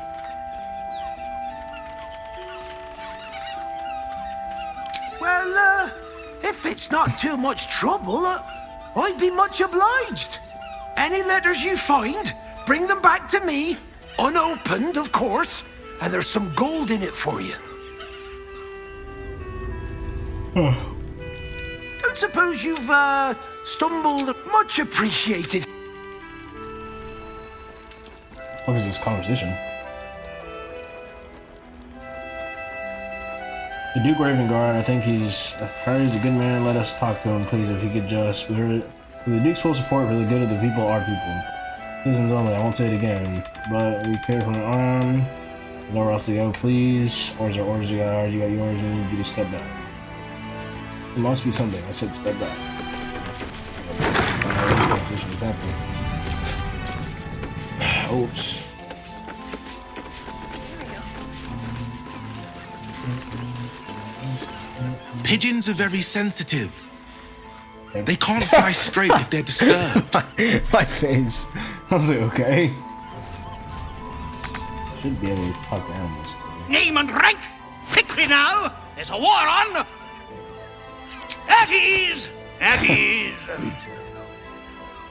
If it's not too much trouble, I'd be much obliged. Any letters you find, bring them back to me, unopened, of course, and there's some gold in it for you. Don't suppose you've, stumbled. Much appreciated. What is this conversation? The Duke Ravengard, I think he's a good man. Let us talk to him, please, if he could just. With the Duke's full support for the good of the people, our people. Citizens only, I won't say it again. But we care from an arm. Nowhere else to go, please. Orders are orders, you got ours, you got yours, we need you to step back. There must be something. I said step back. This conversation is happening. Oops. Pigeons are very sensitive. They can't fly straight if they're disturbed. My face. I was like, okay. Should be able to talk to animals. Name and rank! Quickly now! There's a war on! At ease! At ease!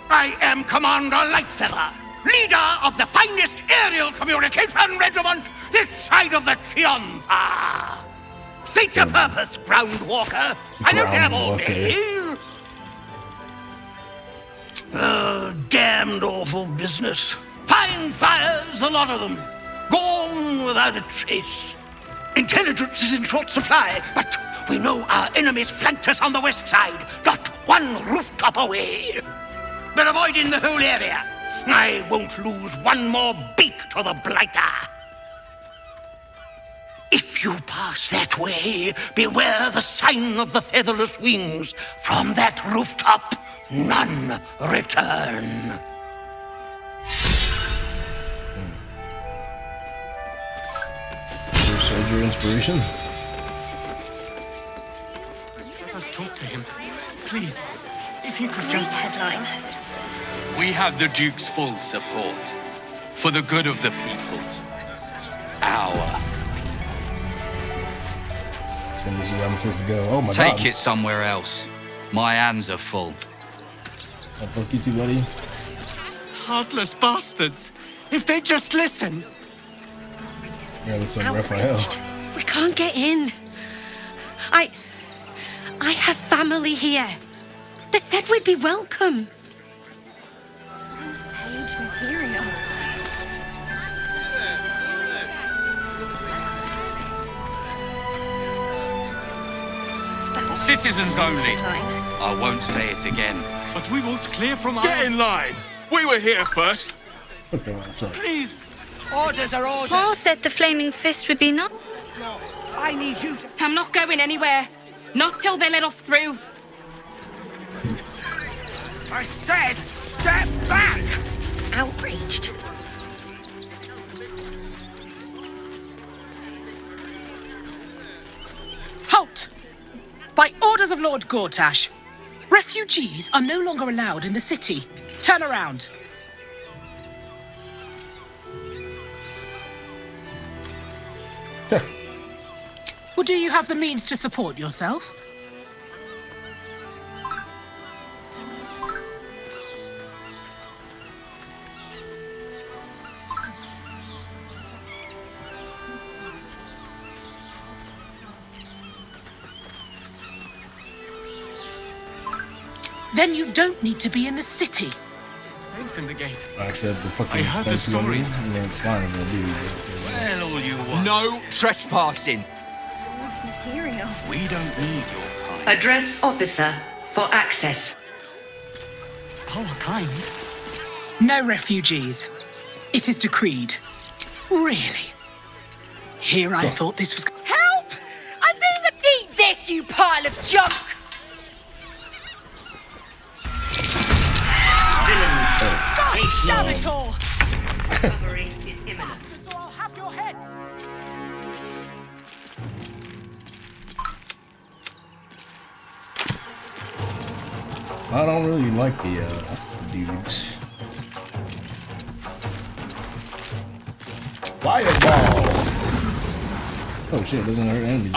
I am Commander Lightfeather, leader of the finest aerial communication regiment this side of the Chianfa. State your purpose, Groundwalker. I don't have all day. Damned awful business. Fine fires, a lot of them. Gone without a trace. Intelligence is in short supply, but we know our enemies flanked us on the west side, not one rooftop away. They're avoiding the whole area. I won't lose one more beak to the blighter. If you pass that way, beware the sign of the featherless wings. From that rooftop, none return. Soldier inspiration. Let us talk to him. Please, if you could just... headline. We have the Duke's full support. For the good of the people. Our. Let me see where I'm supposed to go. Oh my god. Take it somewhere else. My hands are full. I'll fuck you too, buddy. Heartless bastards. If they just listen. Yeah, looks like Raphael. We can't get in. I have family here. They said we'd be welcome. Page material. Citizens only. I won't say it again. But we won't clear from our... Get in line. We were here first. Okay, sorry. Please. Orders are orders. Paul said the flaming fist would be enough. I need you to... I'm not going anywhere. Not till they let us through. I said, step back! Outraged. Halt! By orders of Lord Gortash, refugees are no longer allowed in the city. Turn around. Well, do you have the means to support yourself? Then you don't need to be in the city. Open the gate. I said the fucking I heard the stories. Yeah, it's fine if I do. Well, all you want. No trespassing. Material. We don't need your kind. Address officer for access. Our kind? No refugees. It is decreed. Really? Here I thought this was... Help! I'm being... Eat this, you pile of junk! Damn it all! Recovery is imminent. So I'll have your heads! I don't really like the dudes. Fireball! Oh shit, it doesn't hurt enemies.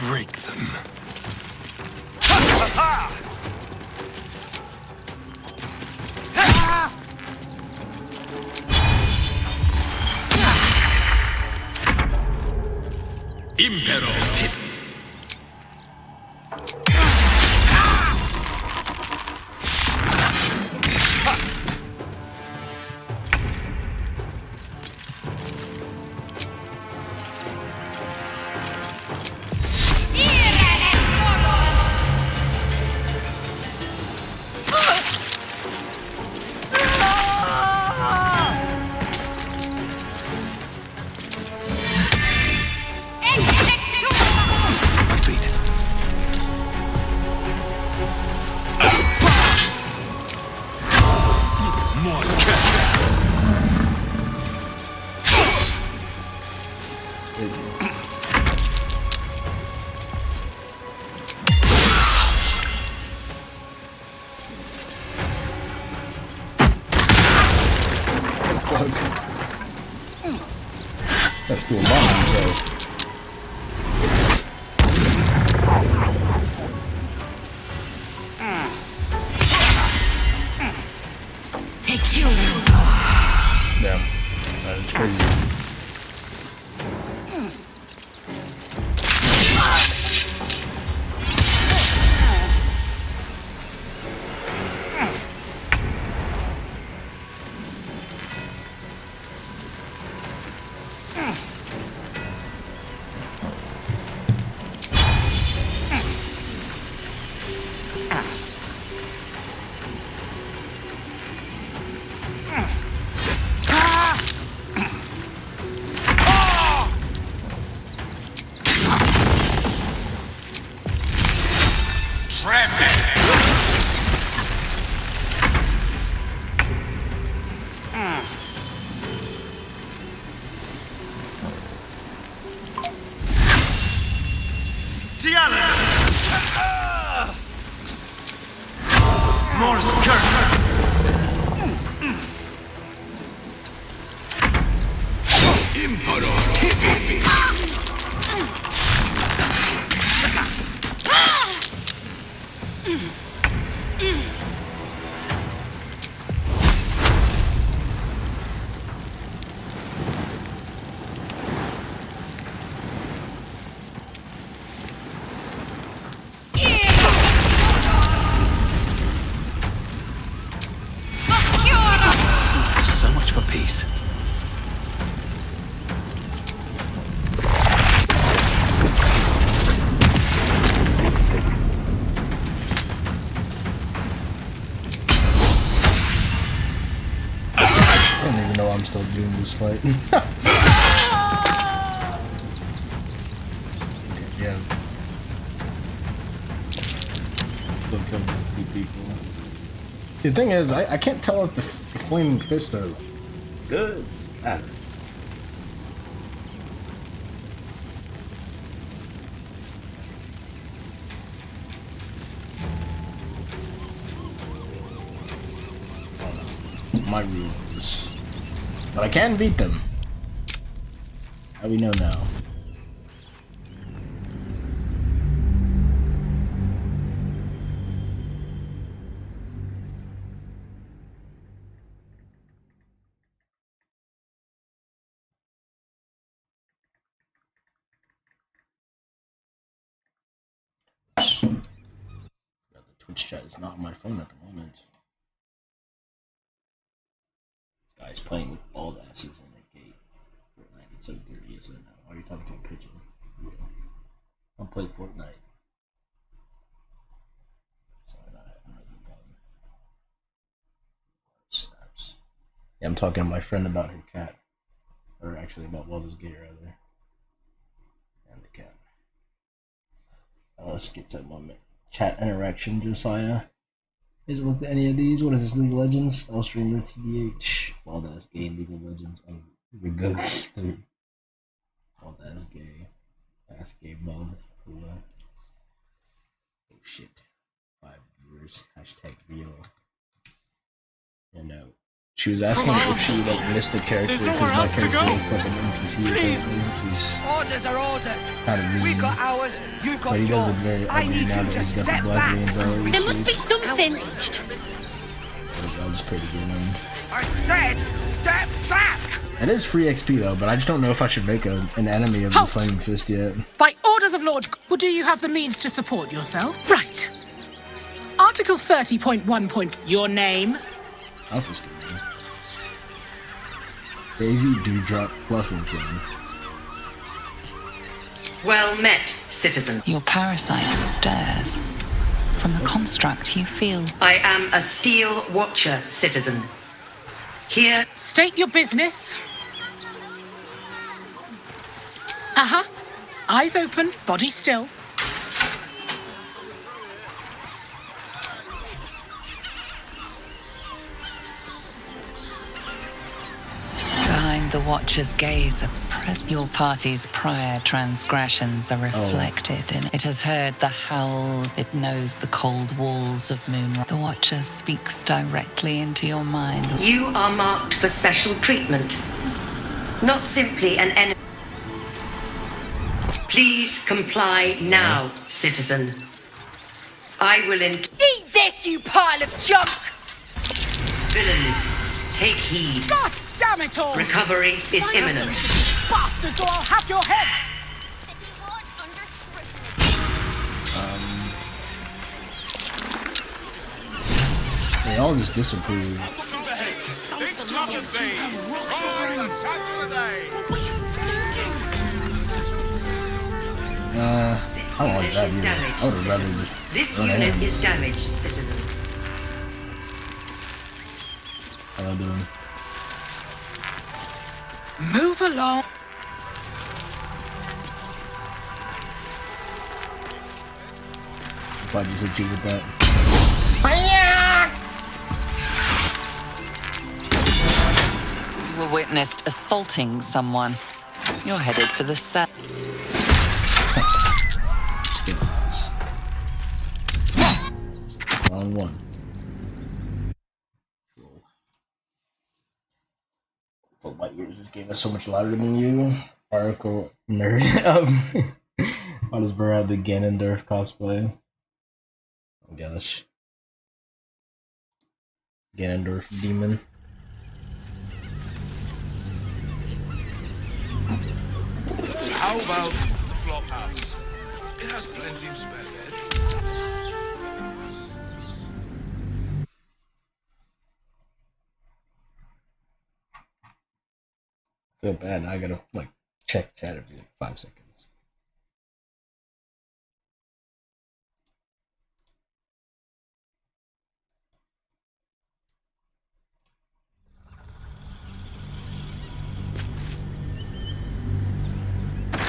break them. Impero. Let's do a bomb, so. Take you. Damn, that is crazy. Morris Kirk. So much for peace. I don't even know I'm still doing this fight. Yeah. Still killed 2 people. The thing is, I can't tell if the flaming fists are good. Bad. My rules. But I can beat them. How do we know now? The Twitch chat is not on my phone at the moment. This guy's playing with bald asses in the gate. Fortnite, it's 7:30, isn't it now? Why are you talking to a pigeon? I'll play Fortnite. Sorry, I'm not even done. Snaps. Yeah, I'm talking to my friend about her cat. Or actually about Baldur's Gate, rather. And the cat. Let's get some moment. Chat interaction, Josiah. Has looked at any of these? What is this? League of Legends? All streamer TDH. Bald-ass gay League of Legends. Go 3. Bald-ass gay. Ass gay bald. Oh shit. 5 viewers. Hashtag real. And She was asking if she like missed a character because my character looked like an NPC or something. He's Orders are orders. kind of mean. We got ours, you've got But he does yours. look very I ugly need now you that to he's got the step black back. veins all over his There must be face. something. I'll just pray to get him. I said, step back! It is free XP though, but I just don't know if I should make an enemy of the Flaming Fist yet. By orders of Lord... Well, do you have the means to support yourself? Right. Article 30.1. Your name? I'll just get him. Daisy Dewdrop Fluffington. Well met, citizen. Your parasite stirs. From the construct you feel. I am a steel watcher, citizen. Here. State your business. Eyes open, body still. Behind the Watcher's gaze, your party's prior transgressions are reflected in it. It has heard the howls, it knows the cold walls of Moonrise. The Watcher speaks directly into your mind. You are marked for special treatment. Not simply an enemy. Please comply now, citizen. I will Eat this, you pile of junk! Villains, take heed. God damn it all! Recovery is imminent. Bastards, or I'll have your heads! They all just disapprove. I don't like that either. I would have rather just. This unit is damaged, citizen. How am I doing? Move along. If I just hit you with that. You were witnessed assaulting someone. You're headed for the cell. Wrong one. For light years, this game is so much louder than you. Article nerd of. Why does Burr have the Ganondorf cosplay? Oh gosh. Ganondorf demon. How about the flop house? It has plenty of spare beds. Feel bad. Now I gotta like check chat every 5 seconds.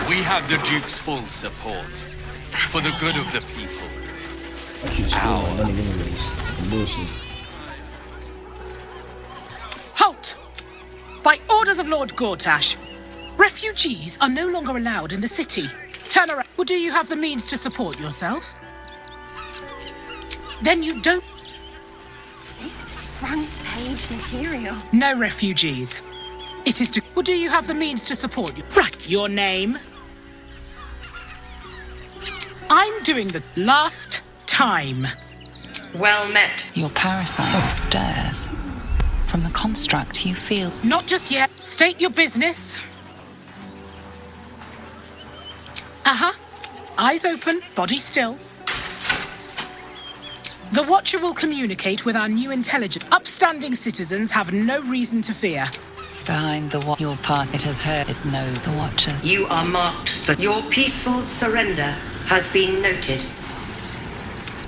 We have the Duke's full support. For the good of the people. I should steal my money anyways. I'm bullshit. Halt! By orders of Lord Gortash, refugees are no longer allowed in the city. Turn around. Well, do you have the means to support yourself? Then you don't. This is front-page material. No refugees. It is to. Well, do you have the means to support you? Right. Your name? I'm doing the last time. Well met. Your parasite stirs. From the construct you feel. Not just yet. State your business. Eyes open, body still. The Watcher will communicate with our new intelligence. Upstanding citizens have no reason to fear. Behind the your path, it has heard it know the Watcher. You are marked for your peaceful surrender has been noted.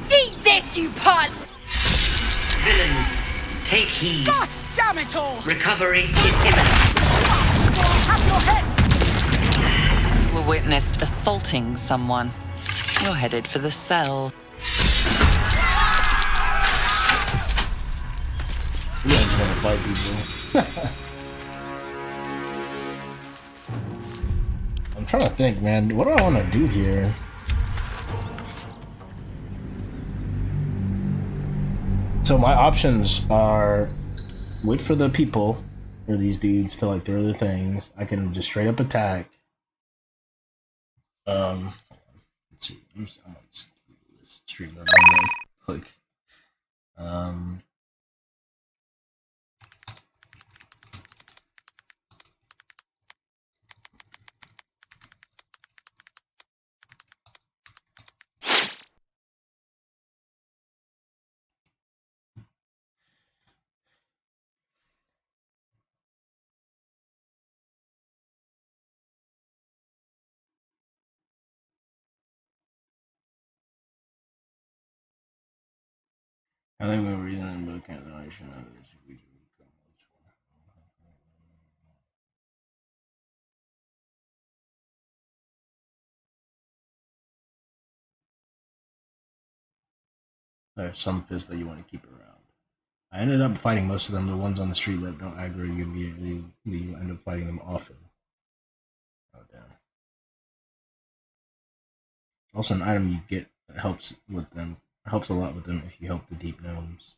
Eat this, you pile... Villains, take heed. God damn it all! Recovery is imminent. Have your heads! You were witnessed assaulting someone. You're headed for the cell. You guys want to fight people. I'm trying to think, man. What do I want to do here? So my options are wait for the people or these dudes to like throw the things. I can just straight up attack. Let's see. I might just do this stream mode. Like, I think we're reason, but can't donation out of this. There's some fists that you want to keep around. I ended up fighting most of them. The ones on the street that don't aggro you immediately, you end up fighting them often. Oh damn! Also, an item you get that helps with them. Helps a lot with them if you help the deep gnomes.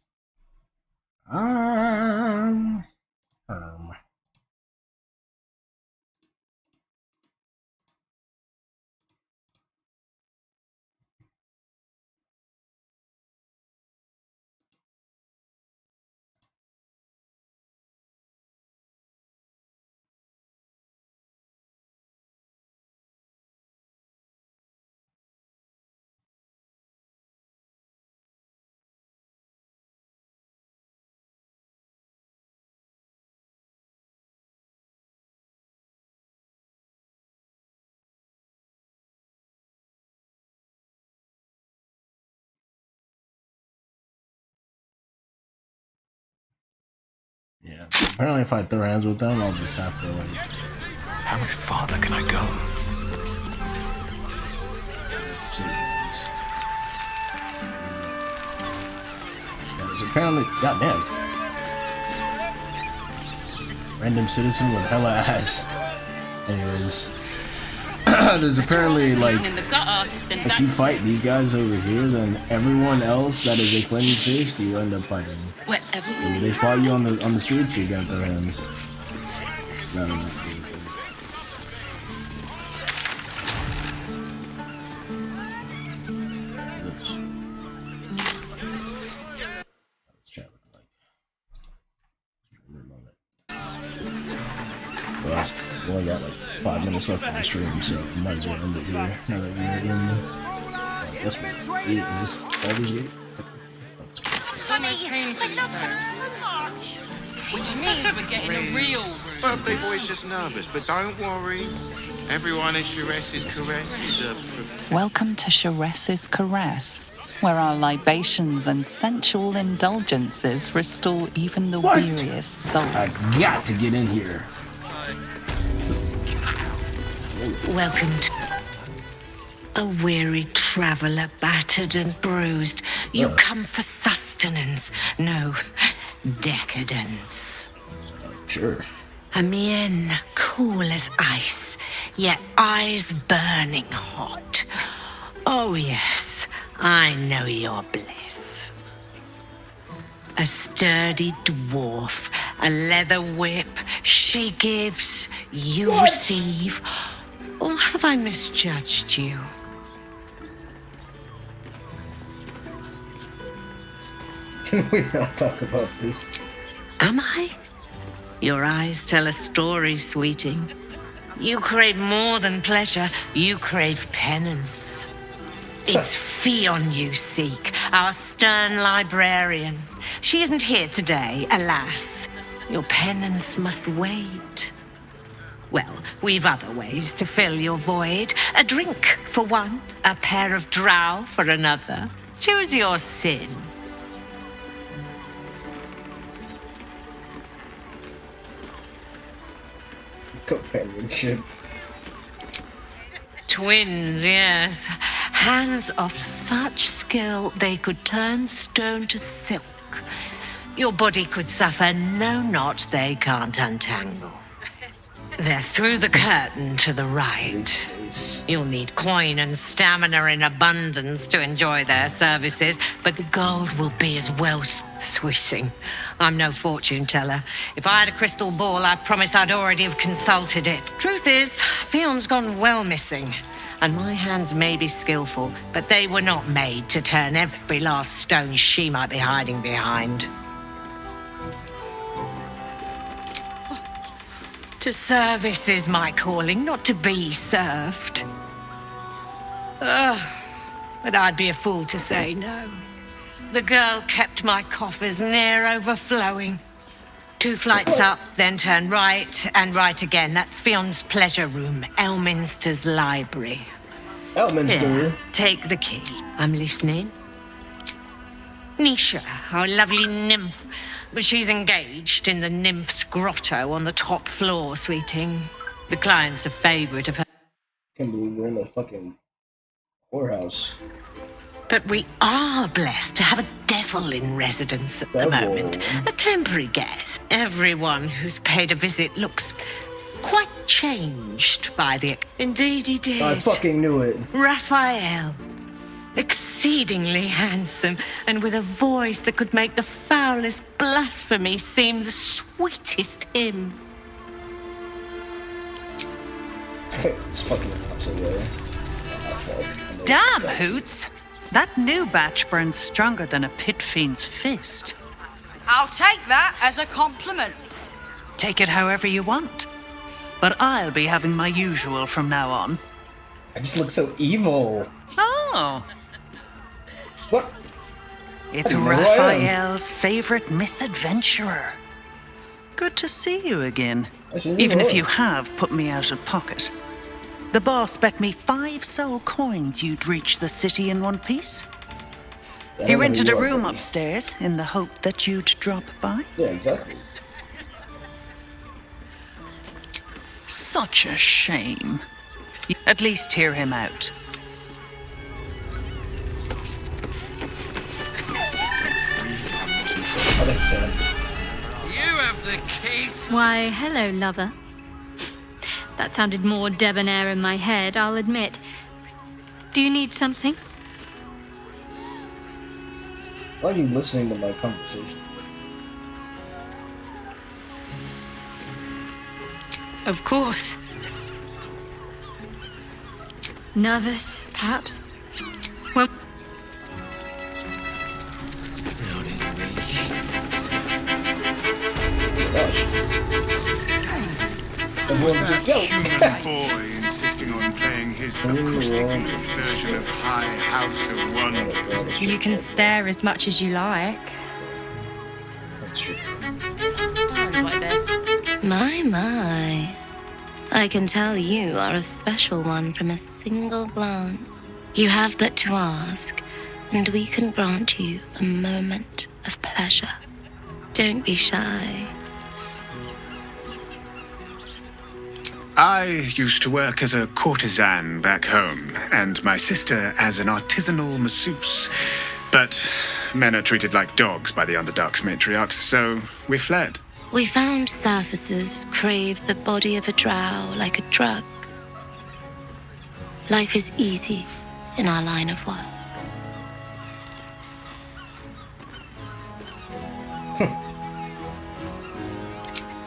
Yeah. Apparently, if I throw hands with them, I'll just have to like. How much farther can I go? Jesus. Yeah, there's apparently, goddamn, random citizen with hella ass. Anyways, there's apparently like, if you fight these guys over here, then everyone else that is a flaming fist, you end up fighting. When they spot you on the streets, you got their hands. No. Let's try with like. Well, we only got like 5 minutes left on the stream, so we might as well end it here. Now that we're in. I guess we're is this Baldur's Gate? Honey, I love her so much. Which means we're getting a real room. Birthday boy's just nervous, but don't worry. Everyone in Sharess's Caress is a... Welcome to Sharess's Caress, where our libations and sensual indulgences restore even the weariest souls. I've got to get in here. Welcome to a weary traveller, battered and bruised. You come for sustenance, no decadence. Sure. A mien cool as ice, yet eyes burning hot. Oh yes, I know your bliss. A sturdy dwarf, a leather whip, she gives, you receive. Or have I misjudged you? Can we not talk about this? Am I? Your eyes tell a story, sweeting. You crave more than pleasure, you crave penance. It's Fionn you seek, our stern librarian. She isn't here today, alas. Your penance must wait. Well, we've other ways to fill your void. A drink for one, a pair of drow for another. Choose your sin. Companionship. Twins, yes. Hands of such skill they could turn stone to silk. Your body could suffer no knot they can't untangle. They're through the curtain to the right. face. You'll need coin and stamina in abundance to enjoy their services, but the gold will be as well sweeting. I'm no fortune teller. If I had a crystal ball, I promise I'd already have consulted it. Truth is, Fion's gone well missing, and my hands may be skillful, but they were not made to turn every last stone she might be hiding behind. To service is my calling, not to be served. But I'd be a fool to say no. The girl kept my coffers near overflowing. 2 flights up, then turn right and right again. That's Fion's pleasure room, Elminster's library. Elminster? Here, take the key. I'm listening. Nisha, our lovely nymph. But she's engaged in the nymph's grotto on the top floor, sweeting. The client's a favorite of her. Can't believe we're in a fucking whorehouse. But we are blessed to have a devil in residence at the moment. A temporary guest. Everyone who's paid a visit looks quite changed by the... Indeed he did. I fucking knew it. Raphael. Exceedingly handsome, and with a voice that could make the foulest blasphemy seem the sweetest hymn. It's fucking nuts away. Damn, Hoots! That new batch burns stronger than a pit fiend's fist. I'll take that as a compliment. Take it however you want. But I'll be having my usual from now on. I just look so evil. Oh. What? It's Raphael's favorite misadventurer. Good to see you again. Even if you have put me out of pocket. The boss bet me 5 soul coins you'd reach the city in one piece. He rented a room upstairs in the hope that you'd drop by. Yeah, exactly. Such a shame. At least hear him out. You have the key to... Why, hello, lover. That sounded more debonair in my head, I'll admit. Do you need something? Why are you listening to my conversation? Of course. Nervous, perhaps? Well... Was that human boy insisting on playing his acoustic version of High House of Wonders? You can stare as much as you like. That's true. My. I can tell you are a special one from a single glance. You have but to ask, and we can grant you a moment of pleasure. Don't be shy. I used to work as a courtesan back home, and my sister as an artisanal masseuse. But men are treated like dogs by the Underdark's matriarchs, so we fled. We found surfacers crave the body of a drow like a drug. Life is easy in our line of work.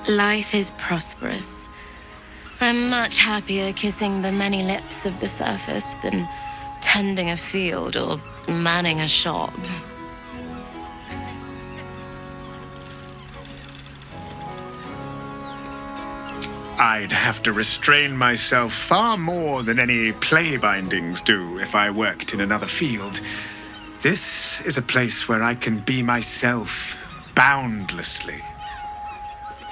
Life is prosperous. I'm much happier kissing the many lips of the surface than tending a field or manning a shop. I'd have to restrain myself far more than any play bindings do if I worked in another field. This is a place where I can be myself boundlessly.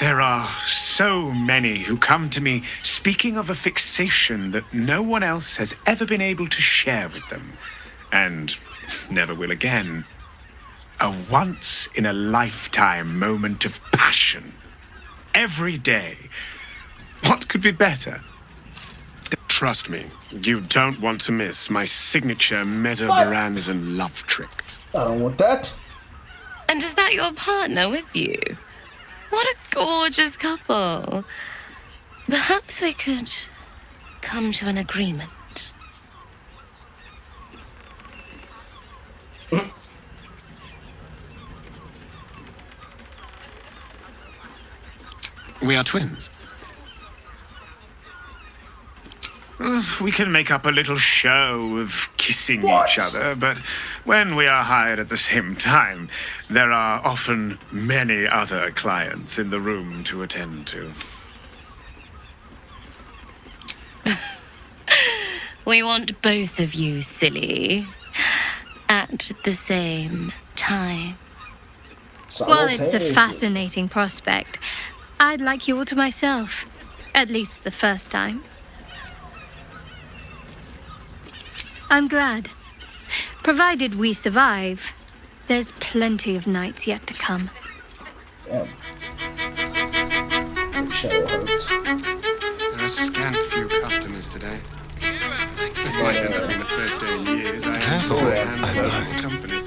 There are so many who come to me speaking of a fixation that no one else has ever been able to share with them, and never will again. A once-in-a-lifetime moment of passion. Every day. What could be better? Trust me, you don't want to miss my signature Mesobaranzan love trick. I don't want that. And is that your partner with you? What a gorgeous couple. Perhaps we could come to an agreement? We are twins. We can make up a little show of kissing each other, but when we are hired at the same time, there are often many other clients in the room to attend to. We want both of you, silly, at the same time. While it's a fascinating prospect, I'd like you all to myself. At least the first time. I'm glad. Provided we survive, there's plenty of nights yet to come. Damn. Shadow Heart. There are scant few customers today. This might have been the first day in years I had full hand company.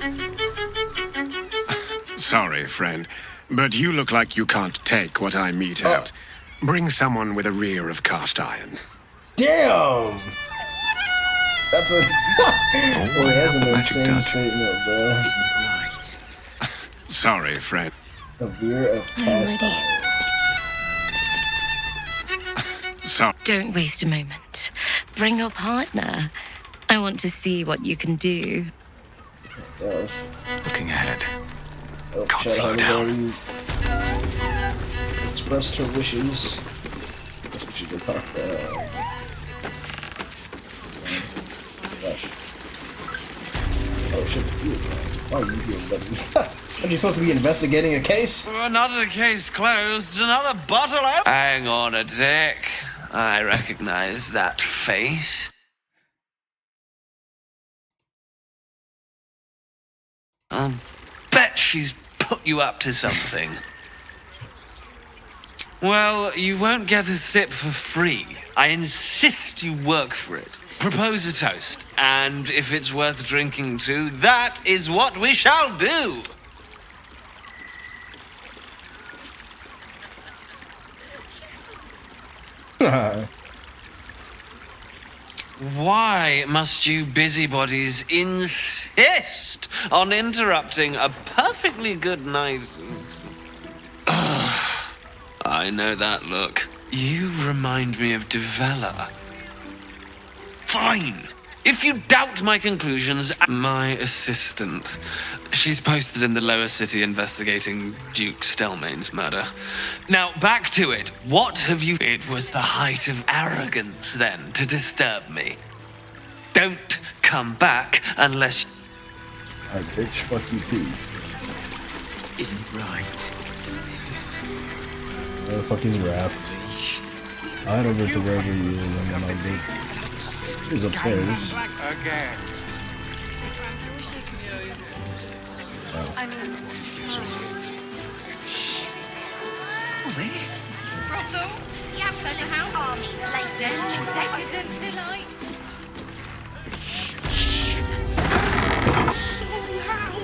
Sorry, friend, but you look like you can't take what I mete out. Bring someone with a rear of cast iron. Damn! That's a... Boy, that's an insane statement, bro. Sorry, friend. A rear of cast iron. Don't waste a moment. Bring your partner. I want to see what you can do. Gosh. Looking ahead. Oh, Can't slow down. Expressed her wishes. That's what you can talk about. Gosh. Oh shit, why are you here, buddy? Aren't you supposed to be investigating a case? Another case closed, another bottle open. Hang on a tick. I recognize that face. I'll bet she's put you up to something. Well, you won't get a sip for free. I insist you work for it. Propose a toast, and if it's worth drinking to, that is what we shall do. Why must you busybodies insist on interrupting a perfectly good night? I know that look. You remind me of Devella. Fine. If you doubt my conclusions, my assistant. She's posted in the lower city investigating Duke Stelmane's murder. Now, back to it. What have you... It was the height of arrogance, then, to disturb me. Don't come back unless... Alright, bitch, fuck you too. Isn't right. Where the fuck is Raph? I had over to wherever he is, and then I did. He was upstairs. Again. Oh. Brothel, Yap's house. Armies, decadent delight. So loud.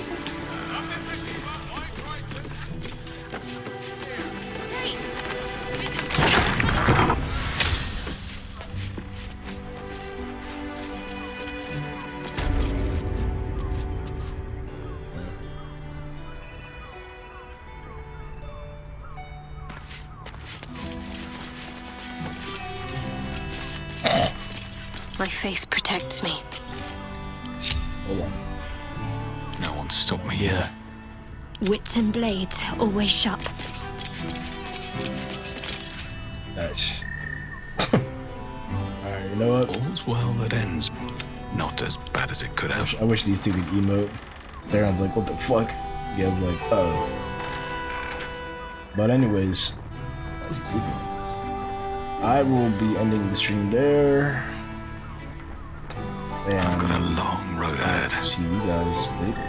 My faith protects me. Hold on. No one stopped me here. Wits and blades, always sharp. Nice. Alright, you know what? All's well that ends. Not as bad as it could have. I wish these two could emote. Theron's like, what the fuck? You guys like, oh. But anyways, why is he sleeping like this? I will be ending the stream there. And I've got a long road ahead. See you guys later.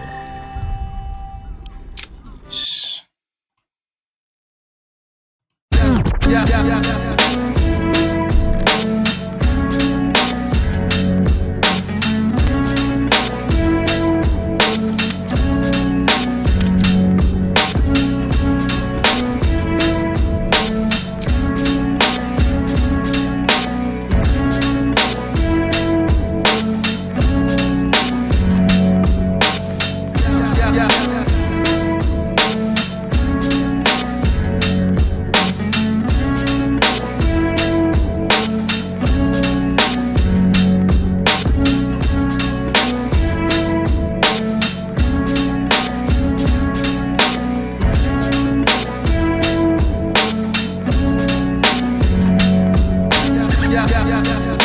yeah, yeah, yeah.